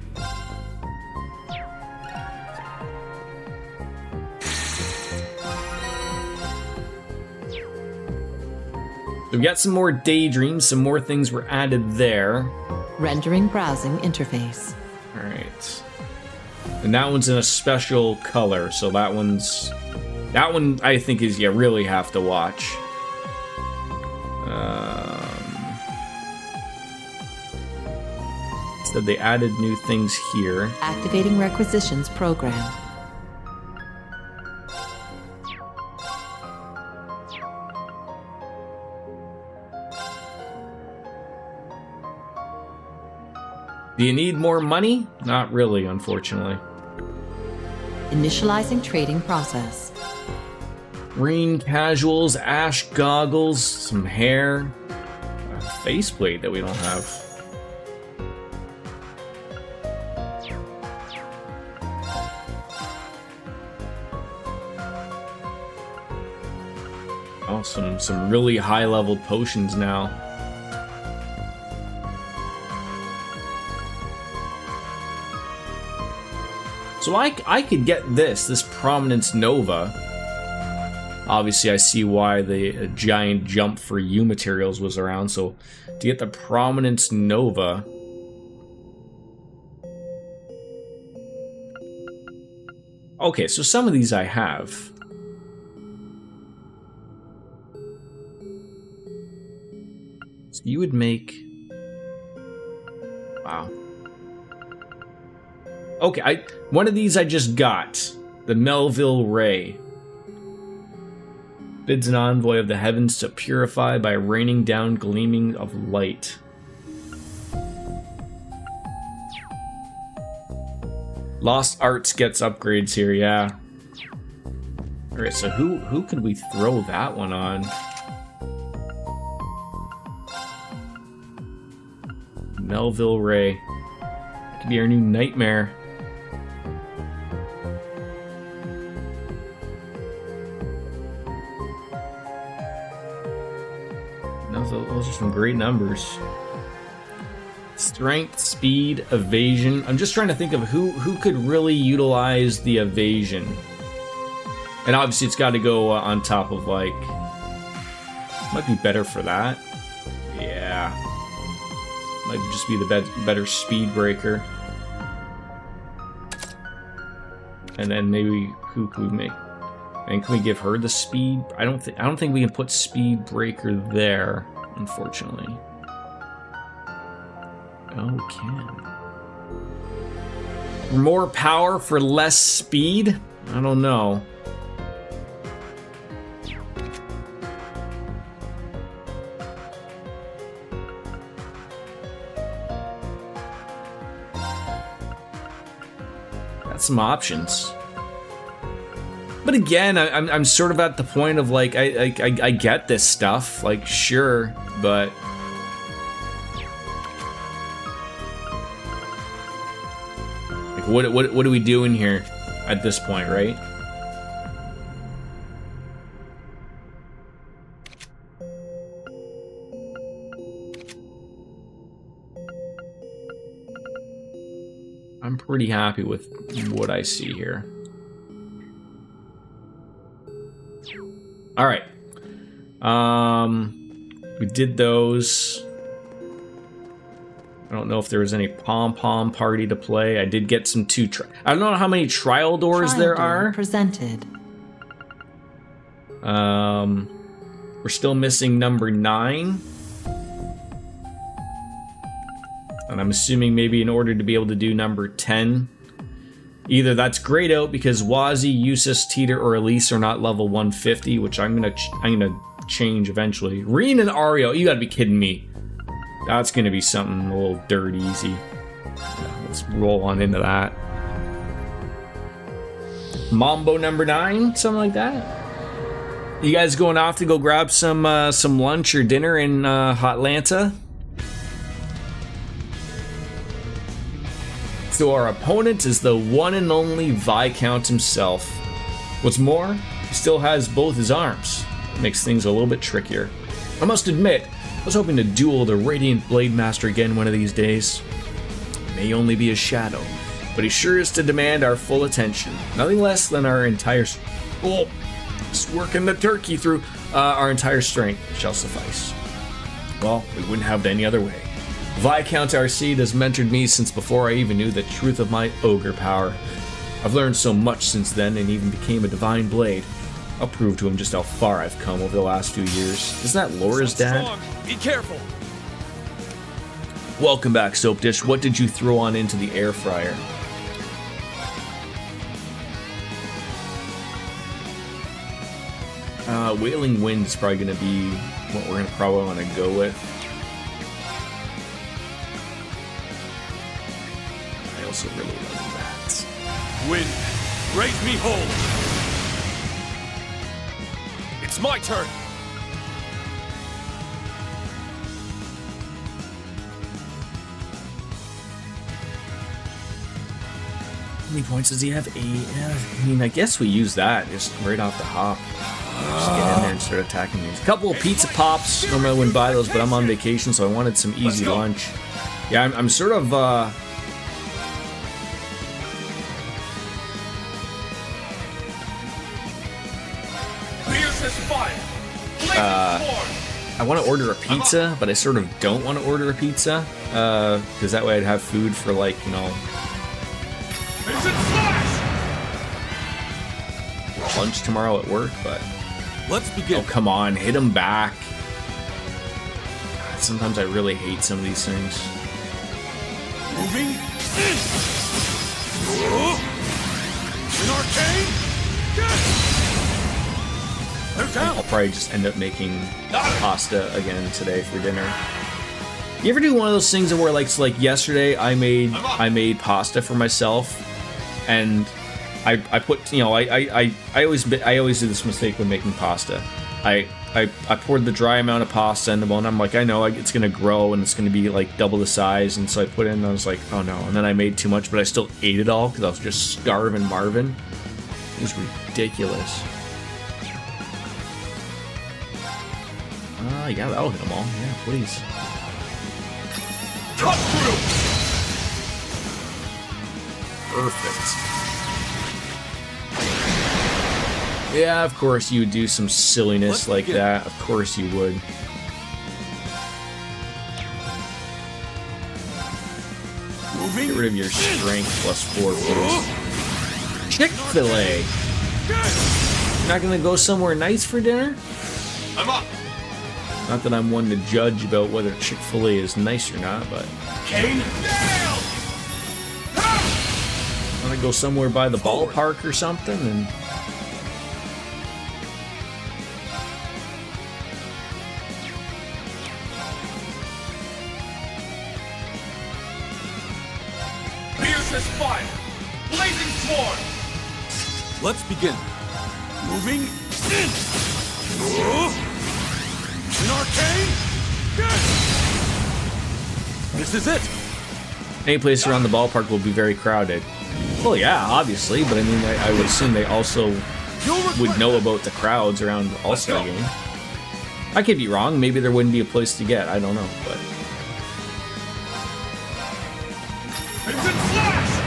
We've got some more daydreams, some more things were added there. Rendering browsing interface. Alright. And that one's in a special color, so that one I think is you really have to watch. So they added new things here. Activating requisitions program. Do you need more money? Not really, unfortunately. Initializing trading process. Green casuals, ash goggles, some hair, a faceplate that we don't have. Oh, some really high-leveled potions now. So I could get this Prominence Nova. Obviously, I see why the giant jump for U materials was around. So, to get the Prominence Nova... Okay, so some of these I have. So you would make... Wow. Okay, one of these I just got. The Melville Ray. Bids an envoy of the heavens to purify by raining down gleaming of light. Lost Arts gets upgrades here, yeah. Alright, so who could we throw that one on? Melville Ray. That could be our new nightmare. Those are some great numbers. Strength, speed, evasion. I'm just trying to think of who could really utilize the evasion. And obviously it's got to go on top of, like... Might be better for that. Yeah. Might just be the better speed breaker. And then maybe who could we make? And can we give her the speed? I don't think we can put speed breaker there, unfortunately. Oh, can. More power for less speed? I don't know. Got some options. But again, I'm sort of at the point of like I get this stuff, like sure, but like what are we doing here at this point, right? I'm pretty happy with what I see here. All right. We did those. I don't know if there was any pom-pom party to play. I did get some I don't know how many trial doors there are. Presented. We're still missing number 9. And I'm assuming maybe in order to be able to do number 10, either that's grayed out because Wazi, Eustace, Teeter, or Elise are not level 150, which I'm gonna change eventually. Reen and Ario, you gotta be kidding me. That's gonna be something a little dirt easy. Yeah, let's roll on into that. Mambo number 9, something like that. You guys going off to go grab some lunch or dinner in Hotlanta? So our opponent is the one and only Viscount himself. What's more, he still has both his arms. It makes things a little bit trickier. I must admit, I was hoping to duel the Radiant Blade Master again one of these days. It may only be a shadow, but he sure is to demand our full attention. Nothing less than our entire... Oh, just working the turkey through our entire strength shall suffice. Well, we wouldn't have it any other way. Viscount Arcide has mentored me since before I even knew the truth of my ogre power. I've learned so much since then and even became a divine blade. I'll prove to him just how far I've come over the last few years. Isn't that Laura's dad? Be careful. Welcome back, Soap Dish. What did you throw on into the air fryer? Wailing Wind is probably going to be what we're going to probably want to go with. I also really love that. Wind, raise me whole. It's my turn. How many points does he have? 8? I mean, I guess we use that just right off the hop. Just get in there and start attacking these. A couple of pizza pops. Normally I wouldn't buy those, but I'm on vacation, so I wanted some easy lunch. Yeah, I'm sort of Fiercest fire. Blazing sword. I want to order a pizza, but I sort of don't want to order a pizza, because that way I'd have food for, like, you know, Instant slash. lunch tomorrow at work, but... Let's begin. Oh, come on, hit him back. Sometimes I really hate some of these things. Moving in. An arcane. They're down. I'll probably just end up making pasta again today for dinner. You ever do one of those things where, like, so like yesterday I made pasta for myself, and I put, you know, I always do this mistake when making pasta. I poured the dry amount of pasta in the bowl, and I'm like, I know it's gonna grow and it's gonna be like double the size, and so I put it in and I was like, oh no, and then I made too much, but I still ate it all because I was just starving Marvin. It was ridiculous. Yeah, that'll hit them all. Yeah, please. Cut through. Perfect. Yeah, of course you would do some silliness like that. Of course you would. Moving. Get rid of your strength +4, please. Chick-fil-A. You're not gonna go somewhere nice for dinner? I'm up. Not that I'm one to judge about whether Chick-fil-A is nice or not, but Kane. Down. wanna go somewhere by the ballpark or something and Fiercest fire. Blazing sword. Let's begin. Moving in. An arcane. This is it. any place around the ballpark will be very crowded. Well, yeah, obviously, but I mean, I would assume they also would know about the crowds around the All-Star game. I could be wrong. Maybe there wouldn't be a place to get. I don't know, but Instant slash.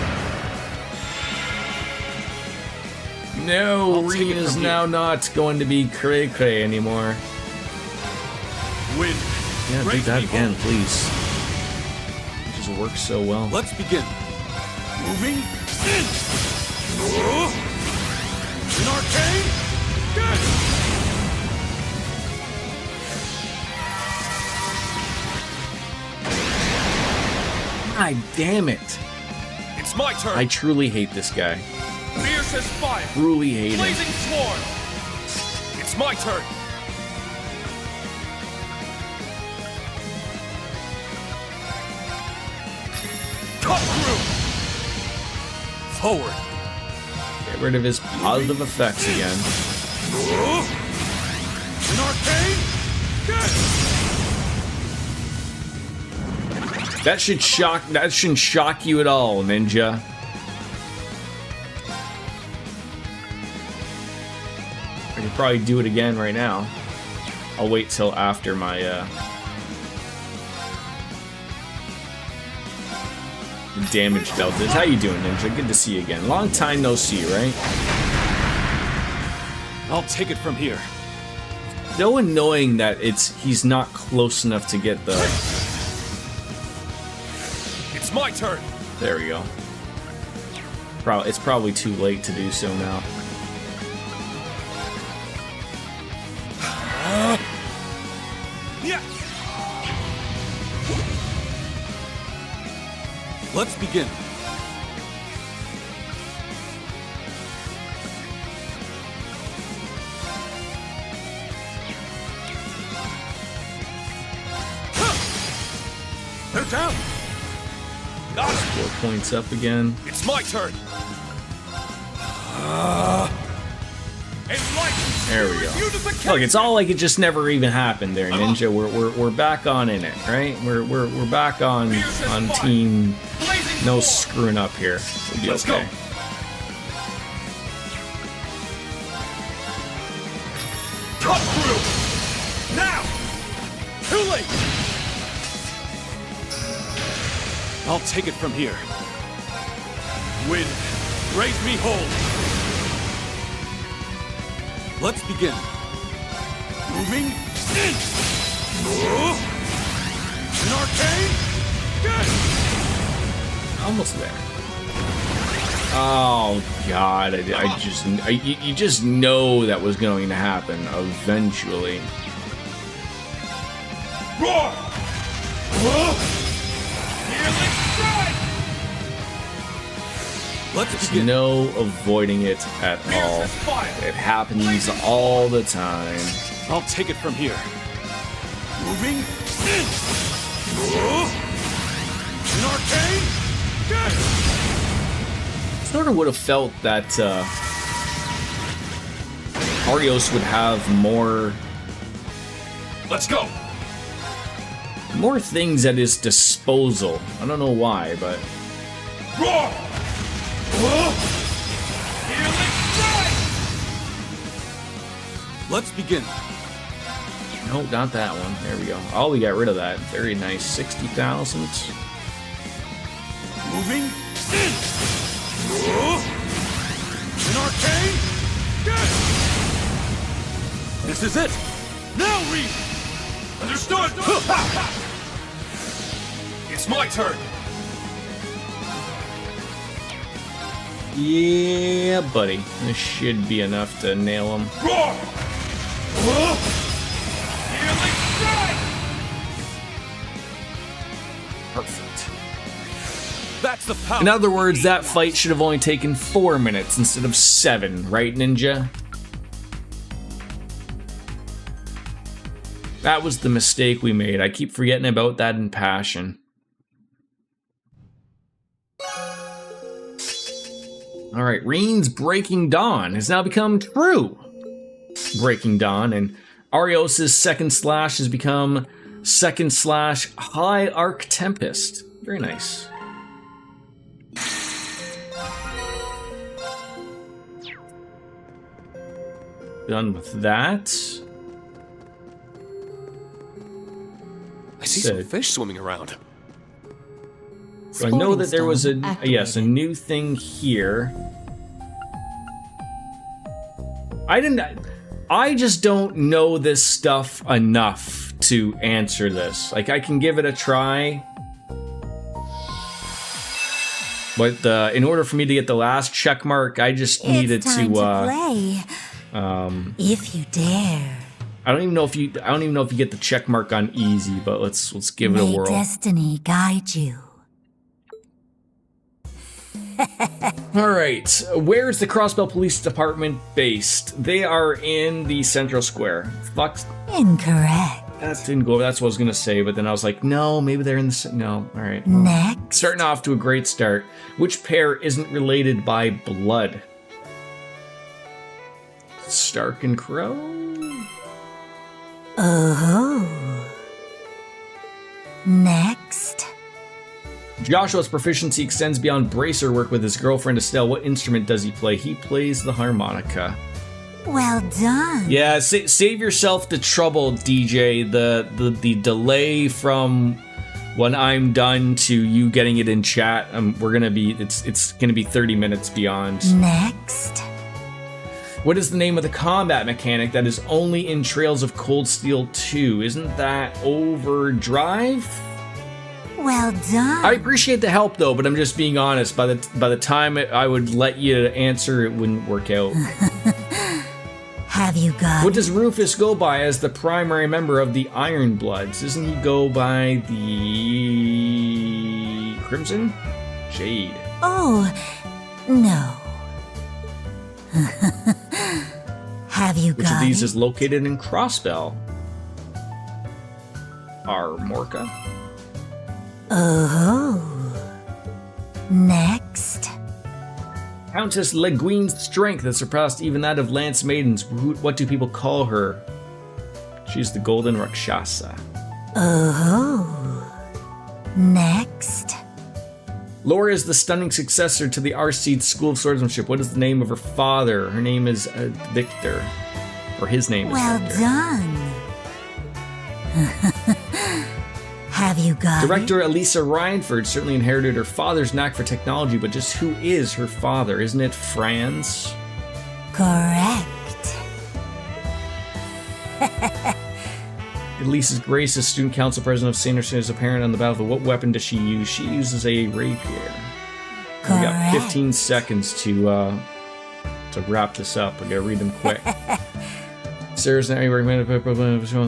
no, I'll take it Arena's from now not going to be cray-cray anymore. Win. Yeah, do Raise that me again, home. please. It just works so well. Let's begin. Moving in. An arcane. God damn it. It's my turn. I truly hate this guy. Fiercest fire. Truly hate him. Blazing sword. It's my turn. Cut through. Forward. Get rid of his positive effects again. An arcane. That shouldn't shock you at all, Ninja. I could probably do it again right now. I'll wait till after my damage dealt is. How you doing, Ninja? Good to see you again. Long time no see, right? I'll take it from here. So annoying that he's not close enough to get the... It's my turn. There we go. It's probably too late to do so now. Yeah. Let's begin. They're down. Got it. 4 points up again. It's my turn. Enlighten. There we go. You to the Look, it's all like it just never even happened there, Ninja. We're back on in it, right? We're back on team. No screwing up here. We'll be Let's okay. go. Cut through. Now. Too late. I'll take it from here. Wind. Raise me whole. Let's begin. Moving in. An arcane. Almost there. Oh God! You just know that was going to happen eventually. Roar. Healing strike. Let's There's begin. no avoiding it at all. Fierce as fire. It happens all the time. I'll take it from here. Moving in. An arcane. Sort of would have felt that Arios would have more Let's go. things at his disposal. I don't know why, but Roar. Healing strike. Let's begin. no, not that one. There we go. Oh, we got rid of that. Very nice. 60,000. Moving in. An arcane. This is it. Now read. Understood. It's my turn. Yeah, buddy. This should be enough to nail him. Roar. Healing strike. Perfect. That's the power. In other words, that fight should have only taken 4 minutes instead of 7, right, Ninja? That was the mistake we made. I keep forgetting about that in Passion. Alright, Reen's Breaking Dawn has now become true. Breaking Dawn, and Arios' second slash has become second slash High Arc Tempest. Very nice. Done with that. I see some fish swimming around. So I know that there was a Sporting yes, a stone new thing here. I just don't know this stuff enough to answer this. Like, I can give it a try. But in order for me to get the last check mark, I just needed it's time to play. If you dare. I don't even know if you get the check mark on easy, but let's give it a May whirl. destiny guide you. All right, where's the Crossbell Police Department based? They are in the Central Square. Fuck, Incorrect. that didn't go. That's what I was gonna say, but then I was like, no, maybe they're in the. No, all right. Next. Starting off to a great start. Which pair isn't related by blood? Stark and Crow. Oh. Next. Joshua's proficiency extends beyond bracer work with his girlfriend Estelle. What instrument does he play? He plays the harmonica. Well done. Yeah, save yourself the trouble, DJ. The delay from when I'm done to you getting it in chat. It's gonna be 30 minutes beyond. Next. What is the name of the combat mechanic that is only in Trails of Cold Steel 2? Isn't that Overdrive? Well done. I appreciate the help though, but I'm just being honest. By the time I would let you answer, it wouldn't work out. Have you got What does Rufus go by as the primary member of the Iron Bloods? Doesn't he go by the Crimson Jade? Oh, no. Have you Which got of these it? is located in Crossbell? Armorca. Oh. Next. Countess Leguine's strength has surpassed even that of Lance Maiden's. What do people call her? She's the Golden Rakshasa. Oh. Next. Laura is the stunning successor to the Arseed School of Swordsmanship. What is the name of her father? Her name is Victor. Or his name is Well Victor. done. Have you got Director Elisa Reinford certainly inherited her father's knack for technology, but just who is her father? Isn't it Franz? it? Correct. Elise's Grace is student council president of St. Ursuna's apparent on the battlefield. What weapon does she use? She uses a rapier. We got 15 seconds to wrap this up. I gotta read them quick. Sarah's now recommended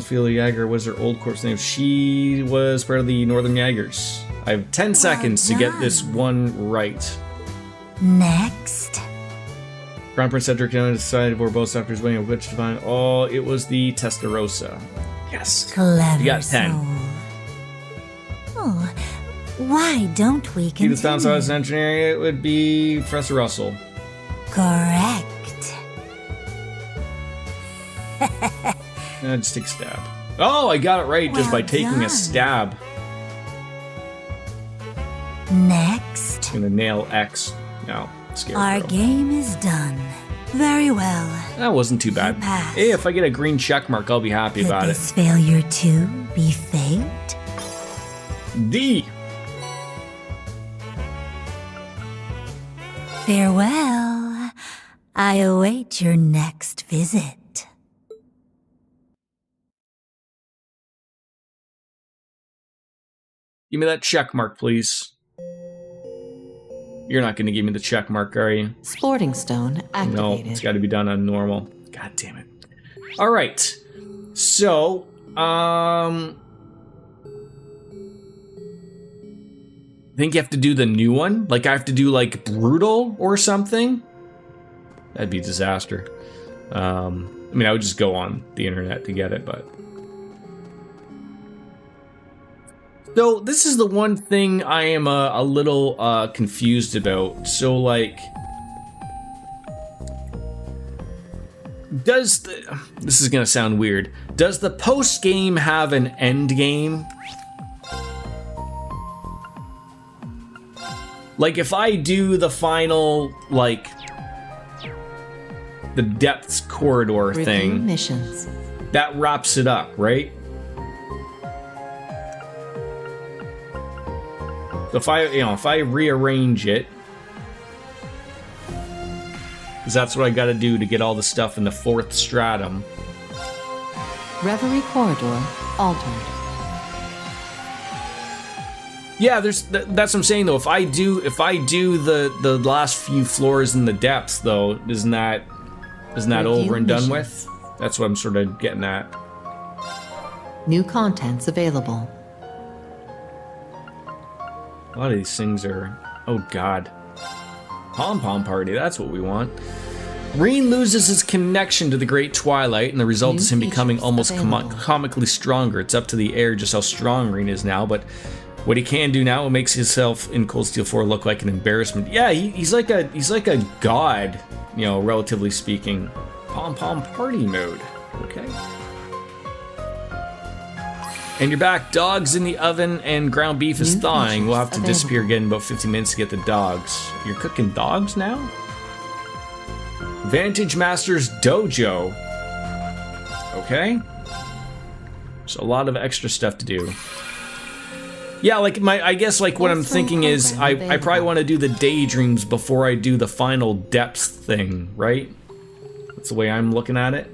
Field Jaeger. What is her old corpse name? She was part of the Northern Jaegers. I have 10 seconds to get this one right. Next. Crown Prince Cedric decided where both doctors waiting which to find. Oh, it was the Testarossa. Yes. Clever. You got 10. Soul. Oh, why don't we continue? He was found as an engineer. It would be Professor Russell. Correct. Just take a stab. Oh, I got it right just by taking a stab. Next. I'm gonna nail X. No, Our game is done. Very well. That wasn't too bad. Hey, if I get a green check mark, I'll be happy about it. Could this failure too be fate? D. Farewell. I await your next visit. Give me that check mark, please. You're not going to give me the check mark, are you? Sporting Stone activated. No, it's got to be done on normal. God damn it. All right. So, I think you have to do the new one. Like, I have to do, like, Brutal or something. That'd be a disaster. I mean, I would just go on the internet to get it, but... So, this is the one thing I am a little confused about. So, like... This is gonna sound weird. Does the post-game have an end game? Like, if I do the final, like... the depths corridor thing... missions. That wraps it up, right? So if I rearrange it, because that's what I got to do to get all the stuff in the 4th stratum. Reverie corridor altered. Yeah, that's what I'm saying though. If I do the last few floors in the depths though, isn't that over and done with? That's what I'm sort of getting at. New contents available. A lot of these things are... Oh, God. Pom-pom party, that's what we want. Reen loses his connection to the Great Twilight, and the result is him becoming almost comically stronger. It's up to the air just how strong Reen is now, but what he can do now, it makes himself in Cold Steel 4 look like an embarrassment. Yeah, he's like a god, you know, relatively speaking. Pom-pom party mode. Okay. And you're back. Dogs in the oven and ground beef is thawing. We'll have to disappear again in about 15 minutes to get the dogs. You're cooking dogs now? Vantage Master's Dojo. Okay. There's a lot of extra stuff to do. Yeah, like I guess like what I'm thinking is I probably want to do the daydreams before I do the final depths thing, right? That's the way I'm looking at it.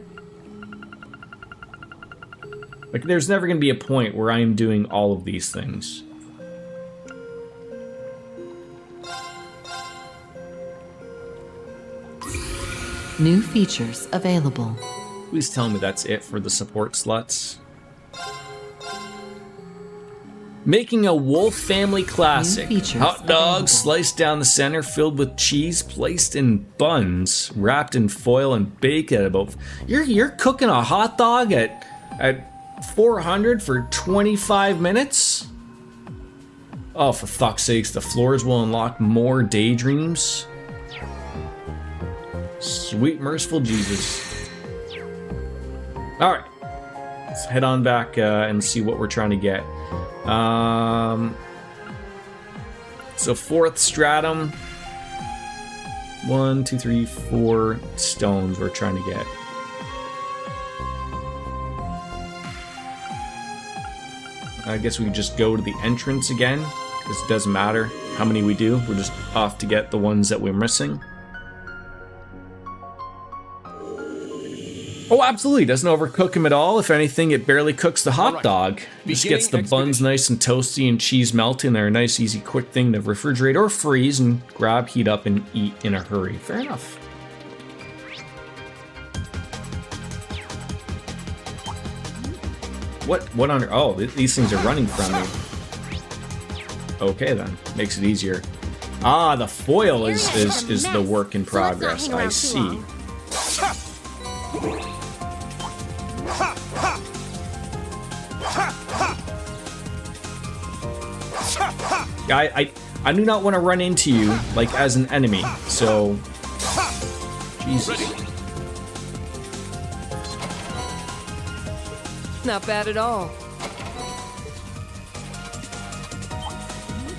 Like, there's never going to be a point where I am doing all of these things. New features available. Please tell me that's it for the support sluts. Making a Wolf Family Classic. Hot dogs sliced down the center, filled with cheese, placed in buns, wrapped in foil and baked at about... You're cooking a hot dog at 400 for 25 minutes? Oh, for fuck's sakes, the floors will unlock more daydreams. Sweet merciful Jesus. Alright. Let's head on back and see what we're trying to get. So 4th stratum. 1, 2, 3, 4 stones we're trying to get. I guess we could just go to the entrance again, because it doesn't matter how many we do. We're just off to get the ones that we're missing. Oh, absolutely. Doesn't overcook him at all. If anything, it barely cooks the hot Alright. dog. Just gets the Beginning buns nice and toasty and cheese melting. They're a nice, easy, quick thing to refrigerate or freeze and grab, heat up, and eat in a hurry. Fair enough. What on... Oh, these things are running from me. Okay, then. Makes it easier. Ah, the foil is the work in progress. I see. I do not want to run into you, like, as an enemy, so... Jesus. Not bad at all.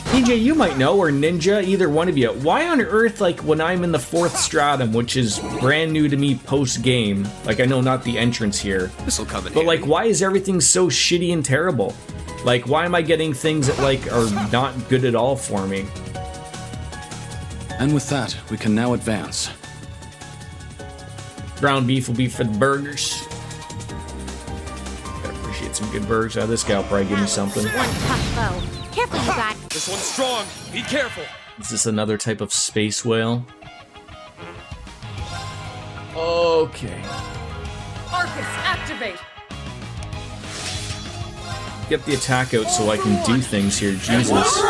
DJ, you might know, or Ninja, either one of you. Why on earth, like, when I'm in the 4th stratum, which is brand new to me post-game, like, I know not the entrance here, This'll come in but, like, handy. why is everything so shitty and terrible? Like, why am I getting things that, like, are not good at all for me? And with that, we can now advance. Ground beef will be for the burgers. Gotta appreciate some good burgers. This guy will probably give me something. One tough foe. Careful, you guys. This one's strong. Be careful. Is this another type of space whale? Okay. Arcus, activate! Get the attack out so I can do things here. Jesus.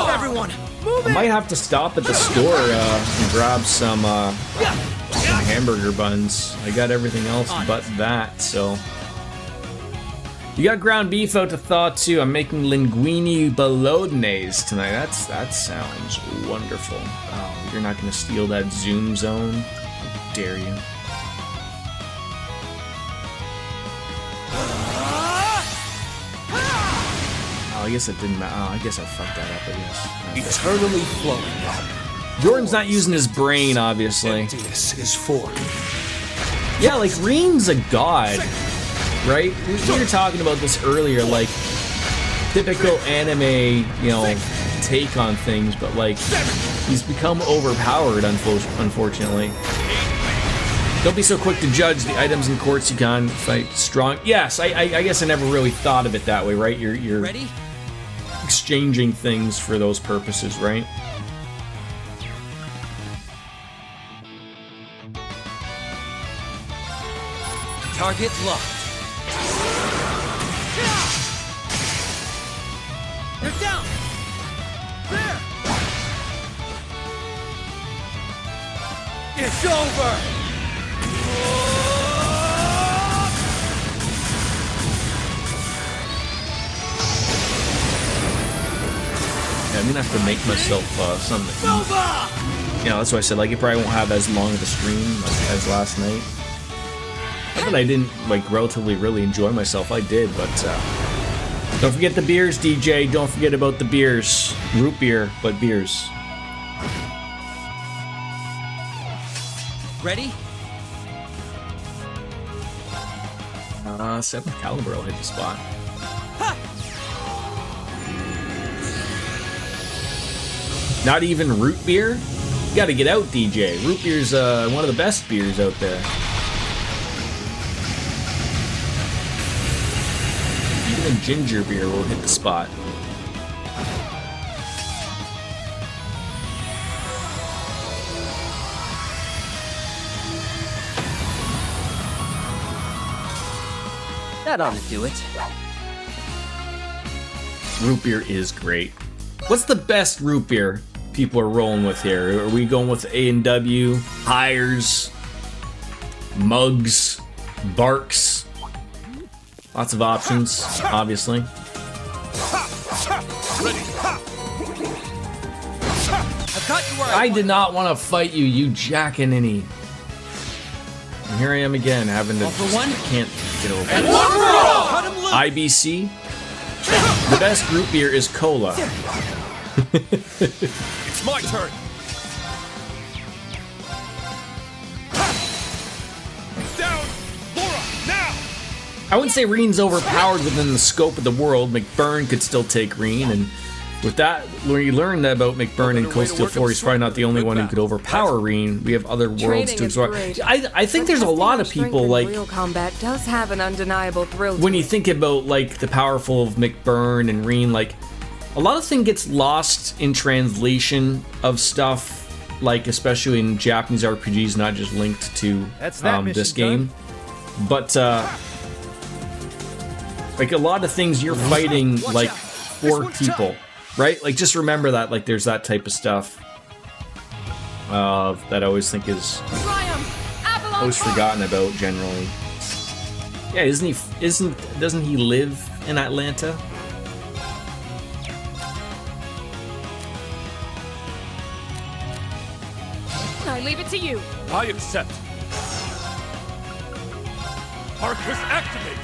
Everyone, I might have to stop at the store and grab some hamburger buns. I got everything else but that, so... You got ground beef out to thaw too. I'm making linguine bolognese tonight. That sounds wonderful. Oh, you're not gonna steal that zoom zone? How dare you? Oh, I guess it didn't matter. Oh, I guess I fucked that up, I guess. Eternally flowing. Jordan's not using his brain, obviously. Emptiness is formed. Yeah, like, Reen's a god, right? We were talking about this earlier, like, typical anime, you know, take on things, but, like, he's become overpowered, unfortunately. Don't be so quick to judge the items in courts you can fight strong. Yes, I guess I never really thought of it that way, right? You're Ready? exchanging things for those purposes, right? Target locked. They're down! There! It's over! Yeah, I'm gonna have to make myself something to eat. You know, that's why I said, like, it probably won't have as long of a stream as last night. Not that I didn't, like, relatively really enjoy myself. I did, but don't forget the beers, DJ. Don't forget about the beers. Root beer, but beers. Ready? 7th caliber will hit the spot. Not even root beer? You gotta get out, DJ. Root beer's one of the best beers out there. Even ginger beer will hit the spot. That ought to do it. Root beer is great. What's the best root beer people are rolling with here? Are we going with A&W, Hires, Mugs, Barks? Lots of options, obviously. I've got you where I did not want to fight you, you jackaninny. And here I am again, having to... All for one? Can't get over And it. one for all! Cut him loose! IBC? The best root beer is cola. It's my turn. Down! Laura, now! I wouldn't say Reen's overpowered within the scope of the world. McBurn could still take Reen, and With that, when you learn about McBurn and Cold Steel 4, he's probably not the only one who could overpower Reen. We have other worlds Training to is explore. great, I think there's a testing lot your of strength people in like real combat does have an undeniable thrill. when to you it. think about like the powerful of McBurn and Reen, like a lot of thing gets lost in translation of stuff, like especially in Japanese RPGs, not just linked to this game. But like a lot of things you're fighting like for people, right? Like just remember that like there's that type of stuff that I always think is always forgotten about generally. Yeah, doesn't he live in Atlanta? I leave it to you. I accept. Arcus activate.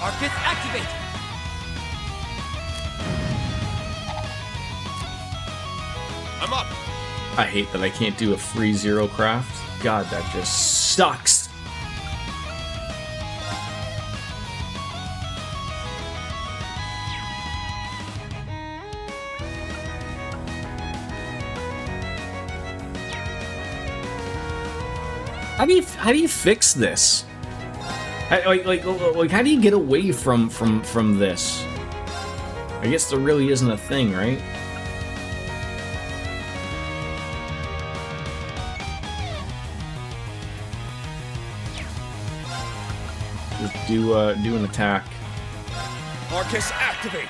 Arcus activate! I'm up. I hate that I can't do a free zero craft. God, that just sucks. How do you fix this? Like how do you get away from this? I guess there really isn't a thing, right? Just do an attack. Arcus activate.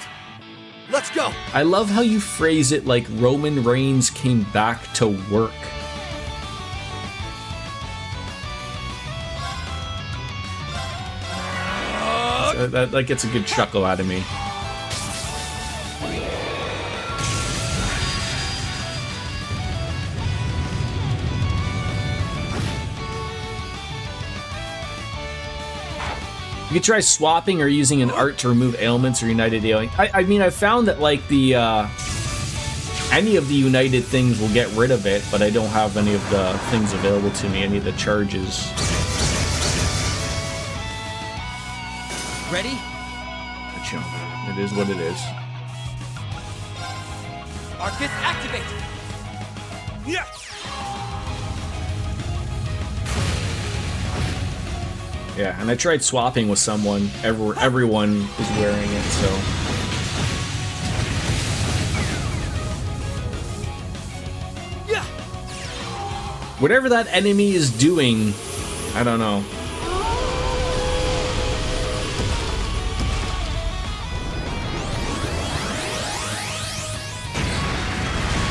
Let's go. I love how you phrase it like Roman Reigns came back to work. That gets a good chuckle out of me. You could try swapping or using an art to remove ailments or united ailing. I mean, I found that like the any of the united things will get rid of it, but I don't have any of the things available to me, any of the charges. Ready? But, you know, it is what it is. Arcus activate! Yeah. Yeah, and I tried swapping with someone. Everyone is wearing it, so. Yeah. Whatever that enemy is doing, I don't know.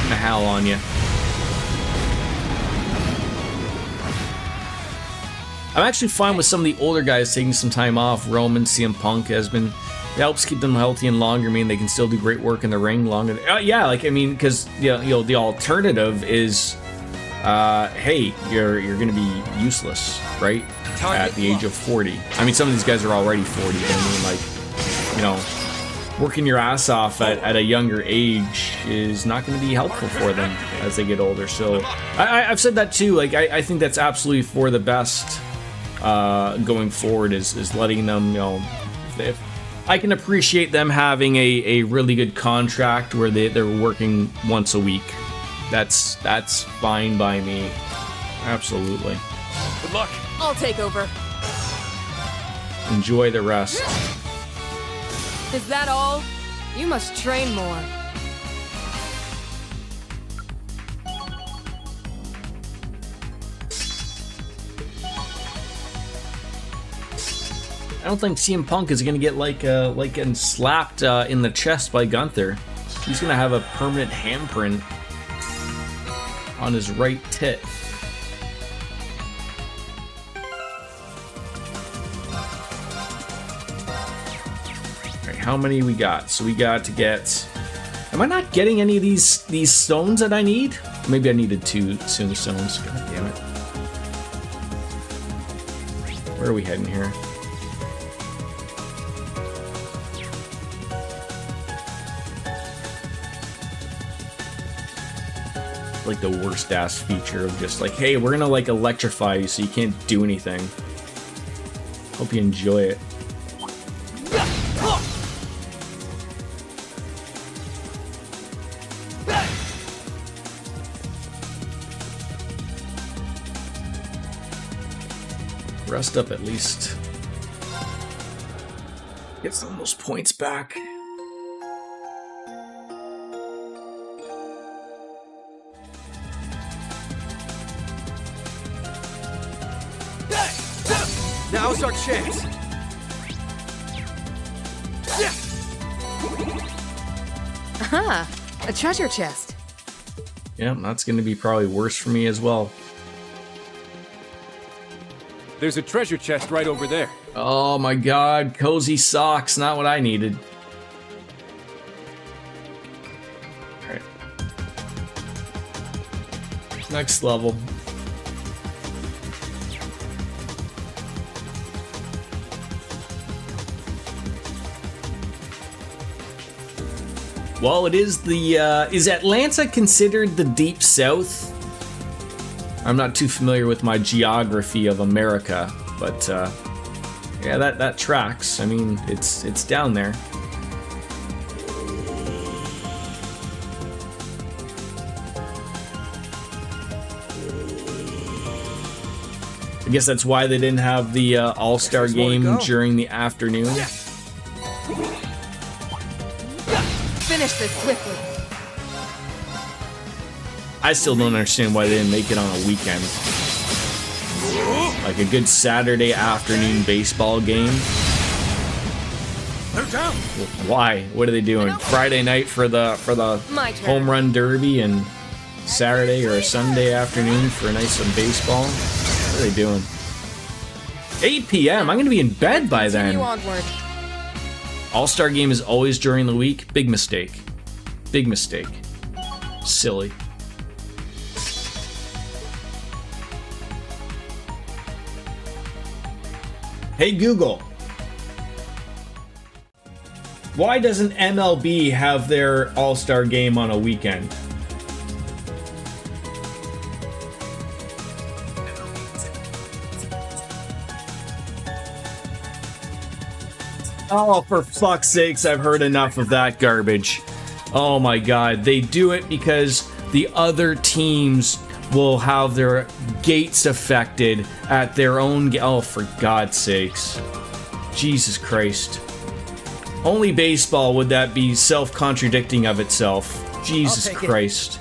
The howl on you. I'm actually fine with some of the older guys taking some time off. Roman, CM Punk has been. It helps keep them healthy and longer. I mean, they can still do great work in the ring longer. Yeah, like I mean, because you know the alternative is, hey, you're gonna be useless, right? At the age of 40. I mean, some of these guys are already 40. But I mean, like, you know, working your ass off at a younger age is not going to be helpful for them as they get older. So I've said that too. Like I think that's absolutely for the best. Going forward is letting them, you know, if I can appreciate them having a really good contract where they're working once a week. That's fine by me. Absolutely. Good luck. I'll take over. Enjoy the rest. Is that all? You must train more. I don't think CM Punk is gonna get like getting slapped in the chest by Gunther. He's gonna have a permanent handprint on his right tit. Alright, how many we got? So we got to get. Am I not getting any of these stones that I need? Maybe I needed 2 stones. God damn it. Where are we heading here? Like the worst ass feature of just like, hey, we're gonna like electrify you so you can't do anything. Hope you enjoy it. Rest up at least. Get some of those points back. Now's our chance. Aha! A treasure chest. Yeah, that's going to be probably worse for me as well. There's a treasure chest right over there. Oh my god, cozy socks, not what I needed. Alright. Next level. Well, it is the, is Atlanta considered the Deep South? I'm not too familiar with my geography of America, but, yeah, that tracks. I mean, it's down there. I guess that's why they didn't have the All-Star game during the afternoon. Finish this swiftly. I still don't understand why they didn't make it on a weekend. Like a good Saturday afternoon baseball game. They're down. Why? What are they doing? Friday night for the My turn. home run derby and Saturday or Sunday afternoon for a nice some baseball? What are they doing? 8 p.m. I'm gonna be in bed by then. Continue onward. All-Star game is always during the week. Big mistake. Big mistake. Silly. Hey Google. Why doesn't MLB have their All-Star game on a weekend? Oh, for fuck's sakes, I've heard enough of that garbage. Oh my god, they do it because the other teams will have their gates affected at their own oh, for God's sakes. Jesus Christ. Only baseball would that be self-contradicting of itself. Jesus Christ.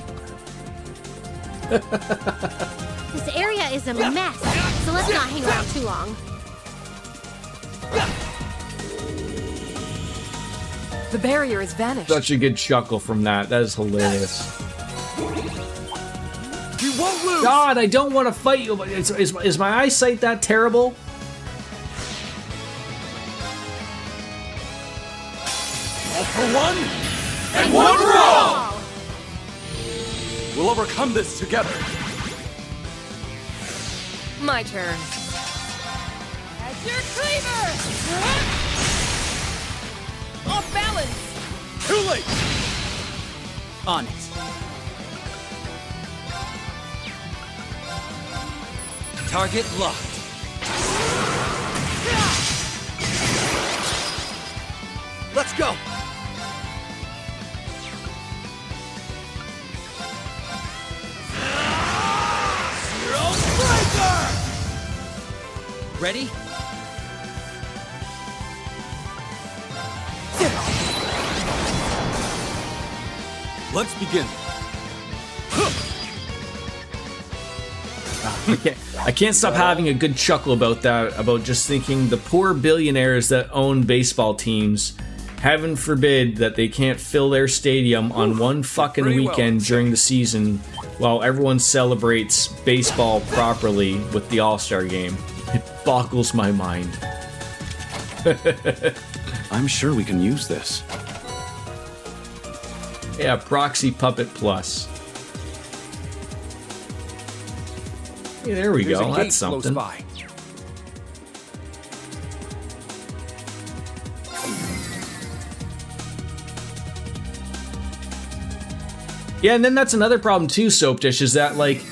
This area is a mess, so let's not hang around too long. The barrier is vanished. Such a good chuckle from that. That is hilarious. You won't lose. God, I don't want to fight you. But is my eyesight that terrible? All for one, and one for all. We'll overcome this together. My turn. As your cleaver! Off balance! Too late. On it. Target locked. Let's go. Zero striker. Ready? Let's begin. I can't stop having a good chuckle about that, about just thinking the poor billionaires that own baseball teams, heaven forbid that they can't fill their stadium on one fucking weekend during the season while everyone celebrates baseball properly with the All-Star game. It boggles my mind. I'm sure we can use this. Yeah, Proxy Puppet Plus. Hey, there we There's go. a That's gate something. close by. Yeah, and then that's another problem too, Soap Dish, is that, like,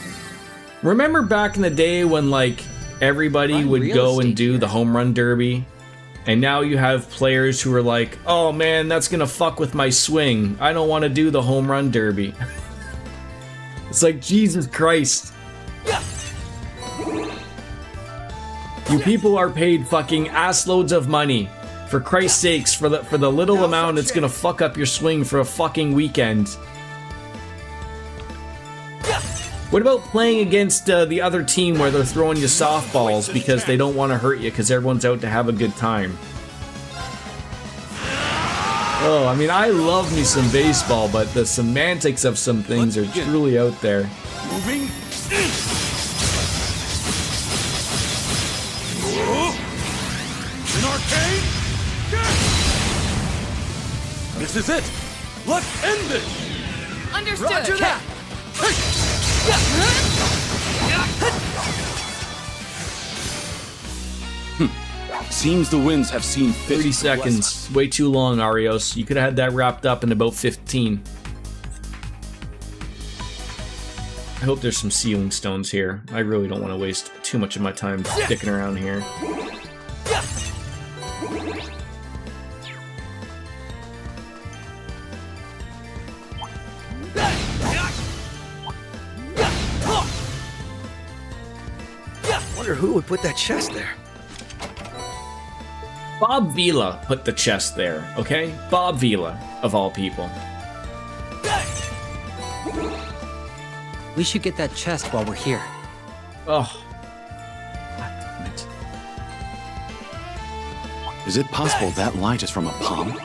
remember back in the day when, like, everybody would real go and estate do here. the home run derby? And now you have players who are like, oh man, that's gonna fuck with my swing. I don't want to do the home run derby. It's like, Jesus Christ. You people are paid fucking ass loads of money. For Christ's sakes, for the little amount it's gonna fuck up your swing for a fucking weekend. What about playing against the other team where they're throwing you softballs because they don't want to hurt you because everyone's out to have a good time? Oh, I mean, I love me some baseball, but the semantics of some things are truly out there. Moving. An arcade. This is it. Let's end this. Understood. Roger that. Seems the winds have seen fit. 30 seconds. Way too long, Arios. You could have had that wrapped up in about 15. I hope there's some sealing stones here. I really don't want to waste too much of my time sticking around here. Wonder who would put that chest there. Bob Vila put the chest there, okay? Bob Vila, of all people. We should get that chest while we're here. Oh. God damn it. Is it possible that light is from a palm?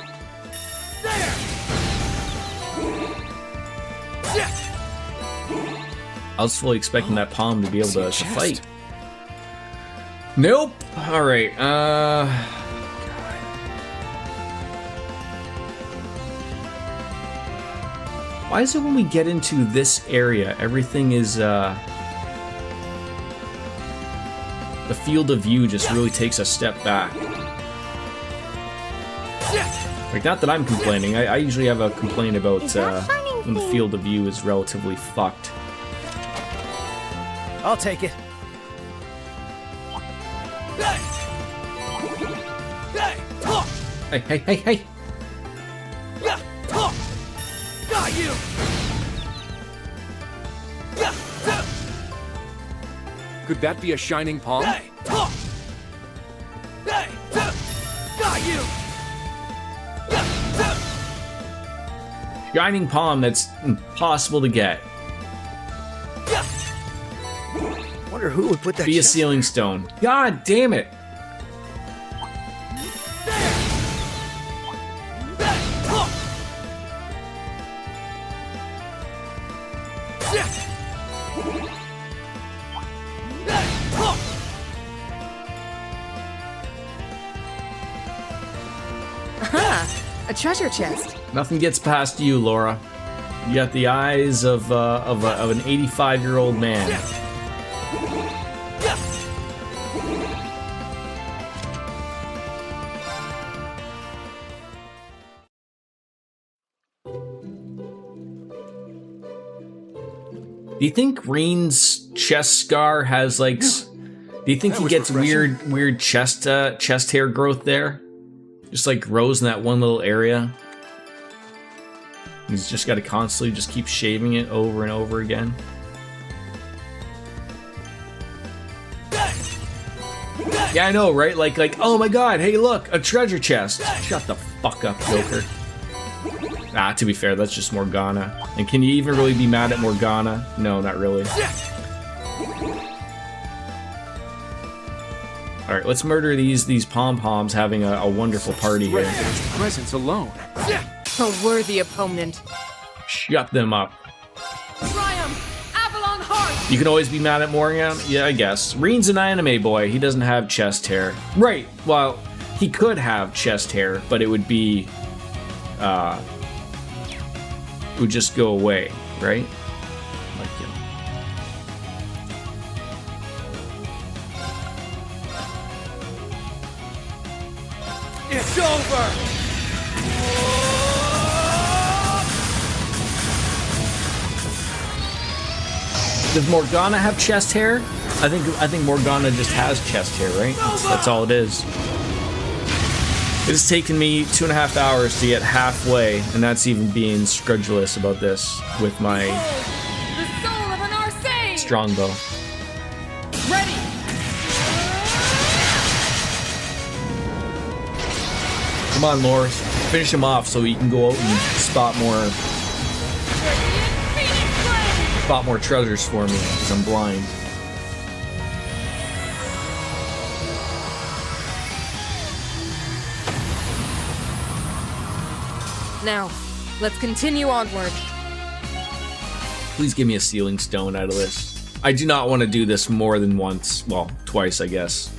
I was fully expecting that palm to be able to fight. Nope. Alright, why is it when we get into this area, everything is, the field of view just really takes a step back? Like, not that I'm complaining, I usually have a complaint about, when the field of view is relatively fucked. I'll take it. Hey, hey, hey, hey! Got you. Could that be a shining palm? Got you. Shining palm that's impossible to get. Wonder who would put that Be a chest sealing stone. God damn it! A treasure chest. Nothing gets past you, Laura. You got the eyes of an 85-year-old man. Do you think Reen's chest scar has like? Do you think he gets weird chest hair growth there? Just like grows in that one little area. He's just got to constantly just keep shaving it over and over again. Yeah, I know, right? Like, oh my god, hey look, a treasure chest. Shut the fuck up, Joker. Ah, to be fair, that's just Morgana. And can you even really be mad at Morgana? No, not really. Alright, let's murder these pom-poms having a wonderful party here. Presence alone. A worthy opponent. Shut them up. Triumph! Avalon Heart! You can always be mad at Morgan? Yeah, I guess. Reen's an anime boy. He doesn't have chest hair. Right, well, he could have chest hair, but it would be... it would just go away, right? Like, you know. It's over. Does Morgana have chest hair? I think Morgana just has chest hair, right? That's all it is. It has taken me 2.5 hours to get halfway, and that's even being scrupulous about this with my The soul of an Arsene! strongbow. Ready! Come on, Loris. Finish him off so he can go out and spot more treasures for me, because I'm blind. Now, let's continue onward. Please give me a sealing stone out of this. I do not want to do this more than once. Well, twice, I guess.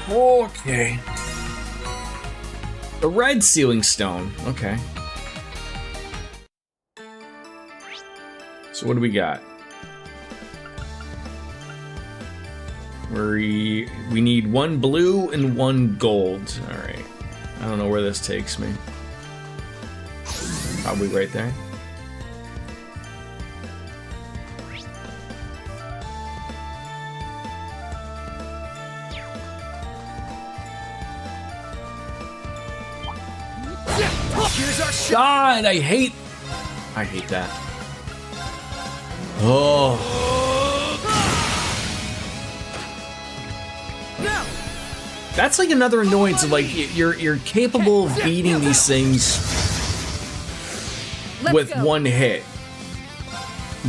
Okay. A red sealing stone. Okay. So what do we got? We need 1 blue and 1 gold. All right. I don't know where this takes me. Probably right there. God, I hate that. Oh. That's like another annoyance of like you're capable of beating these things with 1 hit.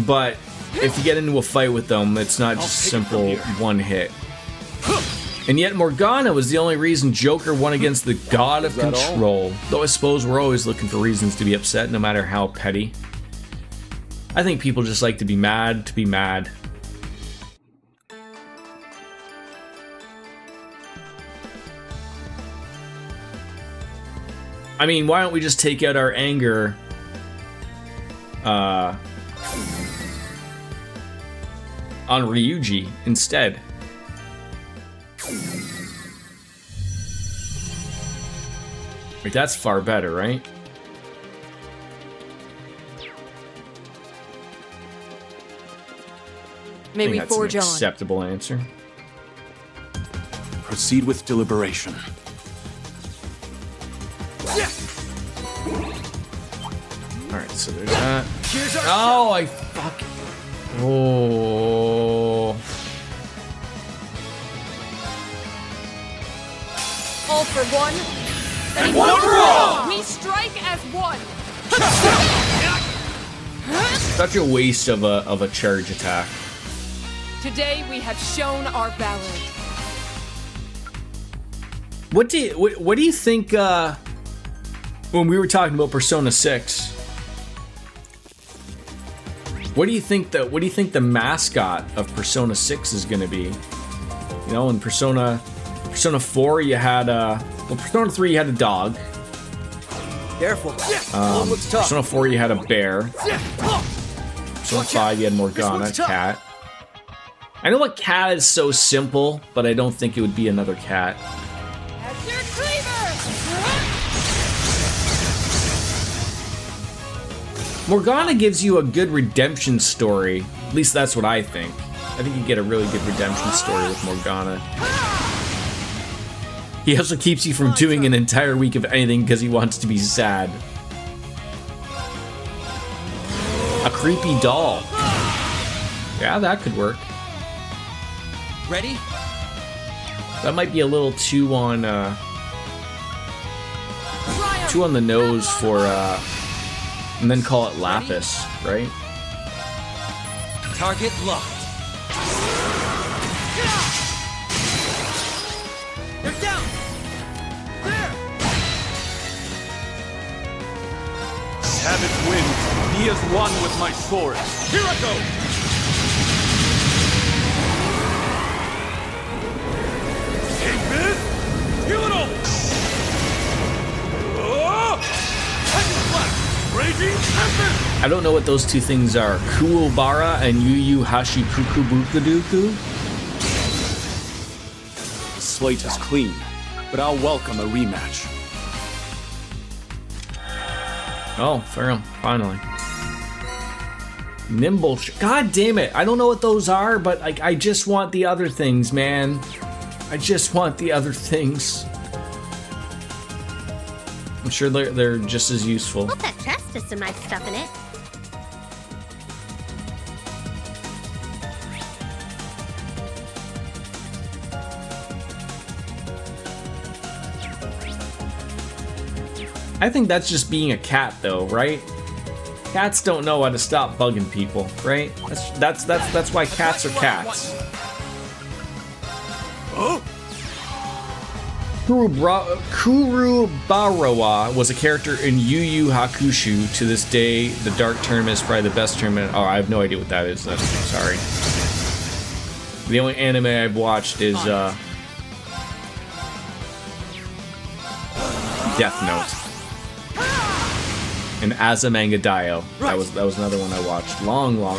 But if you get into a fight with them, it's not just simple 1 hit. And yet Morgana was the only reason Joker won against the God of Control. Though I suppose we're always looking for reasons to be upset, no matter how petty. I think people just like to be mad to be mad. I mean, why don't we just take out our anger on Ryuji instead? Like, that's far better, right? Maybe that's an forge on. acceptable answer. Proceed with deliberation. Alright, so there's that. Oh, I fucking... Oh... All for one. And one for all! We strike as one. Such a waste of a charge attack. Today we have shown our valor. What do you think when we were talking about Persona 6? What do you think the mascot of Persona 6 is going to be? You know, in Persona 4 you had Persona 3 you had a dog. Careful. Looks tough. Persona 4 you had a bear. Persona 5 you had Morgana, cat. I know a cat is so simple, but I don't think it would be another cat. As your cleaver. Morgana gives you a good redemption story. At least that's what I think. I think you get a really good redemption story with Morgana. He also keeps you from doing an entire week of anything because he wants to be sad. A creepy doll. Yeah, that could work. Ready? That might be a little too on the nose for and then call it Lapis, right? Target locked. They're down! There! Savage wind, be as one with my sword. Here I go! Hey, Biz! Heal it all! Oh! Second flash! Raging Tempest! I don't know what those two things are. Kuobara and Yu Yu Hashikukubukuduku? The slate is clean, but I'll welcome a rematch. Oh, fair, finally. Nimble. God damn it! I don't know what those are, but like I just want the other things, man. I just want the other things. I'm sure they're just as useful. Hope that chest has some nice stuff in it. I think that's just being a cat, though, right? Cats don't know how to stop bugging people, right? That's why cats are cats. Kurubarawa was a character in Yu Yu Hakusho. To this day, the Dark Tournament is probably the best tournament. Oh, I have no idea what that is. I'm sorry. The only anime I've watched is Death Note and Azumanga Daioh. That was another one I watched long ago.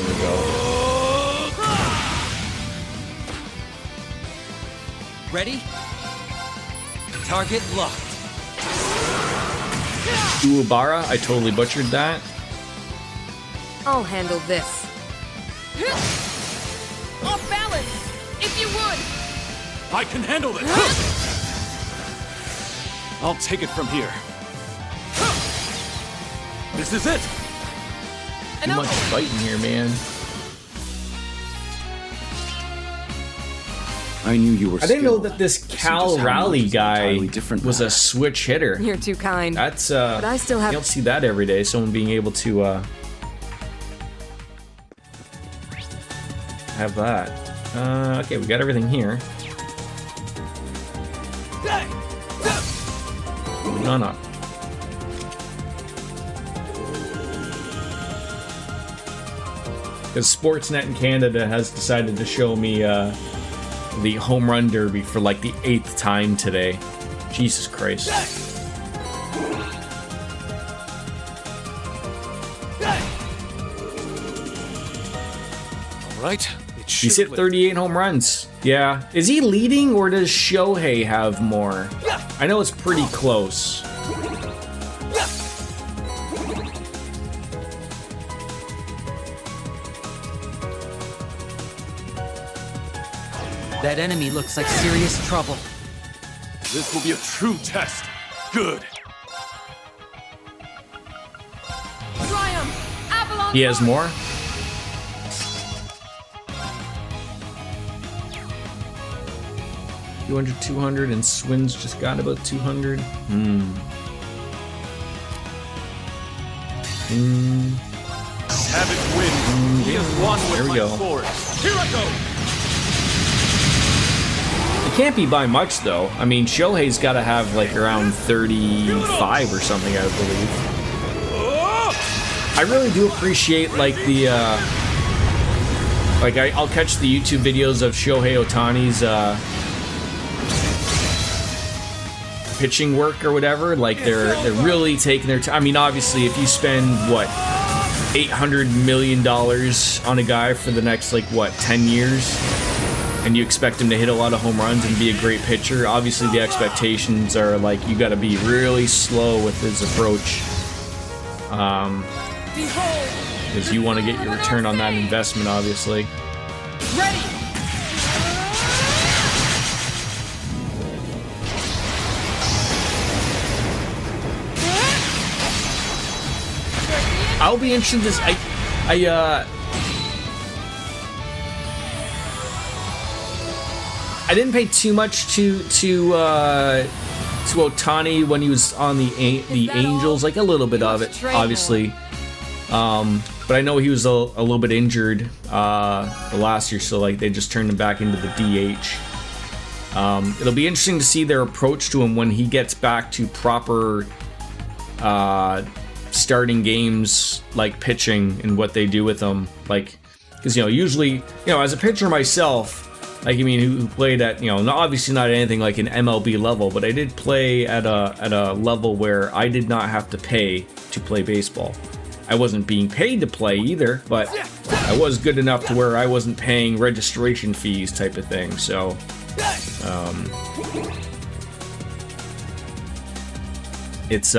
Ready? Target locked. Uebara, I totally butchered that. I'll handle this. Off balance! If you would! I can handle this! I'll take it from here. This is it! Too much fighting here, man. I knew you were. I didn't know that this Cal Raleigh guy was a switch hitter. You're too kind. That's but I still have. You don't see that every day. Someone being able to have that. Okay, we got everything here. Moving on up. Because Sportsnet in Canada has decided to show me the home run derby for like the 8th time today. Jesus Christ. All right. He's hit 38 home runs. Yeah. Is he leading or does Shohei have more? I know it's pretty close. That enemy looks like serious trouble. This will be a true test. Good. Triumph! Avalon! He has more? $200, 200, and Swin's just got about 200. Savage win. He has won with there we go. Force. Here I go. It can't be by much though. I mean, Shohei's got to have like around 35 or something, I believe. I really do appreciate like the I'll catch the YouTube videos of Shohei Ohtani's pitching work or whatever. Like they're really taking their time. I mean, obviously, if you spend what $800 million on a guy for the next 10 years, and you expect him to hit a lot of home runs and be a great pitcher, obviously the expectations are like you got to be really slow with his approach, because you want to get your return on that investment, obviously. Ready! I'll be interested in this. I didn't pay too much to Ohtani when he was on the Angels, like a little bit of it, obviously. But I know he was a little bit injured the last year, so like they just turned him back into the DH. It'll be interesting to see their approach to him when he gets back to proper starting games, like pitching, and what they do with him. Like, because usually, as a pitcher myself, like, I mean, who played at, obviously not anything like an MLB level, but I did play at a level where I did not have to pay to play baseball. I wasn't being paid to play either, but I was good enough to where I wasn't paying registration fees type of thing. So, it's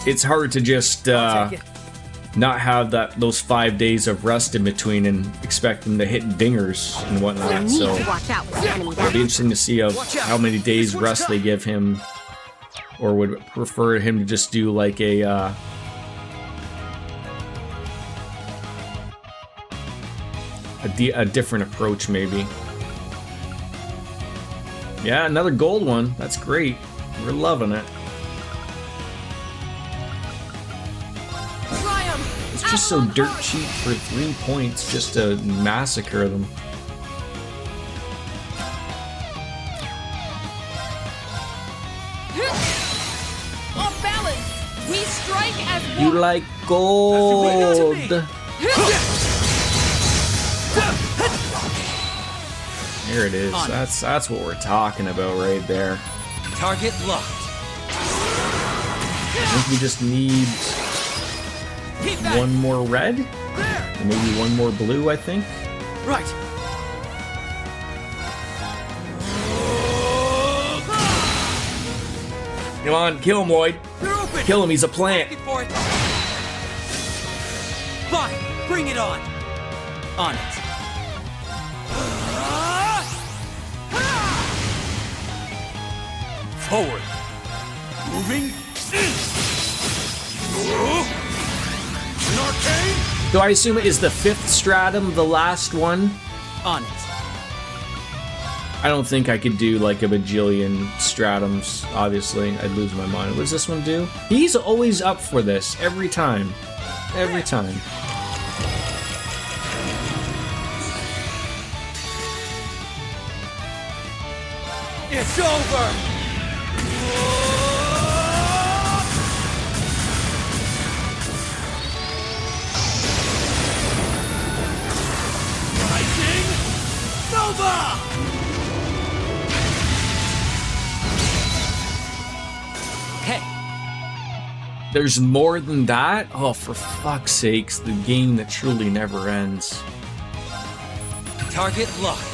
it's hard to just not have those 5 days of rest in between and expect them to hit dingers and whatnot. So it'll be interesting to see how many days rest they give him, or would prefer him to just do like a different approach, maybe. Yeah, another gold one. That's great. We're loving it. just so dirt cheap for 3 points just to massacre them. Off balance. We strike as one. You like gold. There it is. That's what we're talking about right there. Target locked. I think we just need one more red, and maybe one more blue, I think. Right. Come on, kill him, Lloyd. Kill him, he's a plant. Fine, bring it on. On it. Forward. Moving. An arcane. Do I assume it is the 5th stratum, the last one? On it. I don't think I could do like a bajillion stratums, obviously. I'd lose my mind. What does this one do? He's always up for this, every time. Every time. It's over. Rising Nova. Hey. There's more than that? Oh, for fuck's sakes, the game that truly never ends. Target locked.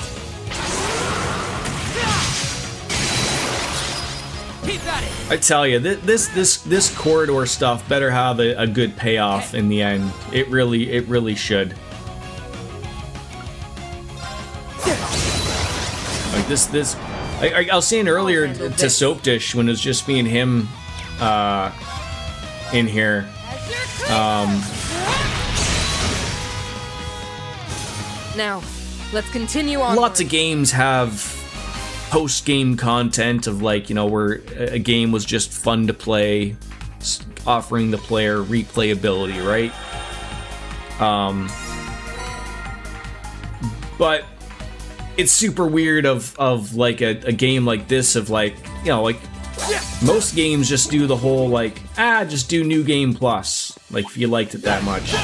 Keep at it. I tell you, this corridor stuff better have a good payoff in the end. It really should. Like this. I was saying earlier to Soap Dish when it was just me and him in here. Now, let's continue on. Lots of games have post-game content of like, you know, where a game was just fun to play, offering the player replayability, right? But it's super weird of like a game like this of like, you know, like most games just do the whole like, just do new game plus, like if you liked it that much.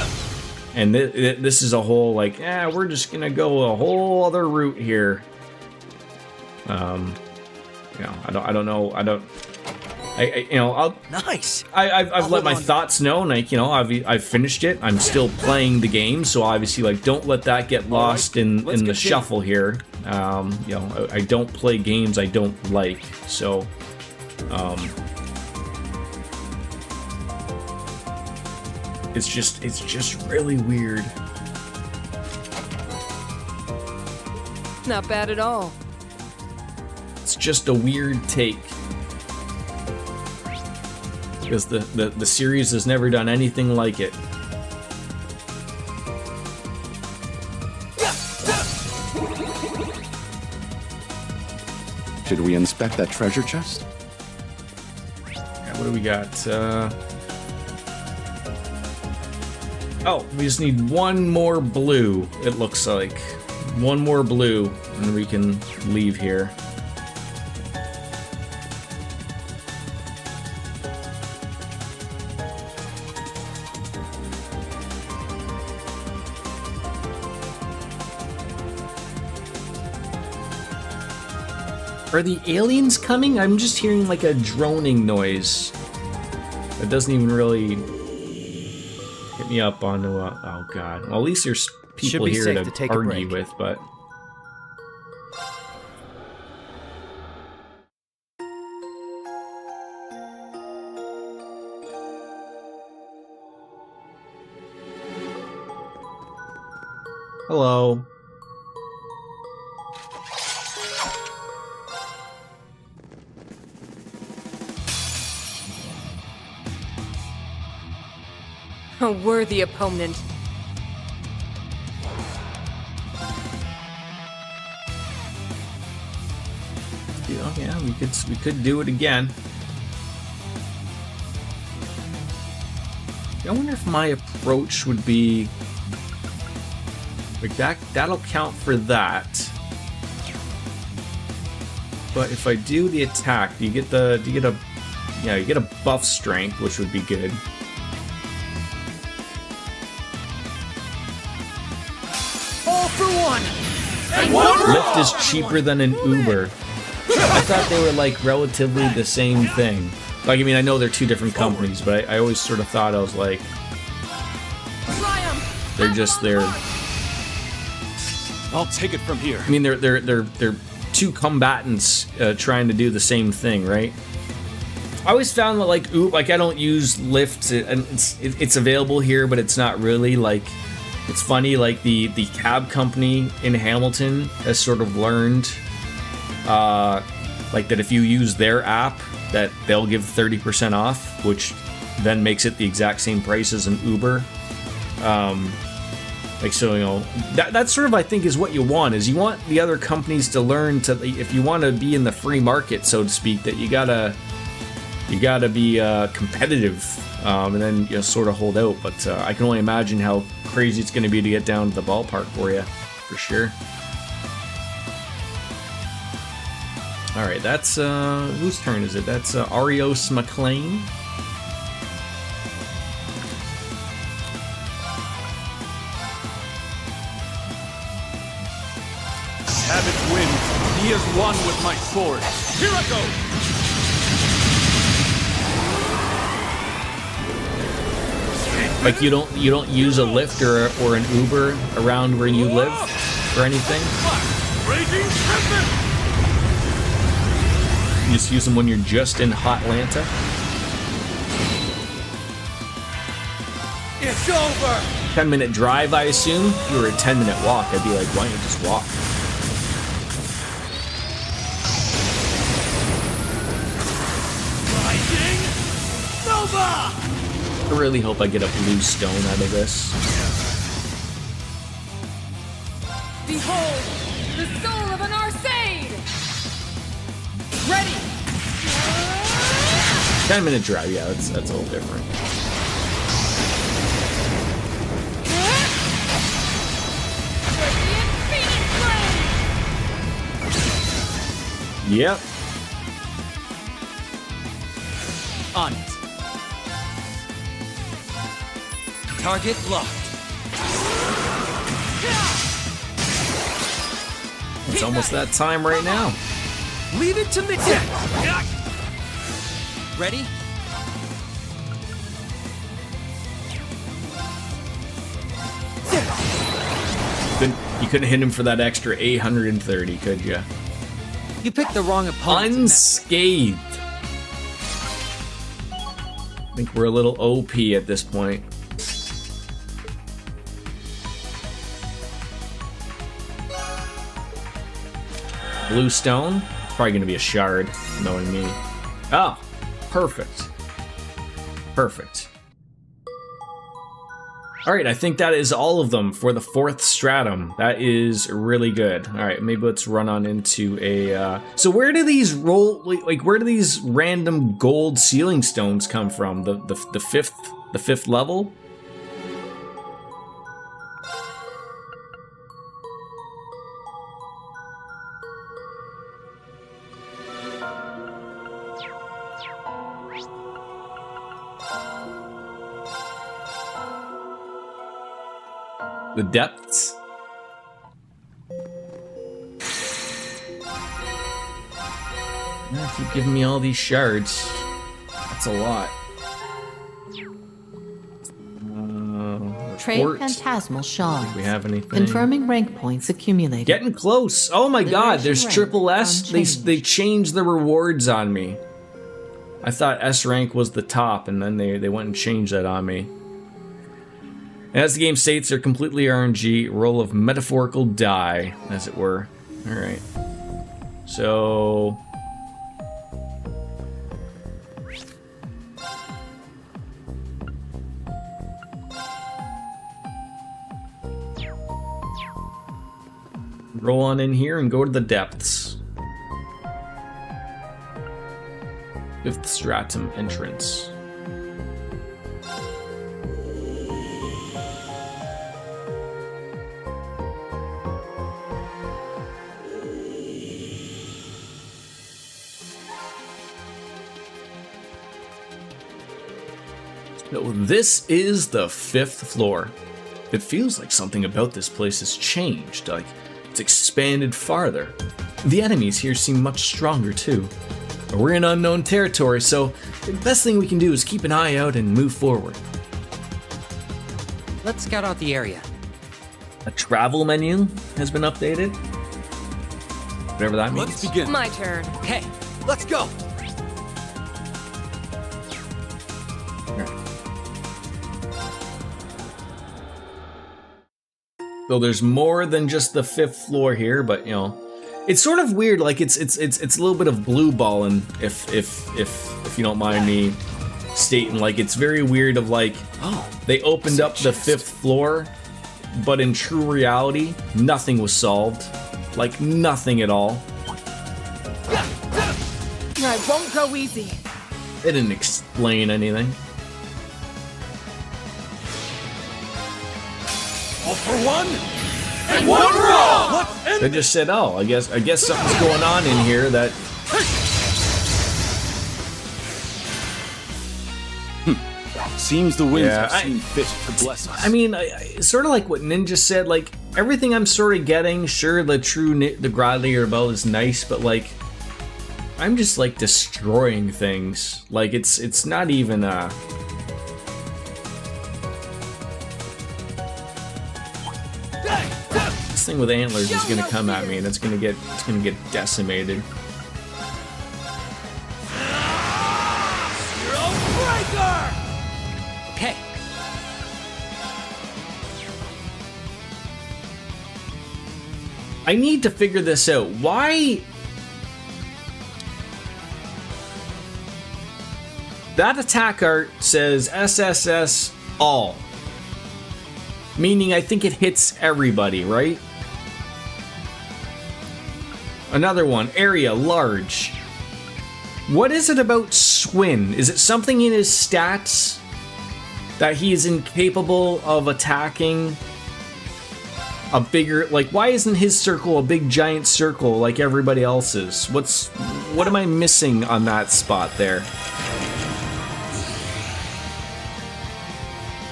And this is a whole like, we're just gonna go a whole other route here. You know, I don't know. Nice. I've let my thoughts known. Like, you know, I've finished it. I'm still playing the game, so obviously, like, don't let that get lost in the shuffle here. You know, I don't play games I don't like, so. It's just really weird. Not bad at all. It's just a weird take. Because the series has never done anything like it. Should we inspect that treasure chest? Yeah, what do we got? Oh, we just need one more blue, it looks like. One more blue, and we can leave here. Are the aliens coming? I'm just hearing like a droning noise. It doesn't even really hit me up on oh god. Well, at least there's people here to argue with, but hello. A worthy opponent. Yeah, we could do it again. I wonder if my approach would be like that. That'll count for that. But if I do the attack, you get a buff strength, which would be good. All for one! And one Lyft is cheaper than an Uber. I thought they were like relatively the same thing. Like, I mean, I know they're two different companies, but I always sort of thought I was like, they're. I'll take it from here. I mean, they're two combatants trying to do the same thing, right? I always found that like I don't use Lyft, and it's available here, but it's not really like. It's funny, like the cab company in Hamilton has sort of learned, like that if you use their app, that they'll give 30% off, which then makes it the exact same price as an Uber. Like, so, you know, that sort of, I think, is what you want, is you want the other companies to learn to, if you want to be in the free market, so to speak, that you gotta be competitive, and then, you know, sort of hold out. But I can only imagine how crazy it's going to be to get down to the ballpark for you, for sure. All right, that's whose turn is it? That's Arios McLean. Savage wins. He has won with my sword. Here I go. Like you don't use a Lyft or an Uber around where you live or anything. Raging Tempest! You just use them when you're just in Hotlanta. It's over! 10-minute drive, I assume. If you were a 10-minute walk, I'd be like, why don't you just walk? Rising Nova! I really hope I get a blue stone out of this. Behold, the soul of an Arcade! Ready! 10-minute drive, yeah, that's a little different. Radiant Phoenix Flame! Yep. On it. Target locked. It's almost that time right now. Leave it to me. Ready? You couldn't hit him for that extra 830, could you? You picked the wrong opponent. Unscathed. I think we're a little OP at this point. Blue stone? Probably gonna be a shard, knowing me. Oh, perfect. Perfect. Alright, I think that is all of them for the 4th stratum. That is really good. Alright, maybe let's run on into a... So where do these where do these random gold ceiling stones come from? The fifth level? The depths. Keep giving me all these shards. That's a lot. Trade phantasmal shards. Do we have anything? Confirming rank points accumulated. Getting close. Oh my god, there's triple S. They changed the rewards on me. I thought S rank was the top, and then they went and changed that on me. As the game states, they're completely RNG, roll of metaphorical die, as it were. Alright. So... roll on in here and go to the depths. 5th stratum entrance. No, this is the 5th floor. It feels like something about this place has changed, like it's expanded farther. The enemies here seem much stronger too. But we're in unknown territory, so the best thing we can do is keep an eye out and move forward. Let's scout out the area. A travel menu has been updated. Whatever that means. Let's begin. My turn. Okay, Let's go. So there's more than just the 5th floor here, but you know, it's sort of weird. Like it's a little bit of blue balling, if you don't mind me stating. Like it's very weird. Of like, oh, they opened up the 5th floor, but in true reality, nothing was solved. Like nothing at all. I won't go easy. They didn't explain anything. All for one, and one for all! Let's end They just said, "Oh, I guess something's going on in here that." Seems the winds Yeah, have seen fit to bless us. I mean, I sort of like what Ninja said. Like everything I'm sort of getting. Sure, the Gradiator Bell is nice, but like, I'm just like destroying things. Like it's not even This thing with antlers is gonna come at me, and it's gonna get decimated. okay. I need to figure this out. Why? That attack art says SSS all. Meaning I think it hits everybody, right? Another one, area large. What is it about Swin? Is it something in his stats that he is incapable of attacking a bigger, like why isn't his circle a big giant circle like everybody else's? What am I missing on that spot there?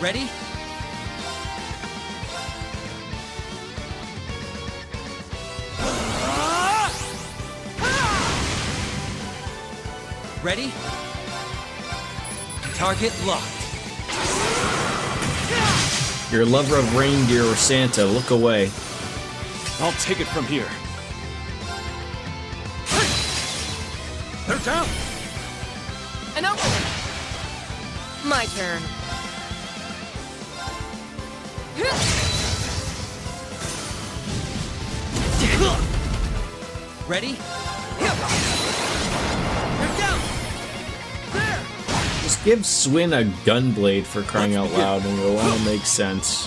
Ready? Ready? Target locked. You're a lover of reindeer or Santa, look away. I'll take it from here. They're down! An opening. My turn. Ready? Just give Swin a gunblade for crying out loud and it'll all make sense.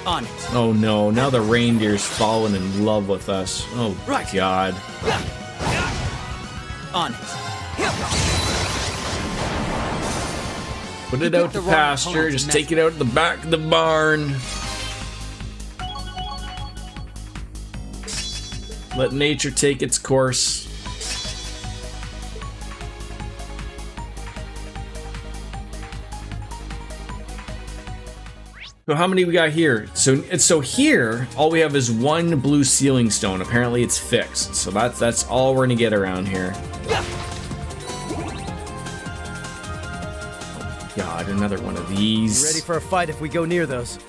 On it. Oh no, now the reindeer's fallen in love with us. Oh god. On it. Put it out to pasture, just take it out the back of the barn. Let nature take its course. So how many we got here? So here, all we have is one blue ceiling stone. Apparently it's fixed. So that's all we're gonna get around here. Oh god, another one of these. Ready for a fight if we go near those.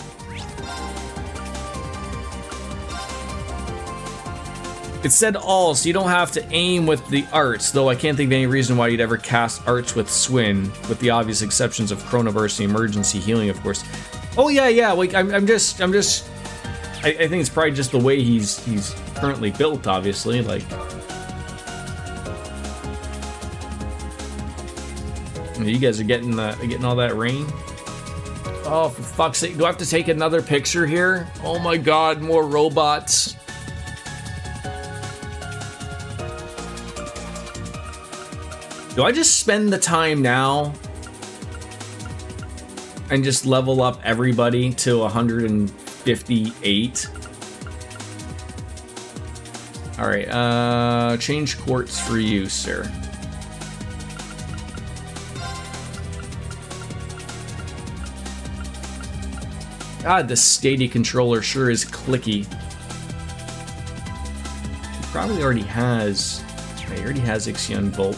It said all, so you don't have to aim with the arts, though I can't think of any reason why you'd ever cast arts with Swin, with the obvious exceptions of Chronoverse and emergency healing, of course. Oh yeah, like I think it's probably just the way he's currently built, obviously, like. You guys are getting all that rain. Oh, for fuck's sake, do I have to take another picture here? Oh my god, more robots. Do I just spend the time now and just level up everybody to 158? Alright, change quartz for you, sir. God, the Stadia controller sure is clicky. He probably already has... He already has Ixion Volt.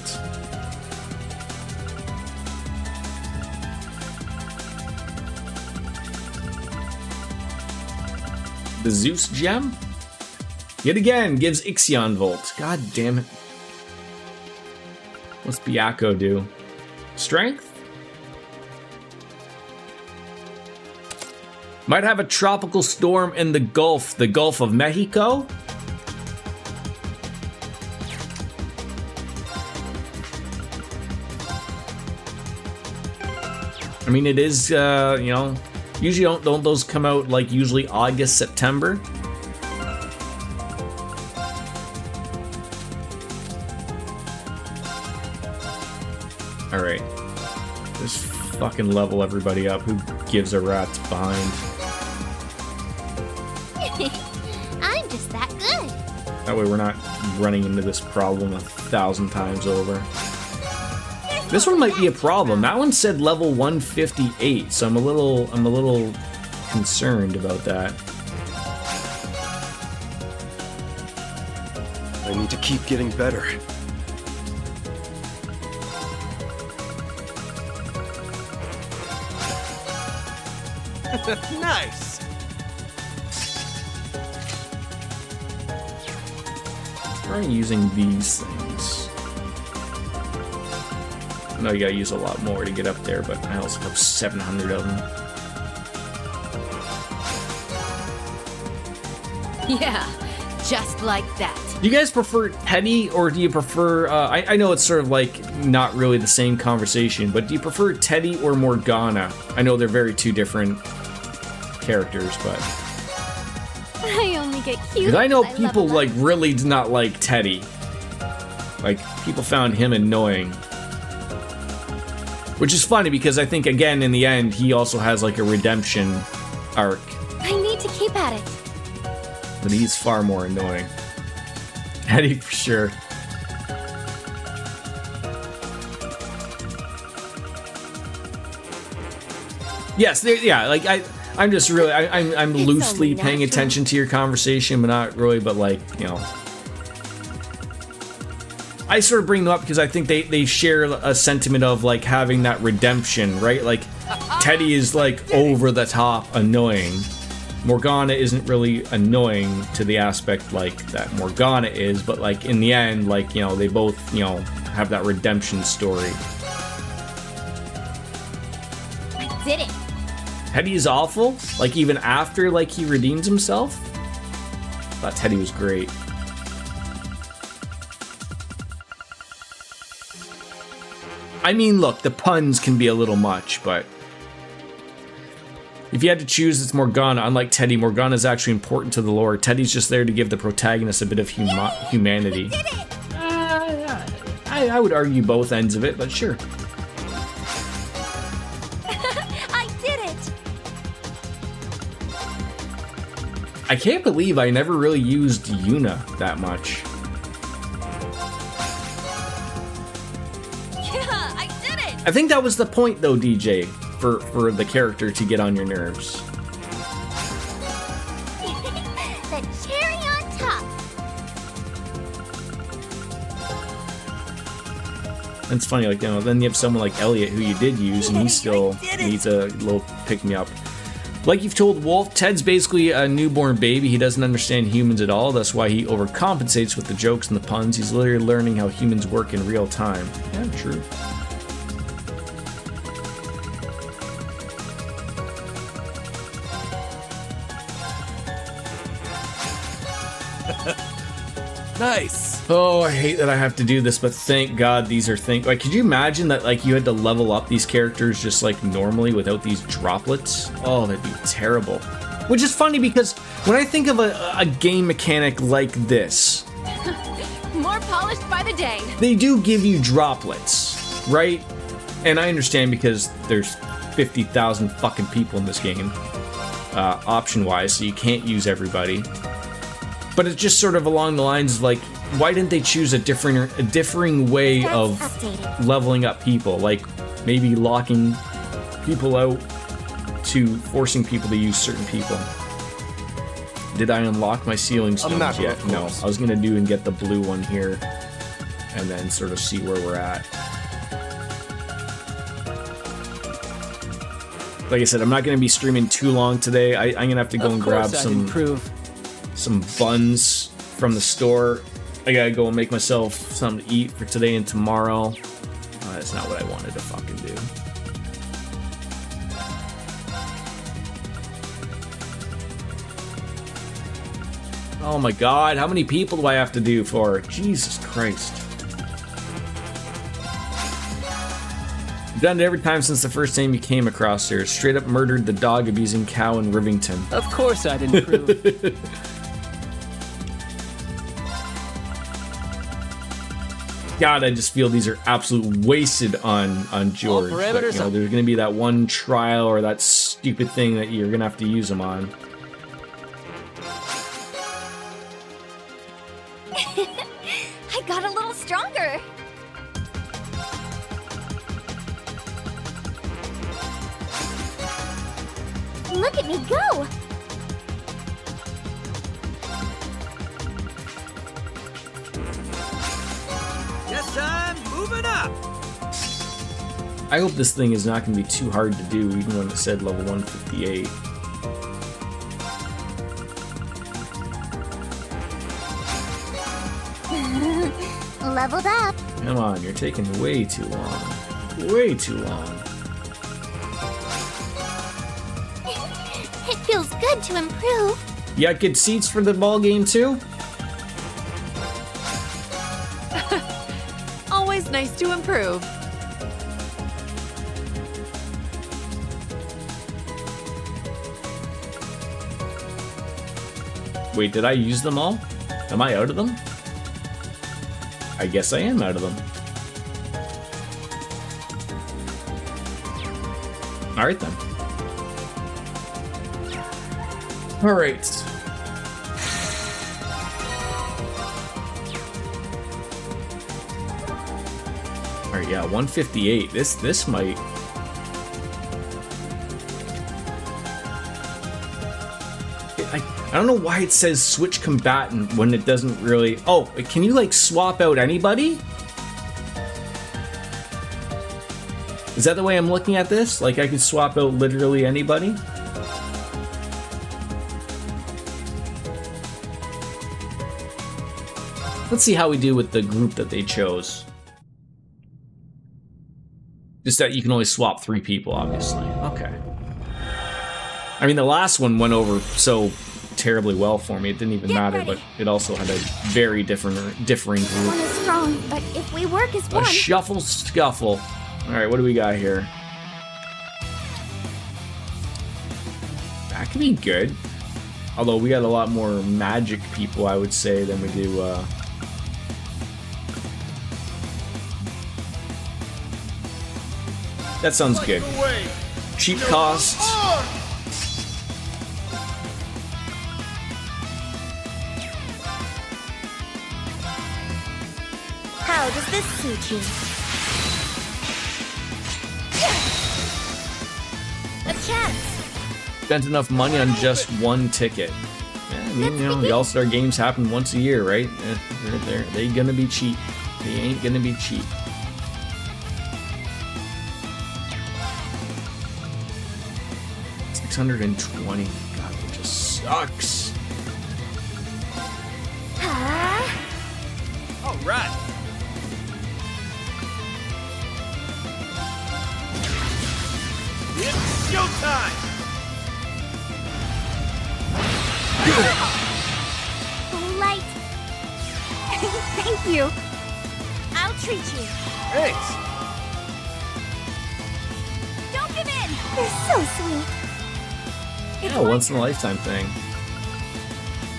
The Zeus Gem? Yet again, gives Ixion Volt. God damn it. What's Byakko do? Strength? Might have a tropical storm in the Gulf of Mexico? I mean, it is, you know, usually don't those come out like usually August, September? All right, just fucking level everybody up. Who gives a rat's behind? I'm just that good. That way we're not running into this problem 1,000 times over. This one might be a problem. That one said level 158, so I'm a little concerned about that. I need to keep getting better. Nice. Try using these things. I know you gotta use a lot more to get up there, but I also have 700 of them. Yeah, just like that. Do you guys prefer Teddy, or do you prefer, I know it's sort of like not really the same conversation, but do you prefer Teddy or Morgana? I know they're very two different characters, but... I only get cute. Because I know people, like, really do not like Teddy. Like, people found him annoying. Which is funny, because I think, again, in the end, he also has, like, a redemption arc. I need to keep at it. But he's far more annoying. Teddy, for sure. Yes, yeah, like, I'm just really, I'm loosely paying attention to your conversation, but not really, but like, you know. I sort of bring them up because I think they share a sentiment of like having that redemption, right? Like, Teddy is like over the top annoying. Morgana isn't really annoying to the aspect like that Morgana is, but like in the end, like, you know, they both, you know, have that redemption story. I did it. Teddy is awful, like even after like he redeems himself. I thought Teddy was great. I mean, look, the puns can be a little much, but if you had to choose, it's Morgana. Unlike Teddy, Morgana is actually important to the lore. Teddy's just there to give the protagonist a bit of humanity. I would argue both ends of it, but sure. I did it. I can't believe I never really used Yuna that much. Yeah, I did it. I think that was the point, though, DJ, for the character to get on your nerves. The cherry on top. It's funny, like, you know, then you have someone like Elliot who you did use, and he still needs a little pick-me-up. Like you've told Wolf, Ted's basically a newborn baby. He doesn't understand humans at all. That's why he overcompensates with the jokes and the puns. He's literally learning how humans work in real time. Yeah, true. Nice. Oh, I hate that I have to do this, but thank God these are things. Like, could you imagine that, like, you had to level up these characters just, like, normally without these droplets? Oh, that'd be terrible. Which is funny because when I think of a game mechanic like this... More polished by the day. They do give you droplets, right? And I understand because there's 50,000 fucking people in this game, option-wise, so you can't use everybody. But it's just sort of along the lines of like, why didn't they choose a differing way of leveling up people? Like maybe locking people out to forcing people to use certain people. Did I unlock my ceiling stones yet? No. I was gonna do and get the blue one here, and then sort of see where we're at. Like I said, I'm not gonna be streaming too long today. I'm gonna have to go and grab some buns from the store. I gotta go and make myself something to eat for today and tomorrow. That's not what I wanted to fucking do. Oh my god, how many people do I have to do for? Jesus Christ. You've done it every time since the first time you came across here. Straight up murdered the dog abusing cow in Rivington. Of course I'd improve. God, I just feel these are absolute wasted on George. But, you know, there's gonna be that one trial or that stupid thing that you're gonna have to use them on. I got a little stronger. Look at me go! Yes, I'm moving up. I hope this thing is not going to be too hard to do, even when it said level 158. Leveled up. Come on, you're taking way too long. Way too long. It feels good to improve. You got good seats for the ball game too? Always nice to improve. Wait, did I use them all? Am I out of them? I guess I am out of them. Alright then. Alright. Alright, yeah, 158. This might... I don't know why it says switch combatant when it doesn't really... Oh, can you, like, swap out anybody? Is that the way I'm looking at this? Like, I could swap out literally anybody? Let's see how we do with the group that they chose. Just that you can only swap 3 people, obviously. Okay. I mean, the last one went over so terribly well for me. It didn't even matter, but it also had a very differing group. One is strong, but if we work as one... A shuffle scuffle. Alright, what do we got here? That could be good. Although we got a lot more magic people, I would say, than we do, That sounds good. Cheap cost. How does this suit you? A chance. Spent enough money on just one ticket. Yeah, I mean, you know, the All-Star Games happen once a year, right? They gonna be cheap. They ain't gonna be cheap. $620. God, it just sucks. All right. It's showtime. Light. Thank you. I'll treat you. Thanks. Don't give in. You're so sweet. Yeah, once in a lifetime thing.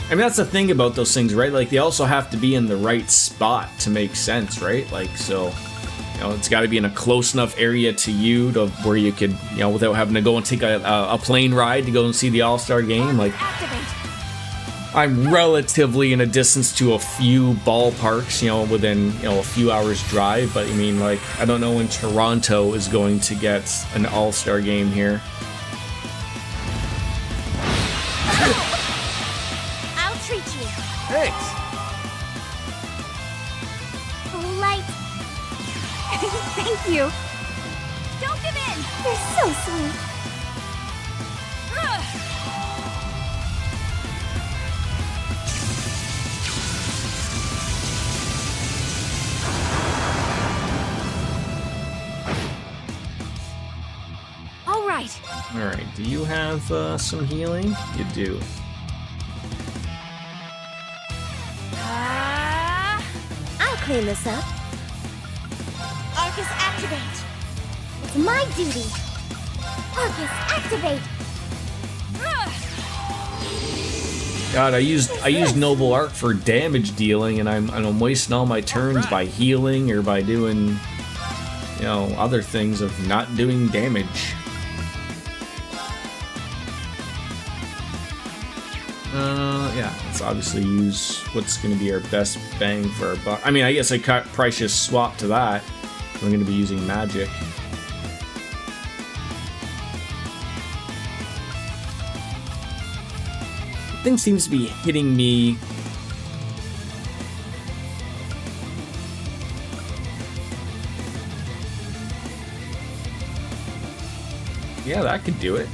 I mean, that's the thing about those things, right? Like, they also have to be in the right spot to make sense, right? Like, so, you know, it's got to be in a close enough area to you to where you could, you know, without having to go and take a plane ride to go and see the All-Star Game. Like, I'm relatively in a distance to a few ballparks, you know, within, you know, a few hours drive. But I mean, like, I don't know when Toronto is going to get an All-Star Game here. Don't give in! You're so sweet. All right. All right. Do you have some healing? You do. I'll clean this up. Arcus activate. It's my duty. Arcus activate. God, I used Noble Arc for damage dealing, and I'm wasting all my turns by healing or by doing, you know, other things of not doing damage. Yeah, let's obviously use what's going to be our best bang for our buck. I mean, I guess I could probably just swap to that. I'm going to be using magic. Thing seems to be hitting me. Yeah, that could do it.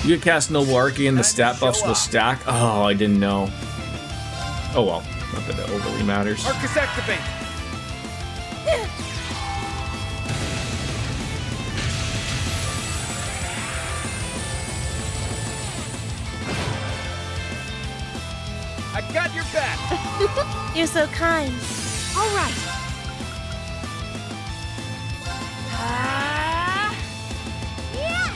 You could cast Noble Archy and the stat buffs will stack. Oh, I didn't know. Oh well, not that it overly matters. Arcus activate. I got your back. You're so kind. All right. Yeah!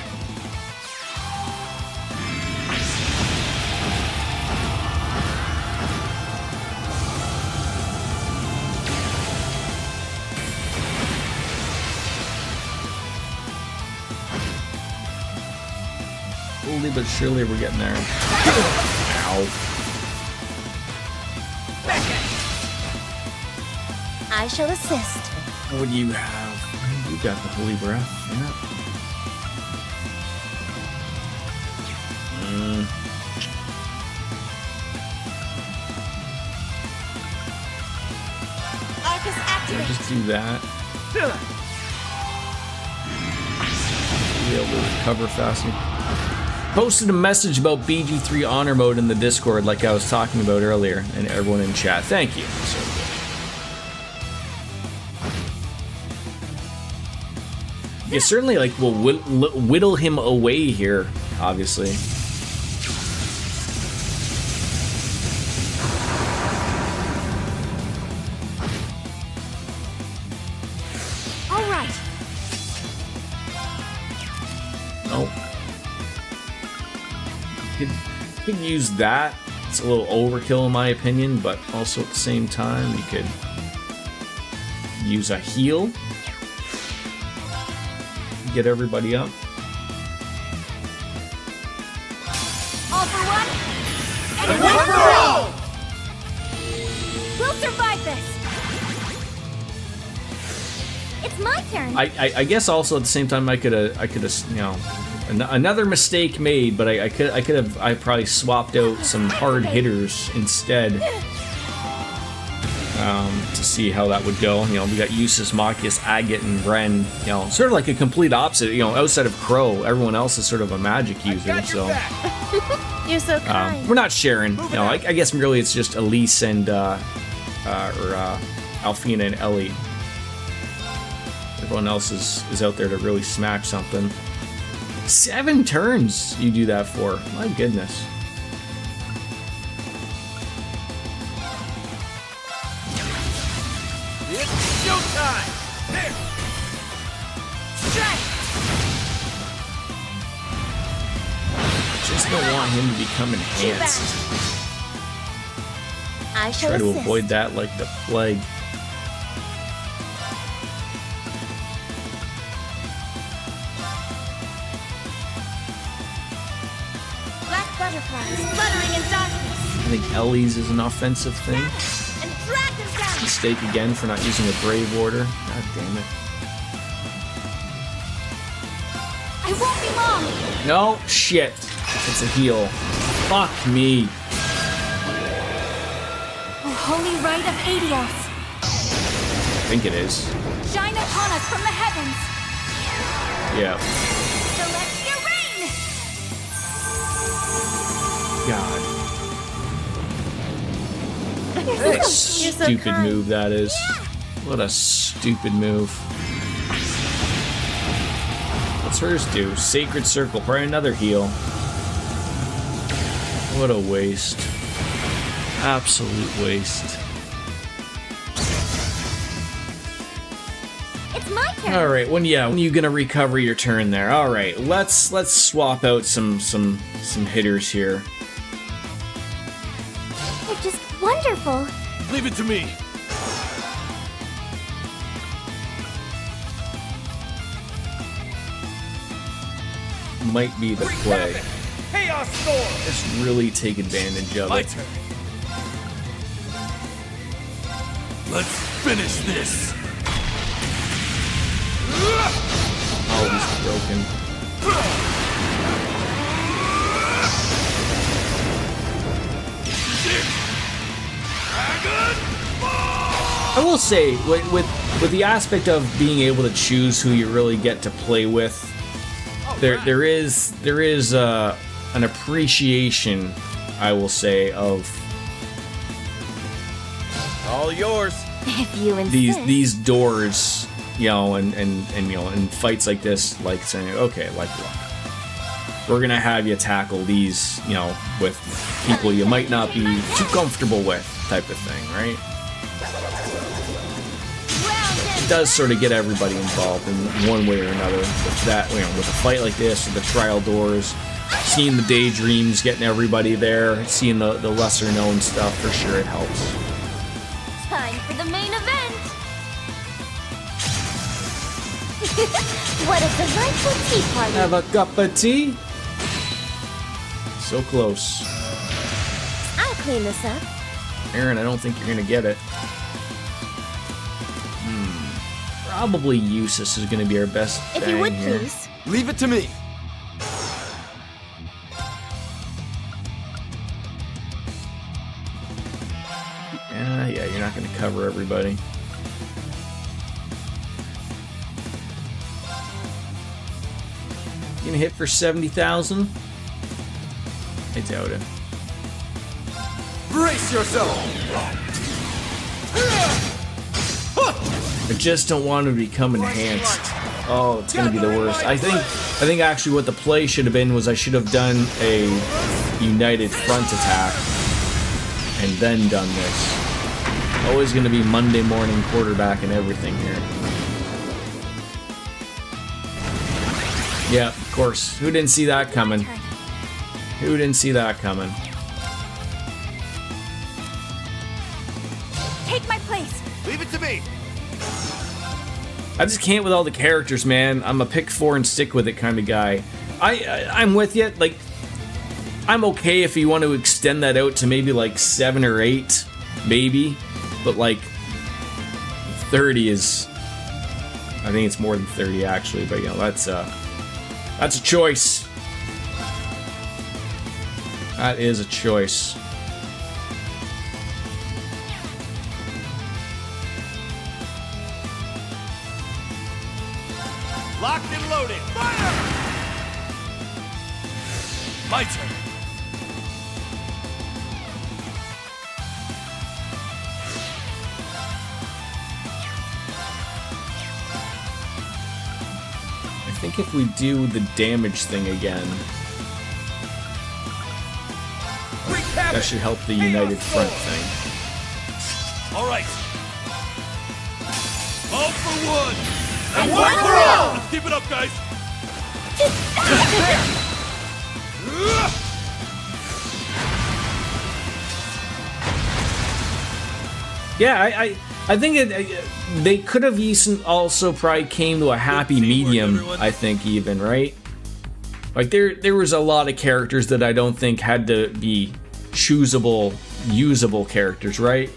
Slowly but surely we're getting there. Ow. I shall assist. What do you have? You got the Holy Breath. Yeah. Arcus activate. I'll just do that. Be able to recover faster. Posted a message about BG3 Honor Mode in the Discord like I was talking about earlier, and everyone in chat. Thank you. So good. You certainly like will whittle him away here, obviously. All right. Nope. Could use that. It's a little overkill in my opinion, but also at the same time you could use a heal. Get everybody up. All for one. And one for all. We'll survive this. It's my turn. I guess also at the same time I could have you know another mistake made, but I probably swapped out some hard hitters instead to see how that would go. You know, we got Eustace, Machias, Agate, and Ren. You know, sort of like a complete opposite. You know, outside of Crow, everyone else is sort of a magic user. So You're so kind. we're not sharing. You know, I guess really it's just Elise and Alfina and Ellie. Everyone else is out there to really smack something. 7 turns you do that for. My goodness. It's showtime. There. Strike. Just don't want him to become enhanced. I shall Try to assist. avoid that like the plague. Black butterflies fluttering in darkness. I think Ellie's is an offensive thing. And drag them down. Mistake again for not using a Brave Order. God damn it. I won't be long. No, shit. It's a heal. Fuck me. Oh, holy rite of Adios. think it is. Shine upon us from the heavens. Yeah. Celestial rain. God. What a stupid move that is. What a stupid move. What's hers do? Sacred Circle. Probably another heal. What a waste. Absolute waste. It's my turn. All right. When you gonna recover your turn there? All right. Let's swap out some hitters here. They're just wonderful. Leave it to me. Might be the play. Chaos Storm. Just really take advantage of My it. turn. Let's finish this. Oh, he's broken. I will say, with the aspect of being able to choose who you really get to play with, there is an appreciation, I will say, of All yours. If you insist. these doors, you know, and you know, in fights like this, like saying, okay, like, look, we're gonna have you tackle these, you know, with people you might not be too comfortable with, type of thing, right? It does sort of get everybody involved in one way or another. With that, you know, with a fight like this, with the trial doors, seeing the daydreams, getting everybody there, seeing the lesser known stuff, for sure it helps. Time for the main event. What a delightful tea party. Have a cup of tea? So close. I'll clean this up. Aaron, I don't think you're gonna get it. Probably Eustace is gonna be our best If bang you would, here. please. Leave it to me. Yeah, you're not gonna cover everybody. You gonna hit for 70,000? I doubt it. Brace yourself. I just don't want to become enhanced. Oh, it's gonna be the worst. I think actually what the play should have been was I should have done a united front attack and then done this. Always gonna be Monday morning quarterback and everything here. Yeah, of course. Who didn't see that coming? Who didn't see that coming? Take my place. Leave it to me. I just can't with all the characters, man. I'm a pick 4 and stick with it kind of guy. I'm with you. Like, I'm okay if you want to extend that out to maybe like 7 or 8, maybe. But like 30 is, I think it's more than 30 actually. But you know, that's a choice. That is a choice. Locked and loaded. Fire! My turn. I think if we do the damage thing again, that should help the united front thing. All right. All for one. And one for all! Let's keep it up, guys! Yeah, I think they could have also probably came to a happy medium, I think, even, right? Like, there was a lot of characters that I don't think had to be choosable, usable characters, right?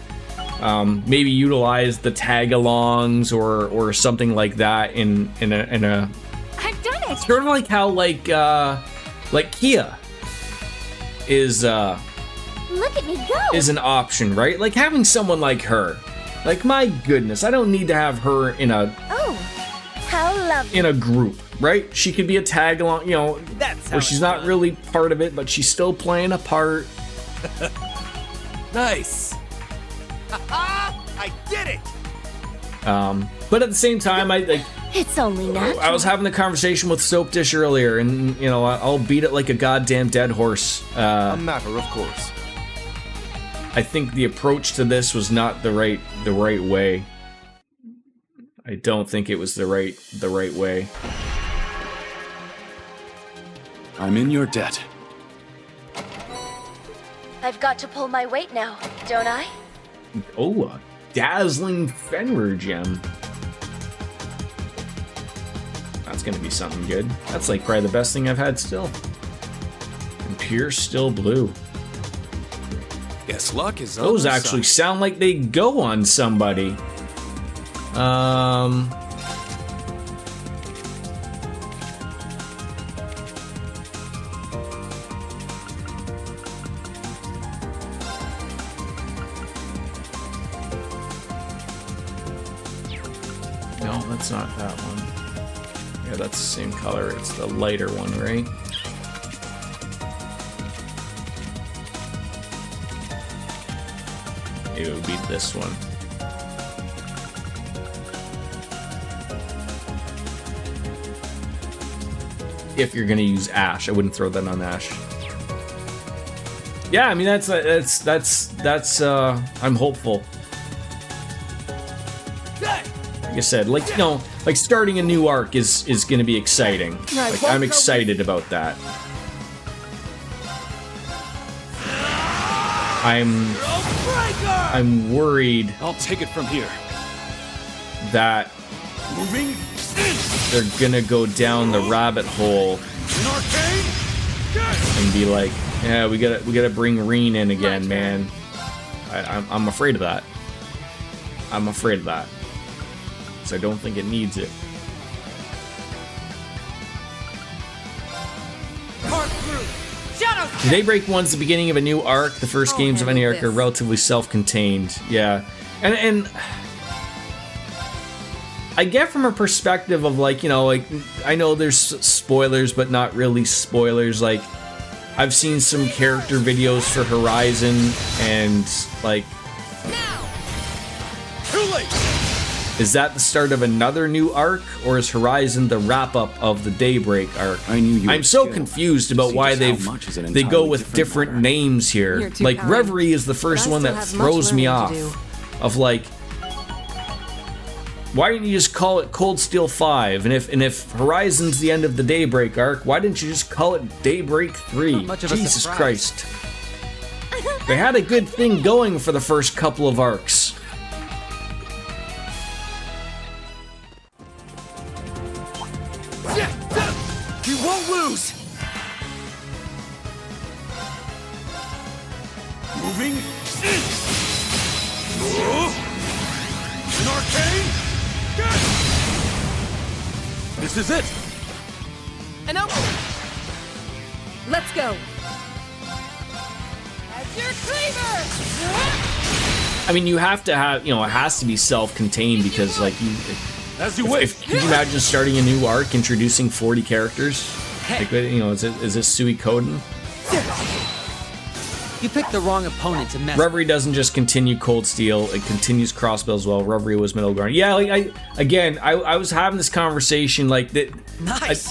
Maybe utilize the tag-alongs or something like that in a I've done it. sort of like how like Kia is Look at me go. is an option, right? Like having someone like her Like, my goodness, I don't need to have her in a How lovely. in a group, right? She could be a tag along, you know, That's where she's not really part of it, but she's still playing a part. Nice. I did it. But at the same time, It's only natural. I was having a conversation with Soap Dish earlier, and you know, I'll beat it like a goddamn dead horse. A matter of course. I think the approach to this was not the right way. I don't think it was the right way. I'm in your debt. I've got to pull my weight now, don't I? Oh, a dazzling Fenrir gem. That's gonna be something good. That's like probably the best thing I've had still. And pure still blue. Guess luck is on Those our actually side. sound like they go on somebody. No, that's not that one. Yeah, that's the same color. It's the lighter one, right? It would be this one. If you're gonna use Ash, I wouldn't throw that on Ash. Yeah, I mean that's I'm hopeful. Like I said, like, you know, like starting a new arc is gonna be exciting. Like, I'm excited about that. I'm worried I'll take it from here. that Moving. they're gonna go down the rabbit hole An arcane. and be like, yeah, we gotta bring Reen in again, man. I'm afraid of that. I'm afraid of that. So I don't think it needs it. Daybreak 1's the beginning of a new arc. The first games of any arc are relatively self-contained. Yeah. And I get from a perspective of like, you know, like I know there's spoilers, but not really spoilers. Like I've seen some character videos for Horizon and like Too late. is that the start of another new arc, or is Horizon the wrap-up of the Daybreak arc? I knew you I'm were so skilled. confused about See why just how much is an they go entirely with different matter. names here. You're too Like kind. Reverie is the first But I one still that have much throws me learning off. to do. Of like, why didn't you just call it Cold Steel 5? And if Horizon's the end of the Daybreak arc, why didn't you just call it Daybreak 3? Not much of a Jesus surprise. Christ. They had a good thing going for the first couple of arcs. We won't lose. Moving. An arcane. This is it. And open. Let's go. As your cleaver. I mean, you have to have, you know, it has to be self-contained because, like, you. As you If, wish. could you imagine starting a new arc, introducing 40 characters? Like, you know, is this Suikoden? You picked the wrong opponent to mess. Reverie doesn't just continue Cold Steel; it continues Crossbow as well. Reverie was middle ground. Yeah, like I was having this conversation like that. Nice.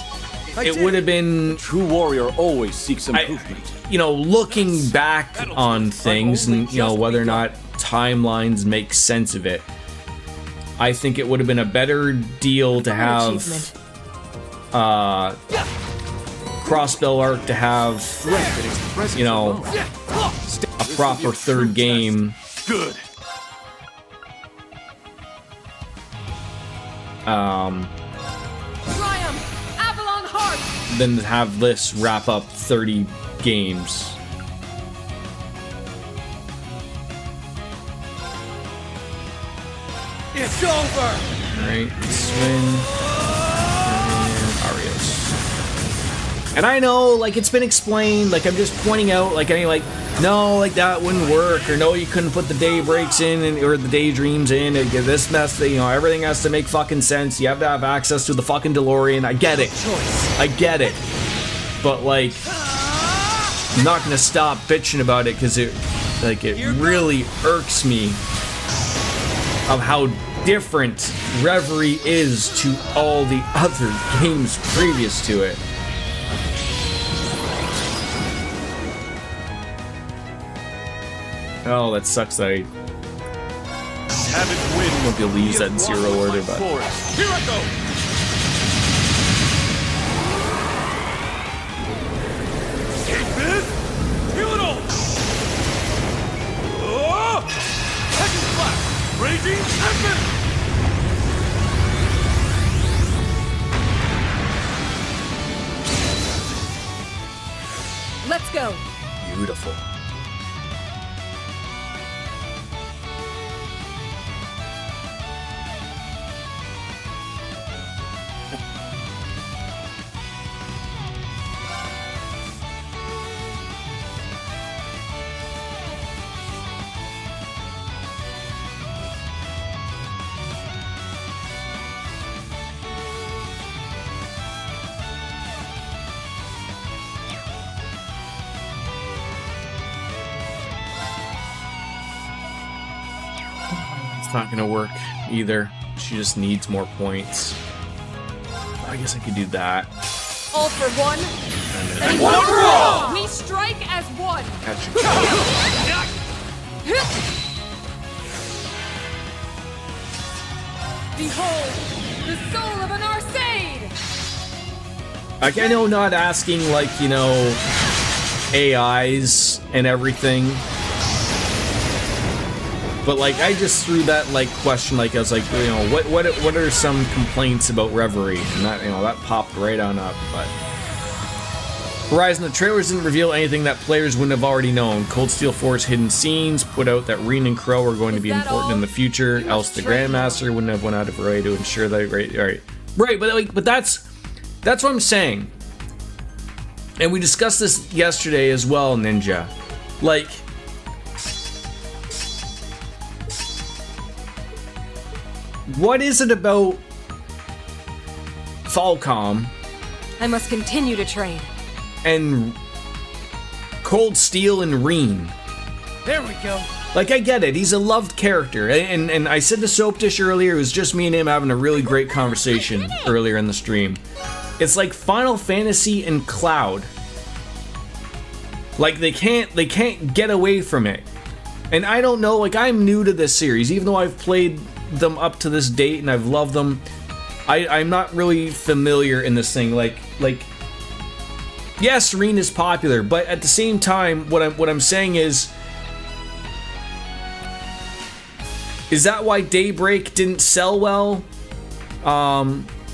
It would have been, True warrior always seeks improvement. you know, looking back on things and you know whether or not timelines make sense of it. I think it would have been a better deal to have Crossbow arc to have, you know, a proper third game. Good. Triumph! Avalon Heart! Than to have this wrap up 30 games. It's over. Alright, Swin, and Arios. And I know, like, it's been explained, like, I'm just pointing out, like, no, like, that wouldn't work, or no, you couldn't put the daybreaks in, or the daydreams in, and get this mess, you know, everything has to make fucking sense, you have to have access to the fucking DeLorean, I get it. I get it. But, like, I'm not gonna stop bitching about it, because it really irks me of how different Reverie is to all the other games previous to it. Oh, that sucks that I won't be able to use that in zero order, but... Here I go! Keep it! Feel it all! Oh! Second flash! Raging Tempest! Let's go! Beautiful. It's not gonna work either. She just needs more points. I guess I could do that. All for one, And one for all! we strike as one! That should go. Behold, the soul of an Arcade! Like, I know not asking, like, you know, AIs and everything. But, like, I just threw that, like, question, like, I was like, you know, what are some complaints about Reverie? And that, you know, that popped right on up, but... Horizon, the trailers didn't reveal anything that players wouldn't have already known. Cold Steel 4's hidden scenes put out that Reen and Crow are going to be important in the future, else the Grandmaster wouldn't have went out of her way to ensure that... Right, but, like, but that's what I'm saying. And we discussed this yesterday as well, Ninja. Like... What is it about Falcom I must continue to train. and Cold Steel and Reen? There we go. Like, I get it. He's a loved character. And I said to Soap Dish earlier, it was just me and him having a really great conversation earlier in the stream. It's like Final Fantasy and Cloud. Like, they can't get away from it. And I don't know, like, I'm new to this series, even though I've played them up to this date and I've loved them. I'm not really familiar in this thing. Like, yes, Reen is popular, but at the same time, what I'm saying is that why Daybreak didn't sell well?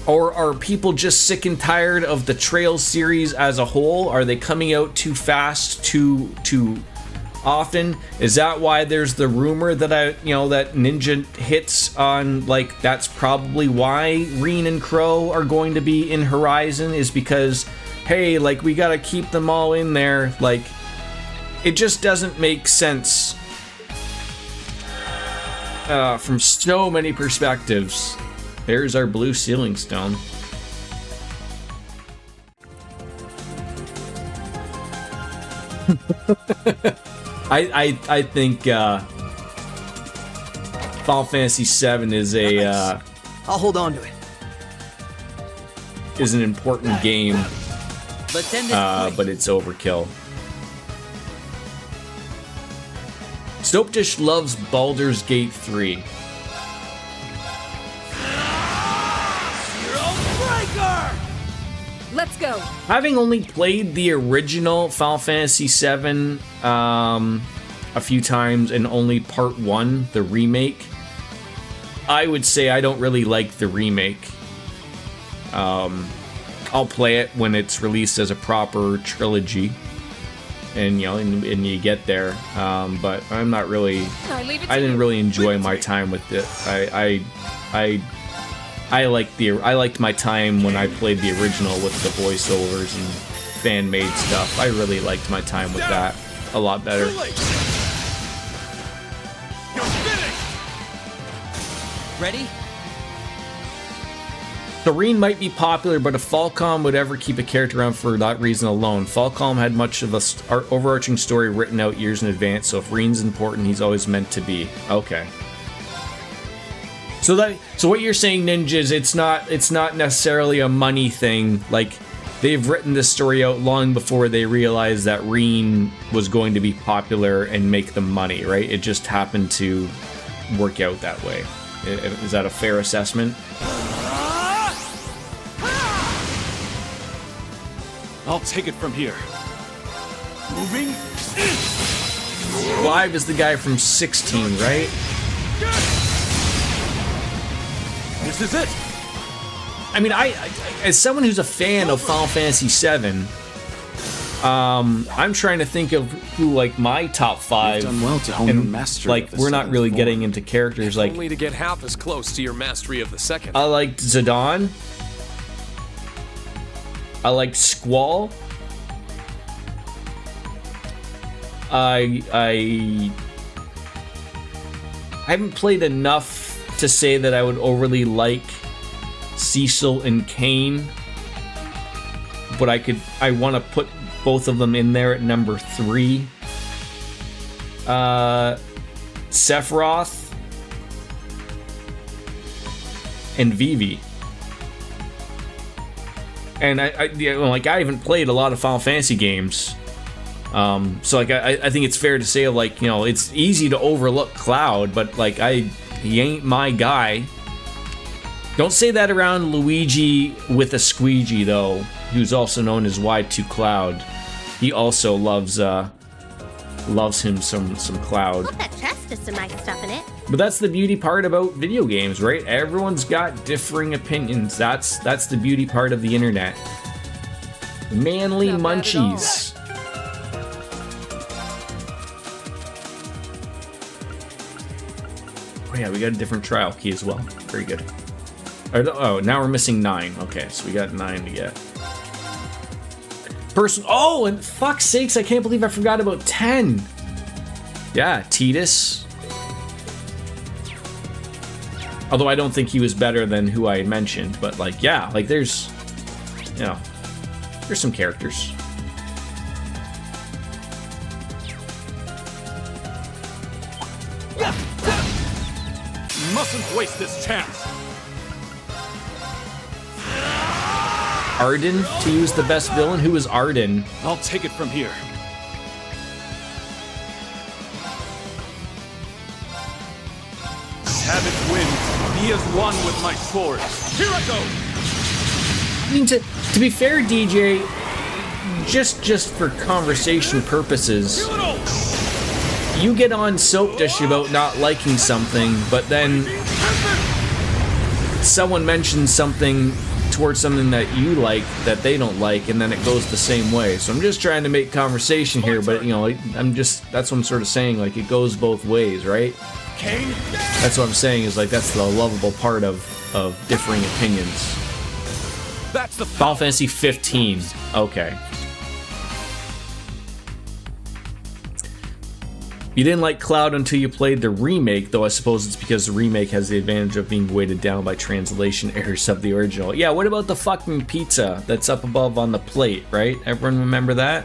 Or are people just sick and tired of the Trails series as a whole? Are they coming out too fast, too often? Is that why there's the rumor that that Ninja hits on, like, that's probably why Reen and Crow are going to be in Horizon, is because, hey, like, we gotta keep them all in there. Like, it just doesn't make sense from so many perspectives. There's our blue ceiling stone. I think Final Fantasy VII is a I'll hold on to it. Is an important game, Let's end this but it's overkill. Stopedish loves Baldur's Gate 3. Let's go. Having only played the original Final Fantasy VII a few times and only part 1, the remake, I would say I don't really like the remake. I'll play it when it's released as a proper trilogy, and and you get there. But I'm not really. I didn't really enjoy my time with it. I liked my time when I played the original with the voiceovers fan-made stuff. I really liked my time with that a lot better. Ready? Serene might be popular, but if Falcom would ever keep a character around for that reason alone, Falcom had much of a overarching story written out years in advance, so if Reen's important, he's always meant to be. Okay. So what you're saying, Ninja, is it's not necessarily a money thing. Like, they've written this story out long before they realized that Reen was going to be popular and make them money, right? It just happened to work out that way. Is that a fair assessment? I'll take it from here. Moving. Clive is the guy from 16, right? This is it. I mean, I as someone who's a fan of Final Fantasy VII, I'm trying to think of who like my top 5. You've done well to hone your mastery like of the we're not seventh really form. getting into characters. Like Only to get half as close to your mastery of the second. I liked Zidane. I liked Squall. I haven't played enough to say that I would overly like Cecil and Kane, but I want to put both of them in there at number 3. Sephiroth and Vivi. And I haven't played a lot of Final Fantasy games. So like I think it's fair to say, like, you know, it's easy to overlook Cloud, but like he ain't my guy. Don't say that around Luigi with a squeegee though, who's also known as Y2 Cloud. He also loves him some Cloud. Look, that chest has some nice stuff in it. But that's the beauty part about video games, right? Everyone's got differing opinions. That's the beauty part of the internet. Manly munchies. Oh yeah, we got a different trial key as well. Very good. Oh, now we're missing 9. Okay, so we got 9 to get. Oh, and fuck's sakes, I can't believe I forgot about 10. Yeah, Tidus. Although I don't think he was better than who I had mentioned, but like, yeah, like there's some characters. Mustn't waste this chance. Arden to use the best villain? Who is Arden? I'll take it from here. Savage wins. He is one with my sword. Here I go. I mean, to be fair, DJ, just for conversation purposes, you get on soap dish about not liking something, but then someone mentions something towards something that you like that they don't like, and then it goes the same way. So I'm just trying to make conversation here, but you know, that's what I'm sort of saying, like it goes both ways, right? Kane? That's what I'm saying, is like that's the lovable part of differing opinions. That's the Final Fantasy 15. Okay. You didn't like Cloud until you played the remake, though I suppose it's because the remake has the advantage of being weighted down by translation errors of the original. Yeah, what about the fucking pizza that's up above on the plate, right? Everyone remember that?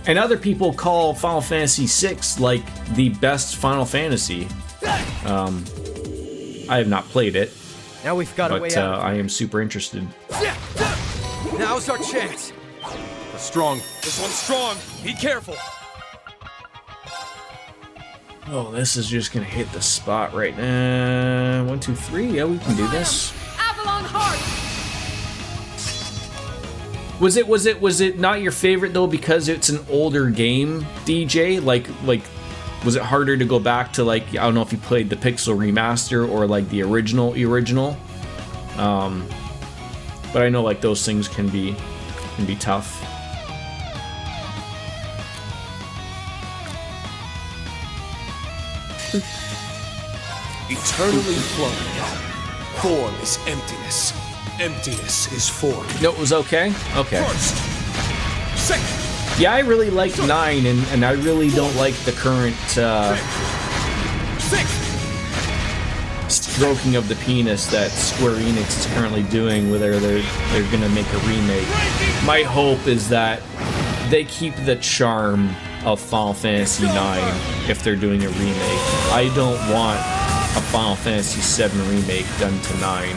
And other people call Final Fantasy VI like the best Final Fantasy. I have not played it. Now we've got a way out. I am super interested. Now's our chance. Strong. This one's strong. Be careful. Oh, this is just gonna hit the spot right now. 1, 2, 3. Yeah, we can do this. Avalon Heart. Was it not your favorite though because it's an older game, DJ? Like was it harder to go back to, like, I don't know if you played the Pixel remaster or like the original? But I know like those things can be tough. Eternally flowing. Form is emptiness. Emptiness is form. No, it was okay? Okay. First. Second. Yeah, I really like 9, and I really don't like the current stroking of the penis that Square Enix is currently doing, whether they're gonna make a remake. My hope is that they keep the charm of Final Fantasy IX if they're doing a remake. I don't want a Final Fantasy VII remake done to 9.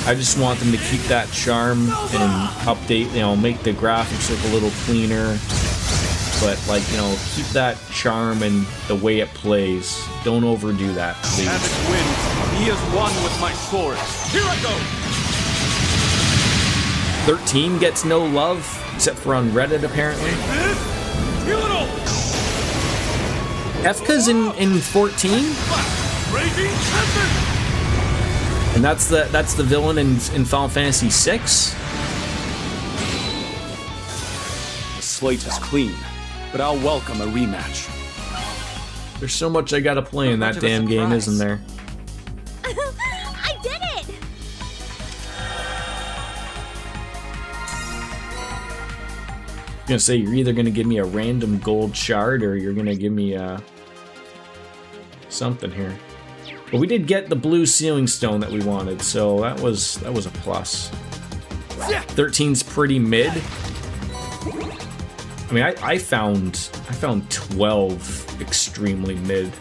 I just want them to keep that charm and update, make the graphics look a little cleaner, but keep that charm and the way it plays. Don't overdo that, please. Havoc wins. He is one with my sword. Here I go. 13 gets no love, except for on Reddit, apparently. Efka's in 14? And that's the villain in Final Fantasy VI? The slate is clean, but I'll welcome a rematch. There's so much I gotta play in that damn game, isn't there? I did it! I'm gonna say you're either gonna give me a random gold shard or you're gonna give me something here. But we did get the blue sealing stone that we wanted, so that was a plus. 13's pretty mid. I mean, I found 12 extremely mid.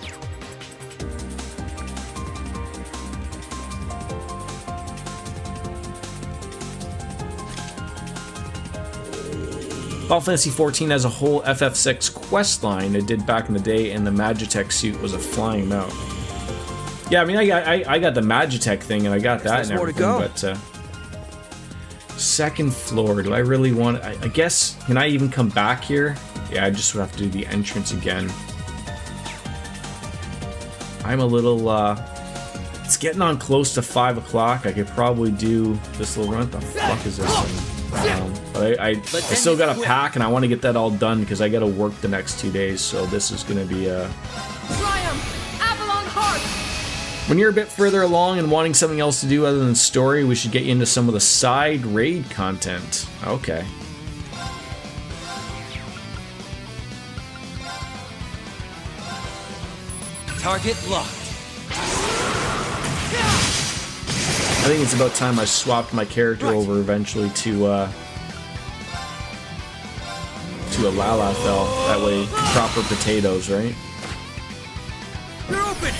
Final Fantasy XIV has a whole FF6 quest line it did back in the day, and the Magitech suit was a flying mount. Yeah, I mean, I got the Magitech thing, and I got that and everything, but second floor, do I really want... I guess, can I even come back here? Yeah, I just would have to do the entrance again. I'm a little, it's getting on close to 5 o'clock. I could probably do this little run. What the fuck is this thing? But I still got to pack, and I want to get that all done, because I got to work the next 2 days, so this is going to be a... When you're a bit further along and wanting something else to do other than story, we should get you into some of the side raid content. Okay. Target locked. I think it's about time I swapped my character over eventually to a Lalafell. That way, proper potatoes, right? You're open!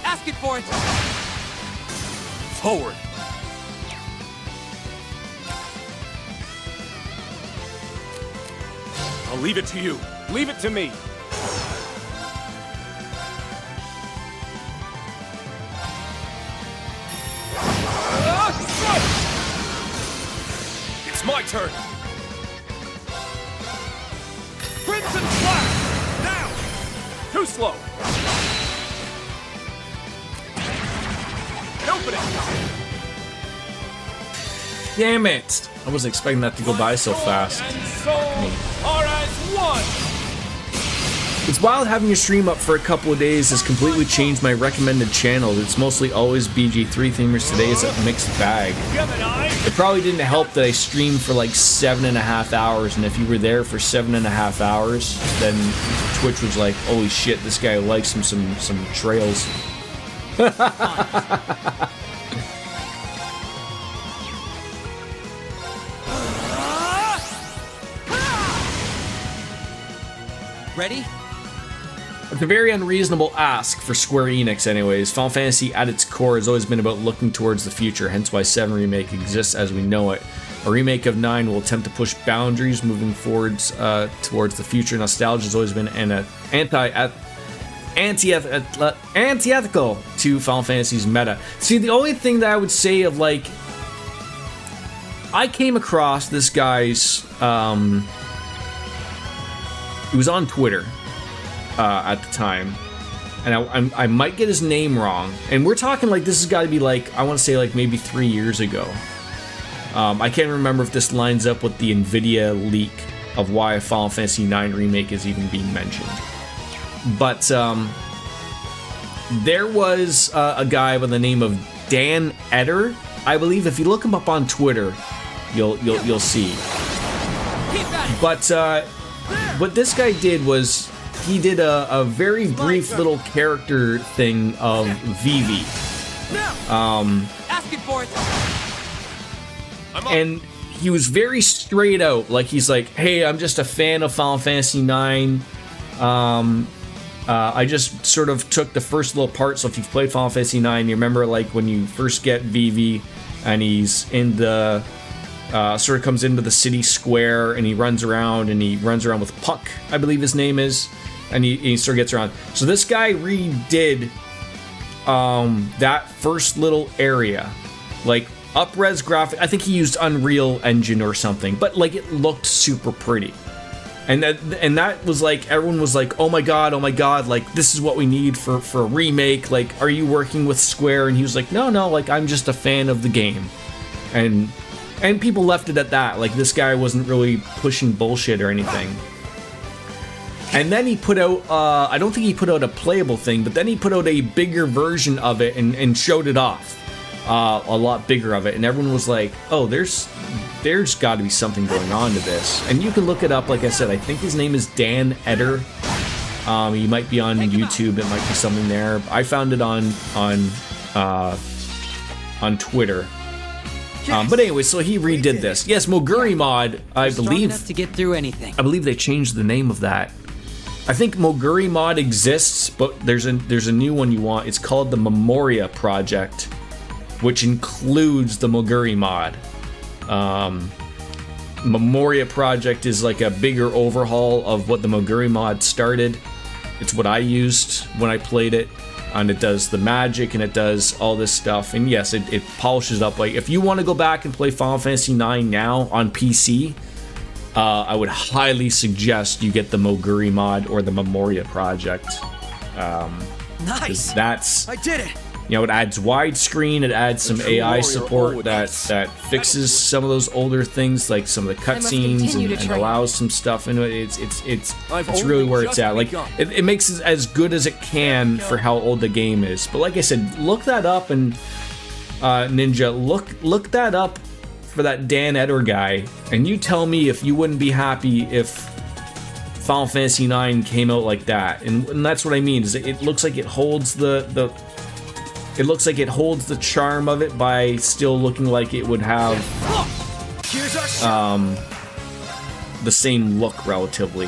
Ask it for it! Forward! I'll leave it to you. Leave it to me. It's my turn. Crimson Flash! Now! Too slow! Open it! Damn it! I wasn't expecting that to go by so fast. It's wild having a stream up for a couple of days has completely changed my recommended channel. It's mostly always BG3 themers. Today is a mixed bag. It probably didn't help that I streamed for like 7.5 hours, and if you were there for 7.5 hours, then Twitch was like, holy shit, this guy likes some trails. Ready? It's a very unreasonable ask for Square Enix anyways. Final Fantasy at its core has always been about looking towards the future, hence why 7 Remake exists as we know it. A remake of 9 will attempt to push boundaries moving forwards towards the future. Nostalgia has always been an antithetical to Final Fantasy's meta. See, the only thing that I would say of like... I came across this guy's... He was on Twitter at the time, and I might get his name wrong. And we're talking like this has got to be like, I want to say like maybe 3 years ago. I can't remember if this lines up with the NVIDIA leak of why a Final Fantasy IX remake is even being mentioned. but there was a guy by the name of Dan Eder, I believe. If you look him up on Twitter, you'll see. But what this guy did was he did a very brief little character thing of Vivi. Asking for it. And he was very straight out. Like, he's like, hey, I'm just a fan of Final Fantasy IX. I just sort of took the first little part. So if you've played Final Fantasy IX, you remember like when you first get Vivi and he's in the sort of comes into the city square and he runs around with Puck, I believe his name is, and he sort of gets around. So this guy redid that first little area, like up-res graphic. I think he used Unreal Engine or something, but like it looked super pretty. And that was like, everyone was like, oh my god, like this is what we need for a remake. Like, are you working with Square? And he was like, no, like I'm just a fan of the game. And people left it at that. Like, this guy wasn't really pushing bullshit or anything. And then he put out, I don't think he put out a playable thing, but then he put out a bigger version of it and showed it off. A lot bigger of it. And everyone was like, oh, there's got to be something going on to this. And you can look it up. Like I said, I think his name is Dan Eder. He might be on YouTube. It might be something there. I found it on Twitter. But anyway, so he redid this. Yes, Moguri Mod, I believe. To get through anything. I believe they changed the name of that. I think Moguri Mod exists, but there's a new one you want. It's called the Memoria Project, which includes the Moguri Mod. Memoria Project is like a bigger overhaul of what the Moguri Mod started. It's what I used when I played it, and it does the magic and it does all this stuff. And yes, it polishes up. Like, if you want to go back and play Final Fantasy IX now on PC, I would highly suggest you get the Moguri Mod or the Memoria Project. Nice. I did it. You know, it adds widescreen, it adds some AI support that fixes some of those older things, like some of the cutscenes, and allows some stuff into it. It's really where it's at. Like, it makes it as good as it can for how old the game is. But like I said, look that up, and Ninja, look that up for that Dan Eder guy, and you tell me if you wouldn't be happy if Final Fantasy IX came out like that. And that's what I mean, is it looks like it holds it looks like it holds the charm of it by still looking like it would have the same look relatively.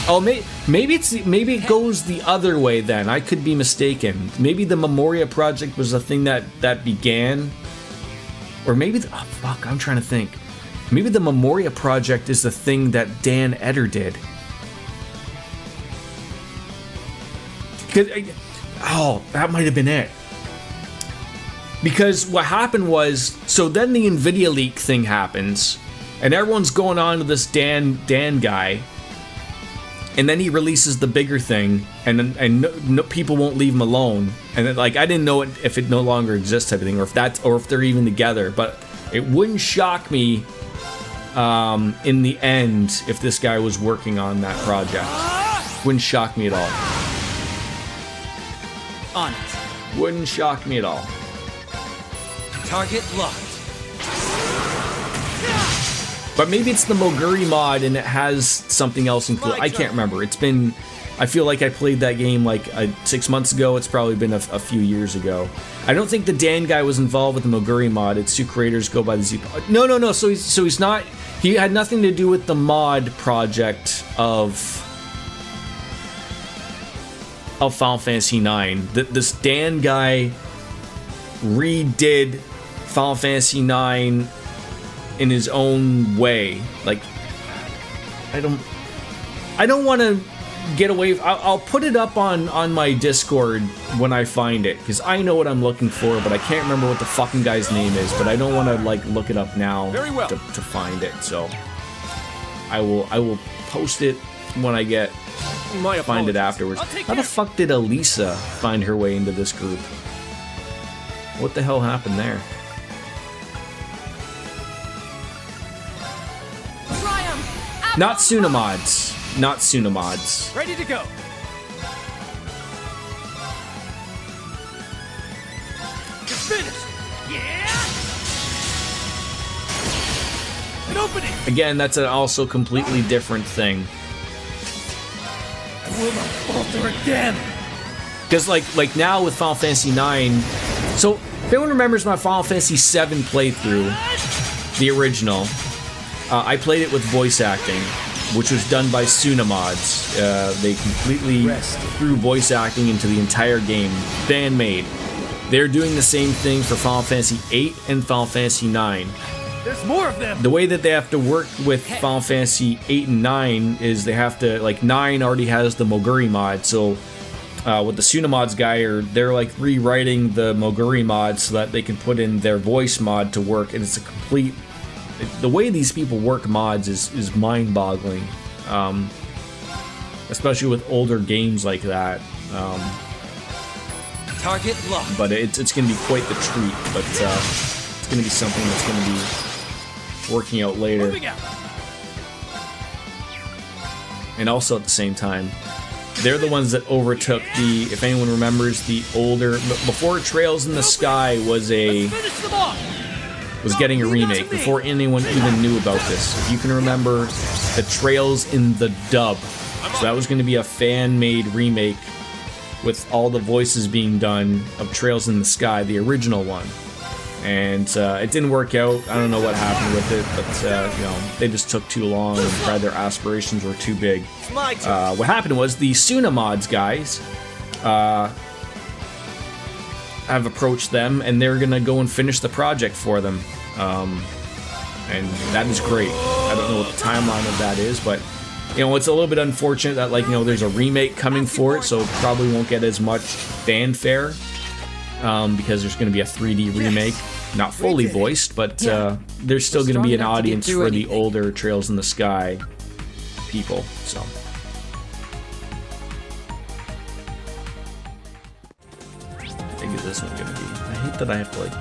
Oh, maybe it goes the other way then. I could be mistaken. Maybe the Memoria Project was a thing that began, or maybe I'm trying to think. Maybe the Memoria Project is the thing that Dan Eder did. That might have been it. Because what happened was, so then the NVIDIA leak thing happens, and everyone's going on to this Dan guy, and then he releases the bigger thing, and no, people won't leave him alone. And then, like, I didn't know if it no longer exists, type of thing, or if they're even together. But it wouldn't shock me in the end if this guy was working on that project. Wouldn't shock me at all. On it. Wouldn't shock me at all. Target locked. But maybe it's the Moguri Mod and it has something else included. I can't remember. I feel like I played that game like 6 months ago. It's probably been a few years ago. I don't think the Dan guy was involved with the Moguri Mod. It's two creators go by the Z. No. So he's not. He had nothing to do with the mod project of Final Fantasy IX. This Dan guy redid Final Fantasy IX in his own way. Like, I don't want to get away. I'll put it up on my Discord when I find it, because I know what I'm looking for, but I can't remember what the fucking guy's name is. But I don't want to like look it up now to find it. So I will post it when I find it afterwards. How the fuck did Elisa find her way into this group? What the hell happened there? Triumph Not Sunamods. Not Sunamods. Ready to go. It's finished. Yeah. An opening. Again, that's an also completely different thing. I will not falter again. Because like now with Final Fantasy 9, so if anyone remembers my Final Fantasy 7 playthrough, the original, I played it with voice acting, which was done by Sunamods. They completely threw voice acting into the entire game, fan-made. They're doing the same thing for Final Fantasy 8 and Final Fantasy 9. There's more of them. The way that they have to work with Final Fantasy 8 and 9 is they have to, like, 9 already has the Moguri mod, so with the Sunamods guy, they're like rewriting the Moguri mod so that they can put in their voice mod to work, and it's a complete... The way these people work mods is mind-boggling, especially with older games like that. Target locked. But it's going to be quite the treat, but it's going to be something that's going to be working out later. And also at the same time, they're the ones that overtook the, if anyone remembers, the older, before Trails in the Sky was getting a remake, before anyone even knew about this. If you can remember the Trails in the Dub. So that was going to be a fan-made remake with all the voices being done of Trails in the Sky, the original one. And it didn't work out. I don't know what happened with it, but you know, they just took too long and probably their aspirations were too big. What happened was the Sunamods guys have approached them, and they're gonna go and finish the project for them, and that is great. I don't know what the timeline of that is, but you know, it's a little bit unfortunate that, like, you know, there's a remake coming for it, so it probably won't get as much fanfare because there's going to be a 3D remake, not fully voiced, but there's still going to be an audience for the older Trails in the Sky people. So. How big is this one going to be? I hate that I have to, like,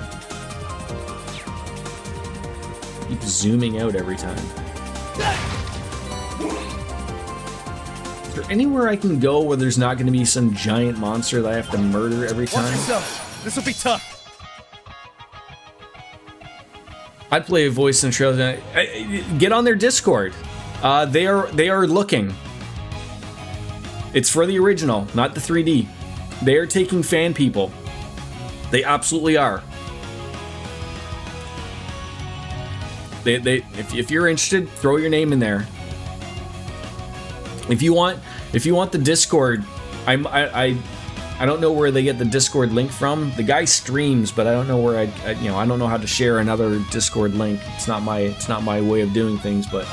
keep zooming out every time. Is there anywhere I can go where there's not going to be some giant monster that I have to murder every time? Watch yourself. This will be tough. I'd play a voice in Trails. Get on their Discord. They are looking. It's for the original, not the 3D. They are taking fan people. They absolutely are. If you're interested, throw your name in there. If you want the Discord, I don't know where they get the Discord link from. The guy streams, but I don't know where I don't know how to share another Discord link. It's not my way of doing things, but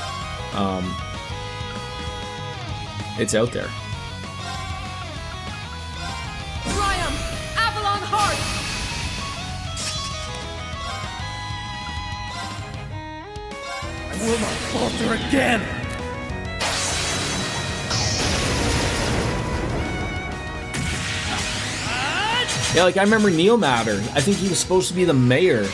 it's out there. Triumph! Avalon Heart! I will not falter again. Yeah, like I remember Neil Matter. I think he was supposed to be the mayor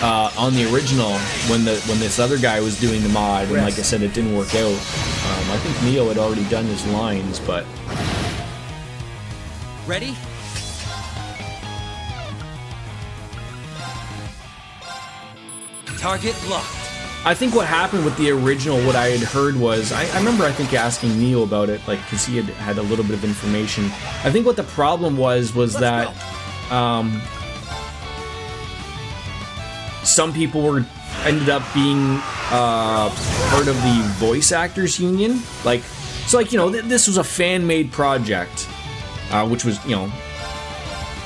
on the original when this other guy was doing the mod, and like I said, it didn't work out. I think Neo had already done his lines, but ready? Target locked. I think what happened with the original, what I had heard was, I remember I think asking Neil about it, like, because he had a little bit of information. I think what the problem was that some people ended up being part of the voice actors union. Like, so like, you know, this was a fan-made project, which was, you know,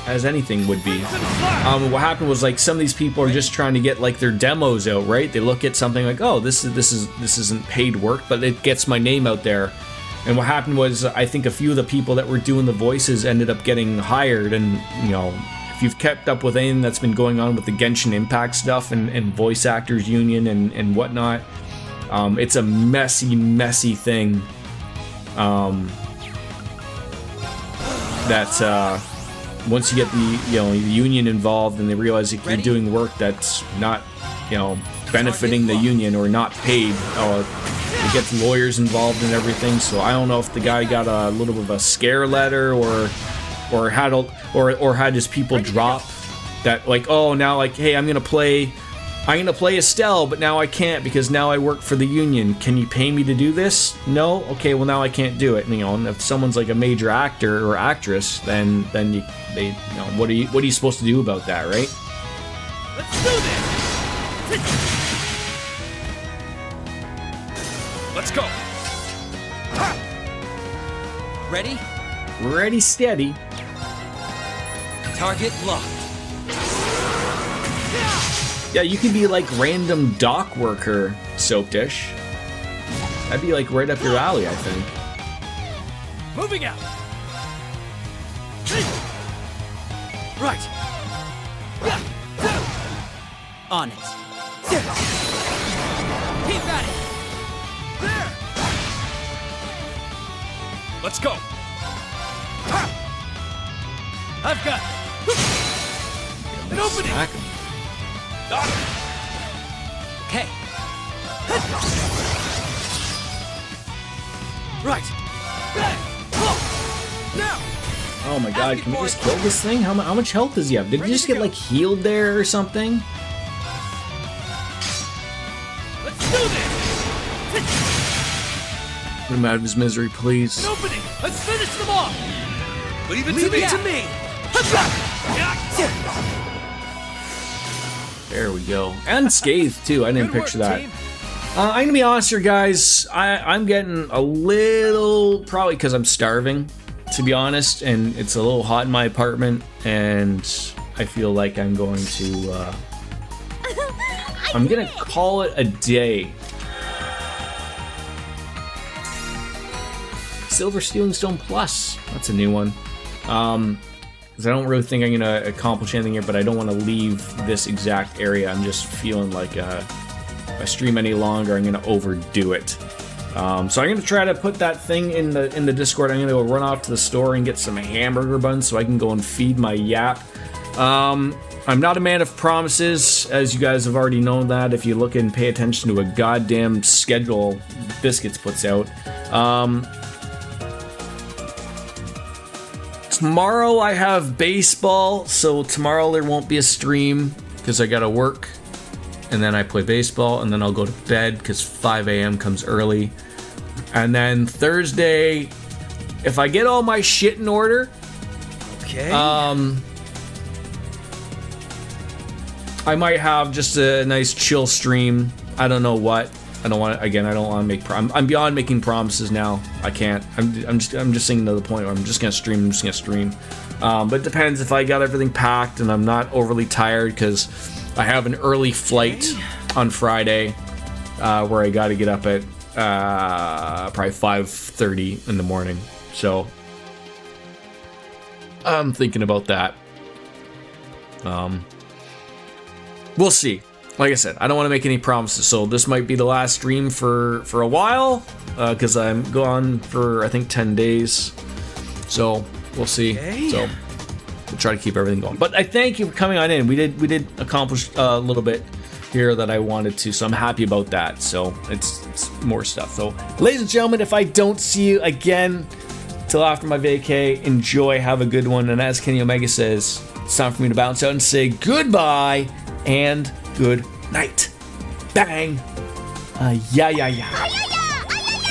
as anything would be. What happened was, like, some of these people are just trying to get, like, their demos out, right? They look at something like, oh, this isn't paid work, but it gets my name out there. And what happened was, I think a few of the people that were doing the voices ended up getting hired. And, you know, if you've kept up with anything that's been going on with the Genshin Impact stuff and voice actors union and whatnot, it's a messy thing. That once you get the union involved and they realize that you're doing work that's not, you know, benefiting the union or not paid. It gets lawyers involved and everything. So I don't know if the guy got a little bit of a scare letter or had his people drop that, like, oh, now, like, hey, I'm gonna play Estelle, but now I can't because now I work for the union. Can you pay me to do this? No? Okay, well, now I can't do it. And, you know, and if someone's like a major actor or actress, then what are you supposed to do about that, right? Let's do this! Let's go! Ready? Ready, steady. Target locked. Yeah, you can be like random dock worker, Soap Dish. That'd be like right up your alley, I think. Moving out! Right! On it. Keep at it! There! Let's go! I've got an opening! Okay. Right! Now! Oh my god, can we just kill this thing? How much health does he have? Did he just get like healed there or something? Let's do this! Put him out of his misery, please. An opening! Let's finish them off! Leave it to me! There we go. Unscathed too. I didn't picture that. I'm gonna be honest here, guys. I'm getting a little, probably because I'm starving, to be honest, and it's a little hot in my apartment, and I feel like I'm going to. I'm gonna call it a day. Silver Stealing Stone Plus. That's a new one. Because I don't really think I'm gonna accomplish anything here, but I don't want to leave this exact area. I'm just feeling like if I stream any longer, I'm gonna overdo it. So I'm gonna try to put that thing in the Discord. I'm gonna go run off to the store and get some hamburger buns so I can go and feed my yap. I'm not a man of promises, as you guys have already known that if you look and pay attention to a goddamn schedule Biscuits puts out. Tomorrow I have baseball, so tomorrow there won't be a stream because I gotta work, and then I play baseball, and then I'll go to bed because 5 a.m. comes early. And then Thursday, if I get all my shit in order, okay. I might have just a nice chill stream. I don't know what. I don't want to, again, I don't want to make I'm beyond making promises now. I can't. I'm just saying to the point where I'm just gonna stream. But it depends if I got everything packed and I'm not overly tired because I have an early flight on Friday where I got to get up at probably 5:30 in the morning. So I'm thinking about that. We'll see. Like I said, I don't want to make any promises, so this might be the last stream for a while, because I'm gone for, I think, 10 days. So, we'll see. Okay. So, we'll try to keep everything going. But I thank you for coming on in. We did accomplish a little bit here that I wanted to, so I'm happy about that. So, it's more stuff. So, ladies and gentlemen, if I don't see you again till after my vacay, enjoy, have a good one. And as Kenny Omega says, it's time for me to bounce out and say goodbye and good night. Bang. Yeah.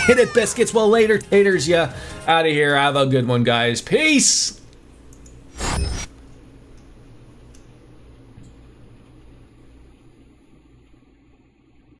Hit it, Biscuits. Well, later, taters. Yeah. Out of here. Have a good one, guys. Peace.